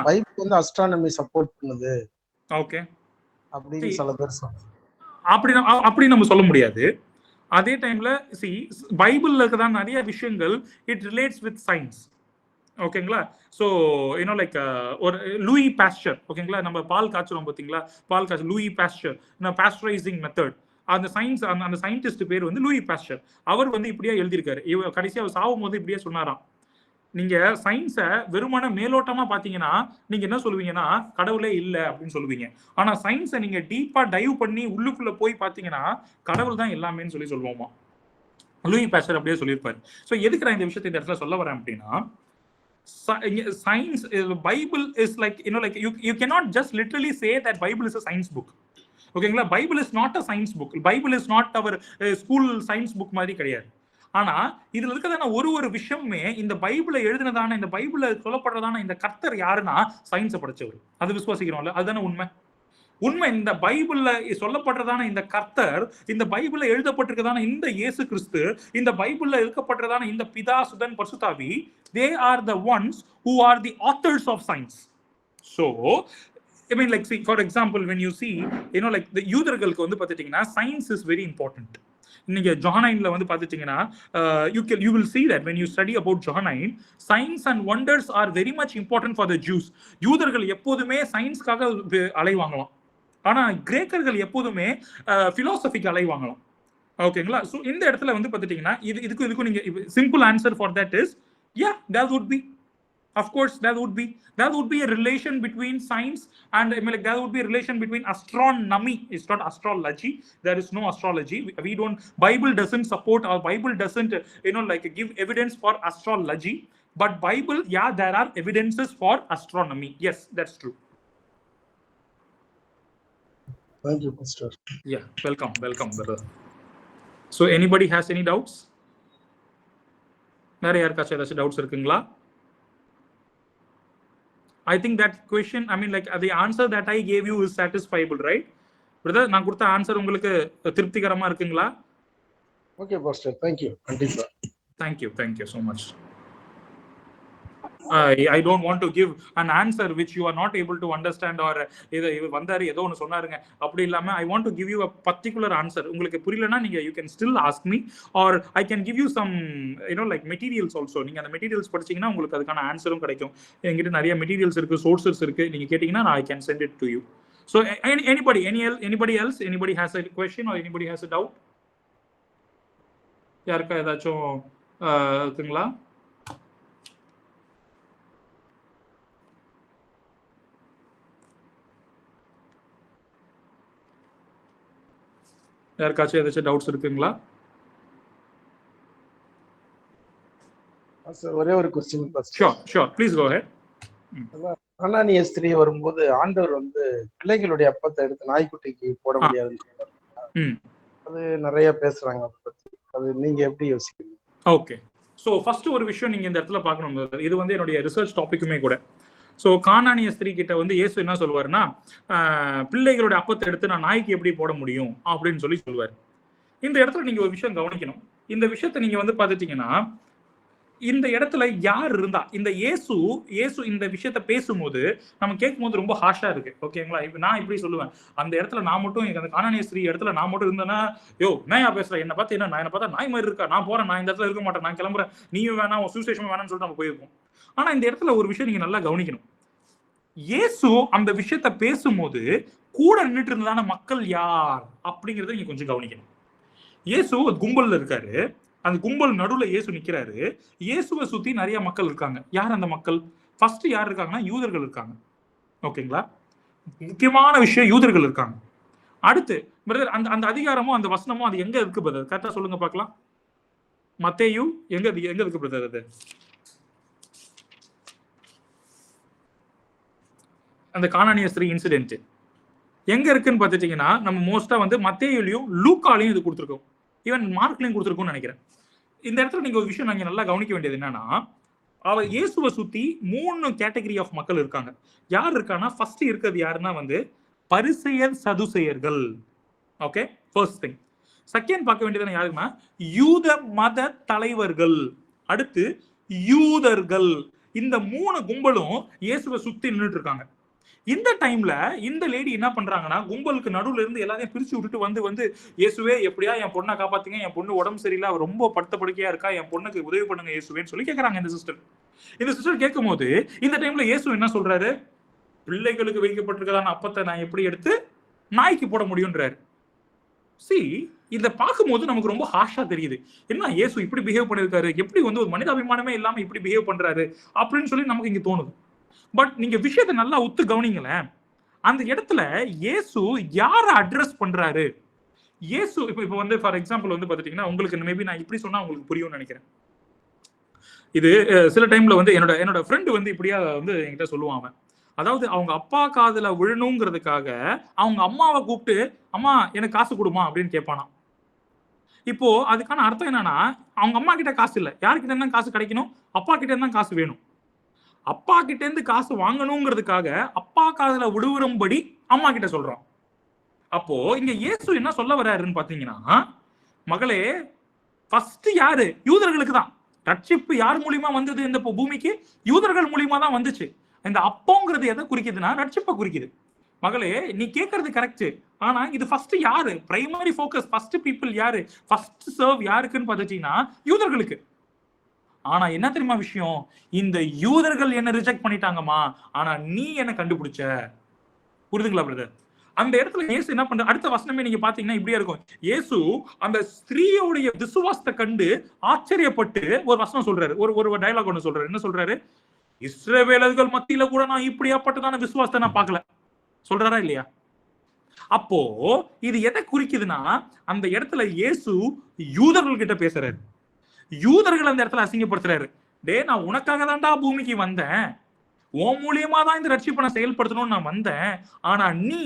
பைபிள் வந்து அஸ்ட்ரானமி சப்போர்ட் பண்ணுது. ஓகே, அப்படின்னு சில பேர் சொல்றாங்க. அப்படி நம்ம சொல்ல முடியாது. அதே டைம்ல பைபிள்ல இருக்கதா நிறைய விஷயங்கள் இட் ரிலேட்ஸ் வித் சயின்ஸ். ஓகேங்களா? ஸோ லைக் ஒரு லூயி பாஸ்டர், ஓகேங்களா, நம்ம பால் காய்ச்சறோம் பார்த்தீங்களா, பால் காய்ச்சல், லூயி பாஸ்டர், பாஸ்டரைசிங் மெத்தட், அந்த சயின்ஸ், அந்த சயின்டிஸ்ட் பேர் வந்து லூயி பாஸ்டர். அவர் வந்து இப்படியா எழுதியிருக்காரு. கடைசியாக அவர் சாவும் போது இப்படியே சொன்னாராம், நீங்க சயின்ஸை வெறுமான மேலோட்டமா பாத்தீங்கன்னா நீங்க என்ன சொல்லுவீங்கன்னா கடவுளே இல்லை அப்படின்னு சொல்லுவீங்க. ஆனா சயின்ஸை நீங்க டீப்பா டைவ் பண்ணி உள்ளுக்குள்ள போய் பாத்தீங்கன்னா கடவுள் தான் எல்லாமேன்னு சொல்லுவோமா. லூயி பாஸ்டர் அப்படியே சொல்லியிருப்பாரு. ஸோ எதுக்கு நான் இந்த விஷயத்தை இந்த இடத்துல சொல்ல வரேன் அப்படின்னா, science, Bible is like like you cannot just literally say that Bible is a science book. ஓகேங்களா? Bible is not a science book. Bible is not our school science book மாதிரி கிடையாது. ஆனா இதுல இருக்கிறதான ஒரு விஷயமே, இந்த பைபிளை எழுதினதான, இந்த பைபிள சொல்லப்படுறதான இந்த கர்த்தர் யாருன்னா சயின்ஸை படிச்சவர். அது விசுவாசிக்கிறோம்ல, அதுதானே உண்மை. இந்த பைபிள்ல சொல்லப்படுறதான இந்த கர்த்தர், இந்த பைபிள்ல எழுதப்பட்டிருக்கதான இந்த இயேசு கிறிஸ்து, இந்த பைபிள்ல எழுதப்பட்டிருக்கதான இந்த பிதா சுதன் பரிசுத்தாவி, they are the ones who are the authors of science. So I mean like see, for example, when you see like the யூதர்களுக்கு வந்து பார்த்துட்டீங்கன்னா science is very important. நீங்க ஜானைன்ல வந்து பார்த்துட்டீங்கன்னா you will see that when you study about Johannine, science and wonders are very much important for the Jews. யூதர்கள் எப்போதுமே சயின்ஸ்க்காக அலைவாங்களாம். ஆனா கிரேக்கர்கள் எப்போதுமே பிலாசபிக்கு அலைவாங்களாம். ஓகேங்களா? ஸோ இந்த இடத்துல வந்து பார்த்துட்டீங்கன்னா இதுக்கும் நீங்க simple answer for that is yeah, that would be, of course, that would be a relation between science and I mean like that would be a relation between astronomy. It's not astrology. There is no astrology. We don't, Bible doesn't support, or Bible doesn't like give evidence for astrology, but Bible, yeah, there are evidences for astronomy. Yes, that's true. Thank you, Pastor. Yeah, welcome brother. So anybody has any doubts? வேற யாருக்காச்சும் ஏதாச்சும் doubts இருக்குங்களா? I think that question, I mean like the answer that I gave you is satisfiable, right brother? நான் கொடுத்த answer உங்களுக்கு திருப்திகரமா இருக்குங்களா? Okay pastor, thank you. Thank you so much. I don't want to give an answer which you are not able to understand, or வந்தாரு ஏதோ ஒன்று சொன்னாருங்க அப்படி இல்லாம I want to give you a particular answer. உங்களுக்கு புரியலனா நீங்க you can still ask me, or I can give you some like materials also. நீங்க அந்த மெட்டீரியல்ஸ் படிச்சீங்கன்னா உங்களுக்கு அதுக்கான ஆன்சரும் கிடைக்கும். என்கிட்ட நிறைய மெட்டீரியல்ஸ் இருக்கு, சோர்சஸ் இருக்கு. நீங்க கேட்டீங்கன்னா I can send it to you. So anybody else has a question or anybody has a doubt? யாருக்கா ஏதாச்சும் இருக்குங்களா? யாருக்காச்சும் ஏதாச்சும் டவுட்ஸ் இருக்குங்களா? ஒரே ஒரு question boss. Sure, please go ahead. அனானிய ஸ்திரீ வரும்போது ஆண்டவர் வந்து பிள்ளைகளுடைய அப்பத்தை எடுத்து நாய்க்குட்டிக்கு போட முடியாதுன்னு சொல்றாங்க. அது நிறைய பேசுறாங்க அதை பத்தி. அது நீங்க எப்படி யோசிக்கிறீங்க? ஓகே, ஸோ ஃபர்ஸ்ட் ஒரு விஷயம் நீங்க இந்த இடத்துல பார்க்கணும். இது வந்து என்னுடைய ரிசர்ச் டாபிக்குமே கூட. ஸோ கானானிய ஸ்திரீ கிட்ட வந்து இயேசு என்ன சொல்லுவாருன்னா, பிள்ளைகளுடைய அப்பத்தை எடுத்து நான் நாய்க்கு எப்படி போட முடியும் அப்படின்னு சொல்லுவார். இந்த இடத்துல நீங்க ஒரு விஷயம் கவனிக்கணும். இந்த விஷயத்த நீங்க வந்து பார்த்துட்டீங்கன்னா, இந்த இடத்துல யார் இருந்தா, இந்த இயேசு இந்த விஷயத்த பேசும்போது நம்ம கேட்கும்போது ரொம்ப ஹாஷா இருக்கு. ஓகேங்களா? இப்ப நான் இப்படி சொல்லுவேன், அந்த இடத்துல நான் மட்டும் அந்த கானானிய ஸ்திரீ இடத்துல நான் மட்டும் இருந்தேன்னா, யோ நான் பேசுறேன், என்ன பார்த்து என்ன பார்த்தா நாய் மாதிரி இருக்கா, நான் போறேன், நான் இந்த இடத்துல இருக்க மாட்டேன், நான் கிளம்புறேன், நீயும் வேணாம், சுவிசேஷம் வேணாம்னு சொல்லிட்டு நம்ம போயிருக்கோம். ஆனா இந்த இடத்துல ஒரு விஷயம் நீங்க நல்லா கவனிக்கணும். இயேசு அந்த விஷயத்த பேசும்போது கூட நின்றுட்டு இருந்ததான மக்கள் யார் அப்படிங்கறத நீங்க கொஞ்சம் கவனிக்கணும். இயேசு கும்பல்ல இருக்காரு, அந்த கும்பல் நடுவுல இயேசு நிக்கிறாரு. இயேசுவை சுத்தி நிறைய மக்கள் இருக்காங்க. யார் அந்த மக்கள்? ஃபர்ஸ்ட் யார் இருக்காங்கன்னா யூதர்கள் இருக்காங்க. ஓகேங்களா? முக்கியமான விஷயம், யூதர்கள் இருக்காங்க. அடுத்து பிரதர், அந்த அந்த அதிகாரமும் அந்த வசனமும் அது எங்க இருக்கு பிரதர்? கரெக்டா சொல்லுங்க பார்க்கலாம். மத்தேயு எங்க எங்க இருக்கு பிரதர்? அது அந்த கானானிய ஸ்திரீ இன்சிடென்ட் எங்க இருக்குன்னு பார்த்துட்டீங்கன்னா, நம்ம மோஸ்டா வந்து மத்தேயுலயும் லூக்காலையும் இது கொடுத்துருக்கோம், ஈவன் மார்க்லையும் கொடுத்துருக்கோம்னு நினைக்கிறேன். இந்த இடத்துல நீங்க ஒரு விஷயம் நீங்க நல்லா கவனிக்க வேண்டியது என்னன்னா, அவர் இயேசுவை சுத்தி 3 கேட்டகரி ஆஃப் மக்கள் இருக்காங்க. யார் இருக்கானா, ஃபர்ஸ்ட் இருக்கிறது யாருன்னா வந்து பரிசேயர், சதுசேயர்கள். Okay, first thing. செகண்ட் பார்க்க வேண்டியது யாருன்னா யூத மத தலைவர்கள். அடுத்து யூதர்கள். இந்த 3 கும்பலும் இயேசுவை சுத்தி நின்றுட்டு இருக்காங்க. இந்த டைம்ல இந்த லேடி என்ன பண்றாங்கன்னா, கும்பலுக்கு நடுவுல இருந்து எல்லாரையும் பிரிச்சு விட்டுட்டு வந்து இயேசுவே எப்படியா என் பொண்ணை காப்பாத்துங்க, என் பொண்ணு உடம்பு சரியில்லை, அவ ரொம்ப படுத்த படுக்கையா இருக்கா, என் பொண்ணுக்கு உதவி பண்ணுங்க இயேசுவேன்னு சொல்லி கேட்கறாங்க இந்த சிஸ்டர். இந்த சிஸ்டர் கேட்கும் போது இந்த டைம்ல இயேசு என்ன சொல்றாரு? பிள்ளைகளுக்கு வைக்கப்பட்டிருக்கதான அப்பத்தை நான் எப்படி எடுத்து நாய்க்கு போட முடியும்ன்றாரு. சி, இத பார்க்கும்போது நமக்கு ரொம்ப ஹார்ஷா தெரியுது. என்ன இயேசு இப்படி பிஹேவ் பண்ணிருக்காரு, எப்படி வந்து ஒரு மனிதாபிமானமே இல்லாம இப்படி பிஹேவ் பண்றாரு அப்படின்னு சொல்லி நமக்கு இங்க தோணுது. பட் நீங்க விஷயத்தை நல்லா உத்து கவனிங்களேன். அந்த இடத்துல இயேசு யார அட்ரஸ் பண்றாரு? இயேசு இப்ப வந்து ஃபார் எக்ஸாம்பிள் வந்து பாத்துட்டீங்கன்னா, உங்களுக்கு மேபி நான் இப்படி சொன்னா உங்களுக்கு புரியும்னு நினைக்கிறேன். இது சில டைம்ல வந்து என்னோட ஃப்ரெண்ட் வந்து இப்படியா வந்து என்கிட்ட சொல்லுவான் அவன். அதாவது அவங்க அப்பா காதுல விழணுங்கிறதுக்காக அவங்க அம்மாவை கூப்பிட்டு, அம்மா எனக்கு காசு கொடுமா அப்படின்னு கேட்பானா. இப்போ அதுக்கான அர்த்தம் என்னன்னா, அவங்க அம்மா கிட்ட காசு இல்ல, யார்கிட்ட இருந்தா காசு கிடைக்கணும்? அப்பா கிட்ட இருந்தா காசு வேணும். அப்பா கிட்ட இருந்து காசு வாங்கணுங்கிறதுக்காக அப்பா காதுல விடுவரும்படி அம்மா கிட்ட சொல்றான். அப்போ இங்க இயேசு என்ன சொல்ல வர்றாருன்னு பாத்தீங்கன்னா, மகளே, ஃபர்ஸ்ட் யாரு? யூதர்களுக்கு தான் ரட்சிப்பு. யார் மூலியமா வந்தது இந்த பூமிக்கு? யூதர்கள் மூலியமா தான் வந்துச்சு. இந்த அப்போங்கிறது எதை குறிக்குதுன்னா ரட்சிப்பை குறிக்குது. மகளே, நீ கேட்கறது கரெக்ட். ஆனா இது ஃபர்ஸ்ட் யாரு? பிரைமரி ஃபோக்கஸ், ஃபர்ஸ்ட் பீப்புள் யாரு? ஃபர்ஸ்ட் சர்வ் யாருக்குன்னு பாத்துட்டீங்கன்னா யூதர்களுக்கு. ஆனா என்ன தெரியுமா விஷயம்? இந்த யூதர்கள் என்ன ரிஜெக்ட் பண்ணிட்டாங்கம்மா, ஆனா நீ என்ன கண்டுபிடிச்ச. புரியுதுங்களா பிரதர்? அந்த இடத்துல இயேசு என்ன பண்ற, அடுத்த வசனமே நீங்க பாத்தீங்கன்னா இப்படியே இருக்கும். இயேசு அந்த ஸ்திரீயோடைய விசுவாசத்தை கண்டு ஆச்சரியப்பட்டு ஒரு வசனம் சொல்றாரு, ஒரு டயலாக் ஒன்று சொல்றாரு. என்ன சொல்றாரு? இஸ்ரவேலர்கள் மத்தியில கூட நான் இப்படியாப்பட்டதான விசுவாசத்தை நான் பார்க்கல சொல்றாரா இல்லையா? அப்போ இது எதை குறிக்குதுன்னா, அந்த இடத்துல இயேசு யூதர்கள் கிட்ட பேசுறாரு. யூதர்கள் அந்த இடத்துல அசிங்கப்படுத்துறாரு. டே, நான் உனக்காக தான்டா பூமிக்கு வந்தேன், உன் மூலியமா தான் இந்த ரட்சிப்பை நான் செயல்படுத்தணும்னு நான் வந்தேன். ஆனா நீ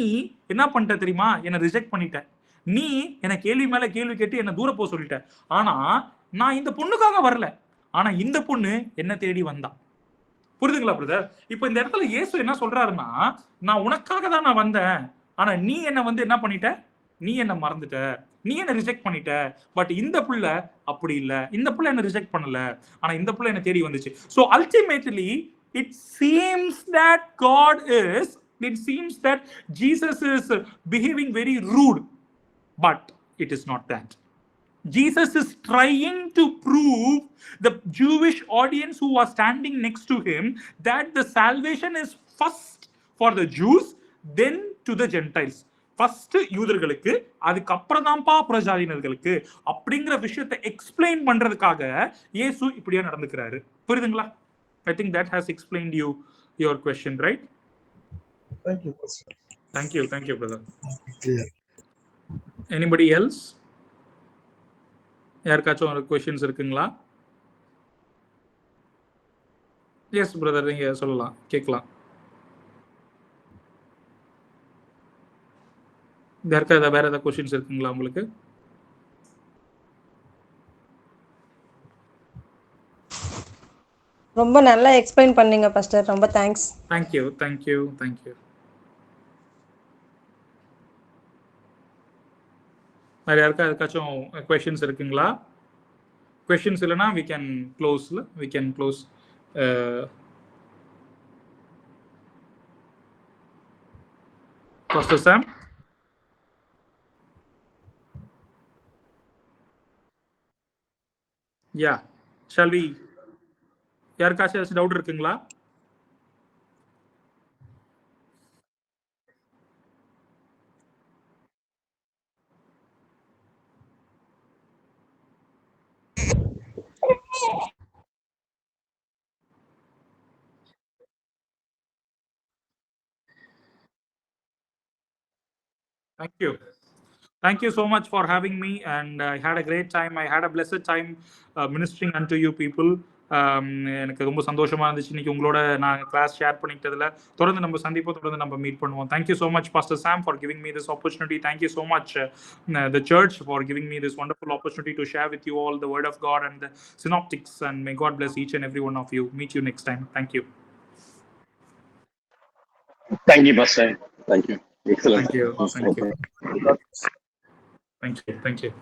என்ன பண்ணிட்ட தெரியுமா? என்ன ரிஜெக்ட் பண்ணிட்ட. நீ என்ன கேள்வி மேல கேள்வி கேட்டு என்ன தூர போக சொல்லிட்ட. ஆனா நான் இந்த பொண்ணுக்காக வரல, ஆனா இந்த பொண்ணு என்ன தேடி வந்தா. புரியுதுங்களா பிரதர்? இப்ப இந்த இடத்துல இயேசு என்ன சொல்றாருன்னா, நான் உனக்காக தான் நான் வந்தேன், ஆனா நீ என்ன வந்து என்ன பண்ணிட்ட? நீ என்ன மறந்துட்ட, நீ என்ன ரிஜெக்ட் பண்ணிட்ட. பட் இந்த புள்ள அப்படி இல்ல, இந்த புள்ள என்ன ரிஜெக்ட் பண்ணல, ஆனா இந்த புள்ள என்ன தேடி வந்துச்சு. So ultimately it seems that God is, it seems that Jesus is behaving very rude, but it is not that. Jesus is trying to prove the Jewish audience who are standing next to him that the salvation is first for the Jews, then to the Gentiles. First யூதர்களுக்கு, அதுக்கப்புறம் தான்ப்பா புறஜாதியினர்களுக்கு அப்படிங்கிற விஷயத்தை explain பண்றதுக்காக இயேசு இப்படியா நடந்துக்கிறாரு. புரியுதுங்களா? I think that has explained you your question, right? Thank you, Pastor. Thank you, brother. Clear. Anybody else? யாருக்காச்சும் ஒரு क्वेश्चंस இருக்குங்களா? எஸ் பிரதர், நீங்க சொல்லலாம், கேட்கலாம். யாருக்கா வேற ஏதாவது क्वेश्चंस இருக்குங்களா உங்களுக்கு? ரொம்ப நல்லா எக்ஸ்பிளைன் பண்ணீங்க பாஸ்டர், ரொம்ப தேங்க்ஸ். Thank you. வேற யாருக்காச்சும் क्वेश्चंस இருக்குங்களா? क्वेश्चंस இல்லனா we can close. Pastor Sam? Yeah. Shall we? யாருக்காச்சும் டவுட் இருக்குங்களா? Thank you so much for having me, and I had a great time. I had a blessed time ministering unto you people. எனக்கு ரொம்ப சந்தோஷமா இருந்துச்சு இன்னைக்கு உங்களோட நான் class share பண்ணிக்கிட்டதுல. தொடர்ந்து நம்ம சந்திப்போம், தொடர்ந்து நம்ம மீட் பண்ணுவோம். Thank you so much, Pastor Sam, for giving me this opportunity. Thank you so much, the church, for giving me this wonderful opportunity to share with you all the word of God and the synoptics. And may God bless each and every one of you. Meet you next time. Thank you. Thank you, Pastor. Thank you. Excellent. Thank you. Thank you. Thank you. Thank you.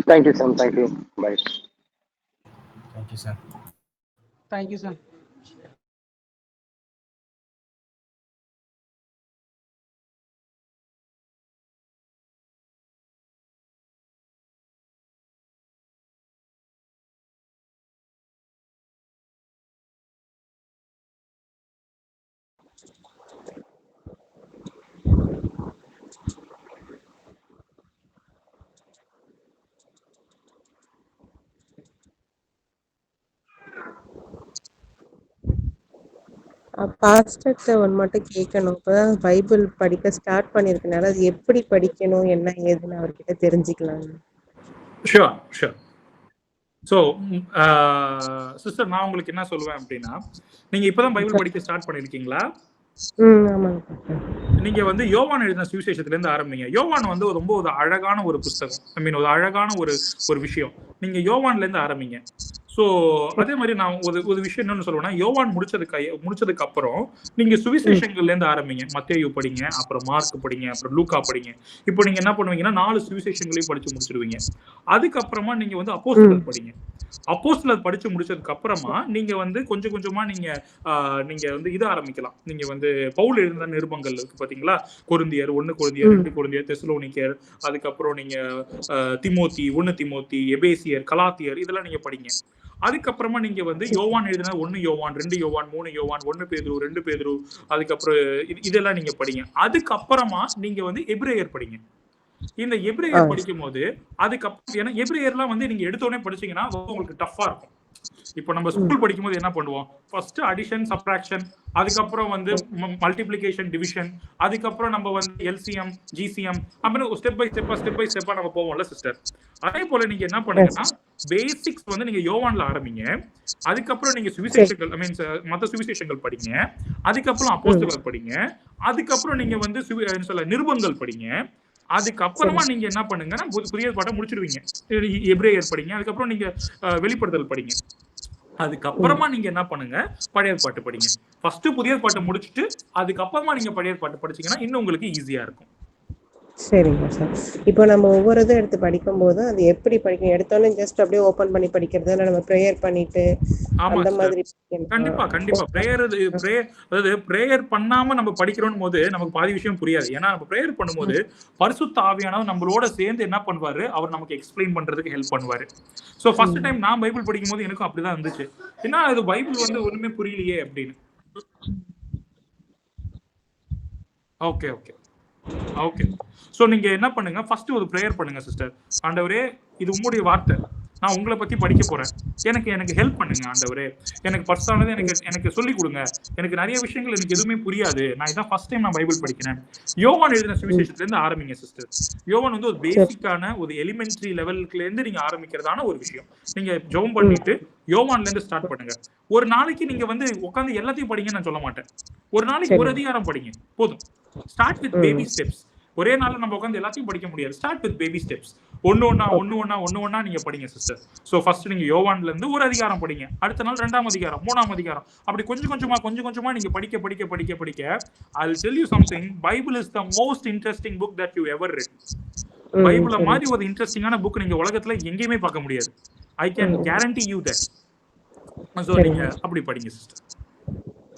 Thank you, Sam. Thank you. Bye. Thank you, sir. Thank you, sir. பாஸ்டர்கிட்ட ஒன்று மட்டும் கேட்கணும். இப்போதான் Bible படிக்க start பண்ணியிருக்கனால அது எப்படி படிக்கணும் என்ன ஏதுன்னு அவர்கிட்ட தெரிஞ்சுக்கலாம். ஷூர். ஸோ சிஸ்டர், நான் உங்களுக்கு என்ன சொல்லுவேன் அப்படின்னா, நீங்க இப்பதான் பைபிள் படிக்க ஸ்டார்ட் பண்ணிருக்கீங்களா? ஆமாங்க. நீங்க வந்து யோவான் எழுதின சுவிசேஷத்துல இருந்து ஆரம்பிங்க. யோவான் வந்து ரொம்ப ஒரு அழகான ஒரு புஸ்தகம். ஐ மீன் ஒரு அழகான ஒரு விஷயம். நீங்க யோவான்ல இருந்து ஆரம்பிங்க. ஸோ அதே மாதிரி நான் ஒரு விஷயம் என்னன்னு சொல்லுவேன்னா, யோவான் முடிச்சதுக்கு அப்புறம் நீங்க சுவிசேஷங்கள்ல இருந்து ஆரம்பிங்க. மத்தேயு படிங்க, அப்புறம் மார்க் படிங்க, அப்புறம் லூக்கா படிங்க. இப்போ நீங்க என்ன பண்ணுவீங்கன்னா 4 சுவிசேஷங்களையும் படிச்சு முடிச்சிருவீங்க. அதுக்கப்புறமா நீங்க வந்து அப்போஸ்தலர் படிங்க. அப்போஸ்தலர் படிச்சு முடிச்சதுக்கு அப்புறமா நீங்க வந்து கொஞ்சம் கொஞ்சமா நீங்க வந்து இத ஆரம்பிக்கலாம். நீங்க வந்து பவுல் எழுதின நிருபங்கள் இருக்கு பாத்தீங்களா? கொரிந்தியர், 1 கொரிந்தியர், 2 கொரிந்தியர், தெசலோனிக்கர், அதுக்கப்புறம் நீங்க திமோத்தி, 1 திமோத்தி, எபேசியர், கலாத்தியர், இதெல்லாம் நீங்க படிங்க. அதுக்கப்புறமா நீங்க வந்து யோவான் எழுதின 1 யோவான், 2 யோவான், 3 யோவான், 1 பேதுரு, 2 பேதுரு, அதுக்கப்புறம் இதெல்லாம் நீங்க படிங்க. அதுக்கப்புறமா நீங்க வந்து எபிரேயர் படிங்க. இந்த எபிரேயர் படிக்கும் போது அதுக்கப்புறம், ஏன்னா எபிரேயர்லாம் வந்து நீங்க எடுத்தோடனே படிச்சீங்கன்னா உங்களுக்கு டஃபா இருக்கும். இப்போ நம்ம ஸ்கூல் படிக்கும் போது என்ன பண்ணுவோம்? ஃபர்ஸ்ட் அடிஷன், சப்ட்ராக்ஷன், அதுக்கப்புறம் வந்து மல்டிப்ளிகேஷன், டிவிஷன், அதுக்கப்புறம் நம்ம வந்து எல்சிஎம், ஜிசிஎம், அப்படின்னு ஸ்டெப் பை ஸ்டெப்பா நம்ம போவோம்ல சிஸ்டர். அதே போல நீங்க என்ன பண்ணுங்கன்னா, பேசிக்ஸ் வந்து நீங்க யோவான்ல ஆரம்பிங்க. அதுக்கப்புறம் நீங்க சுவிசேஷங்கள், ஐ மீன் மத்த சுவிசேஷங்கள் படிங்க. அதுக்கப்புறம் அப்போஸ்தலர் படிங்க. அதுக்கப்புறம் நீங்க வந்து நிருபங்கள் படிங்க. அதுக்கப்புறமா நீங்க என்ன பண்ணுங்கன்னா புதிய பாட்டை முடிச்சிருவீங்க. எபிரேயர் படிங்க. அதுக்கப்புறம் நீங்க வெளிப்படுத்தல் படிங்க. அதுக்கப்புறமா நீங்க என்ன பண்ணுங்க, பழைய பாட்டு படிங்க. ஃபர்ஸ்ட் புதிய பாட்டை முடிச்சுட்டு அதுக்கப்புறமா நீங்க பழைய பாட்டு படிச்சீங்கன்னா இன்னும் உங்களுக்கு ஈஸியா இருக்கும். சரிங்க சார். இப்போ நம்ம ஒவ்வொரு இதும் எடுத்து படிக்கும்போது அது எப்படி படிக்கணும்? எடுத்தோன்னே ஜஸ்ட் அப்படியே ஓபன் பண்ணி படிக்கிறது, இல்லை நம்ம ப்ரேயர் பண்ணிட்டு அந்த மாதிரி? கண்டிப்பா பிரேயர் பண்ணாம நம்ம படிக்கிறோம் போது நமக்கு பாதி விஷயம் புரியாது. ஏன்னா நம்ம பிரேயர் பண்ணும்போது பரிசுத்த ஆவியானவர் நம்மளோட சேர்ந்து என்ன பண்ணுவாரு, அவர் நமக்கு எக்ஸ்பிளைன் பண்றதுக்கு ஹெல்ப் பண்ணுவாரு. சோ ஃபர்ஸ்ட் டைம் நான் பைபிள் படிக்கும் போது எனக்கும் அப்படிதான் இருந்துச்சு. ஏன்னா அது பைபிள் வந்து ஒண்ணுமே புரியலையே அப்படின்னு. ஓகே. சோ நீங்க என்ன பண்ணுங்க, ஃபர்ஸ்ட் ஒரு பிரேயர் பண்ணுங்க சிஸ்டர். ஆண்டவரே, இது உங்களுடைய வார்த்தை, நான் உங்களை பத்தி படிக்க போறேன், எனக்கு ஹெல்ப் பண்ணுங்க ஆண்டவரே, எனக்கு பர்சனலாக எனக்கு சொல்லிக் கொடுங்க, எனக்கு நிறைய விஷயங்கள் எனக்கு எதுவுமே புரியாது, நான் இதான் ஃபர்ஸ்ட் டைம் நான் பைபிள் படிக்கிறேன். யோவான் எழுதின சுவிசேஷத்துல இருந்து ஆரம்பிங்க சிஸ்டர். யோவான் வந்து ஒரு பேசிக்கான ஒரு எலிமெண்டரி லெவலுக்குல இருந்து நீங்க ஆரம்பிக்கிறதான ஒரு விஷயம். நீங்க ஜெபம் பண்ணிட்டு யோவான்ல இருந்து ஸ்டார்ட் பண்ணுங்க. ஒரு நாளைக்கு நீங்க வந்து உட்காந்து எல்லாத்தையும் படிங்க நான் சொல்ல மாட்டேன். ஒரு நாளைக்கு ஒரு அதிகாரம் படிங்க போதும். Start with baby steps. ஒரே நாள்ல நம்ம உட்காந்து எல்லாத்தையும் படிக்க முடியாது. Start with baby steps. ஒன்னு ஒன்னா நீங்க படிங்க சிஸ்டர். சோ ஃபர்ஸ்ட் நீங்க யோவான்ல இருந்து ஒரு அதிகாரம் படிங்க, அடுத்த நாள் 2ஆம் அதிகாரம், 3ஆம் அதிகாரம், அப்படி கொஞ்சம் கொஞ்சமா நீங்க படிக்க I will tell you something. Bible is the most interesting book that you ever read. பைபிள மாதிரி ஒரு இன்ட்ரெஸ்டிங்கான புக் நீங்க உலகத்துல எங்கேயுமே பார்க்க முடியாது. I can guarantee you that. So நீங்க அப்படி படிங்க சிஸ்டர்.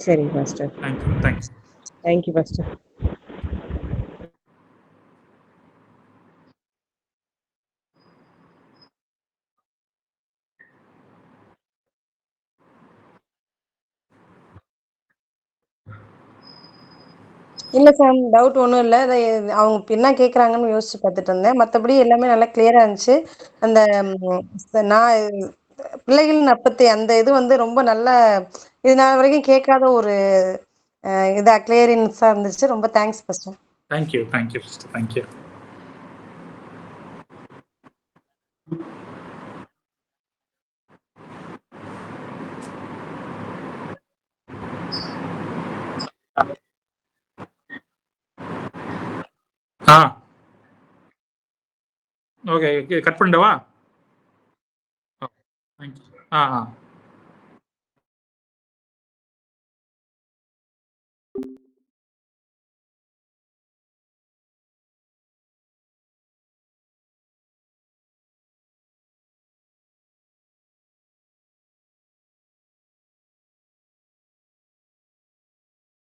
சரி பாஸ்டர். Thank you pastor. இல்ல சார், டவுட் ஒன்றும் இல்லை. அதை அவங்க என்ன கேட்குறாங்கன்னு யோசிச்சு பார்த்துட்டு இருந்தேன். மற்றபடி எல்லாமே நல்லா கிளியரா இருந்துச்சு. அந்த நான் பிள்ளைகளின் அப்பத்தை அந்த இது வந்து ரொம்ப நல்ல, இது நான் வரைக்கும் கேட்காத ஒரு இதா கிளியரிங்ஸா இருந்துச்சு. ரொம்ப thanks pastor. Thank you sister. Thank you. Okay cut பண்ணவா? தேங்க்யூ.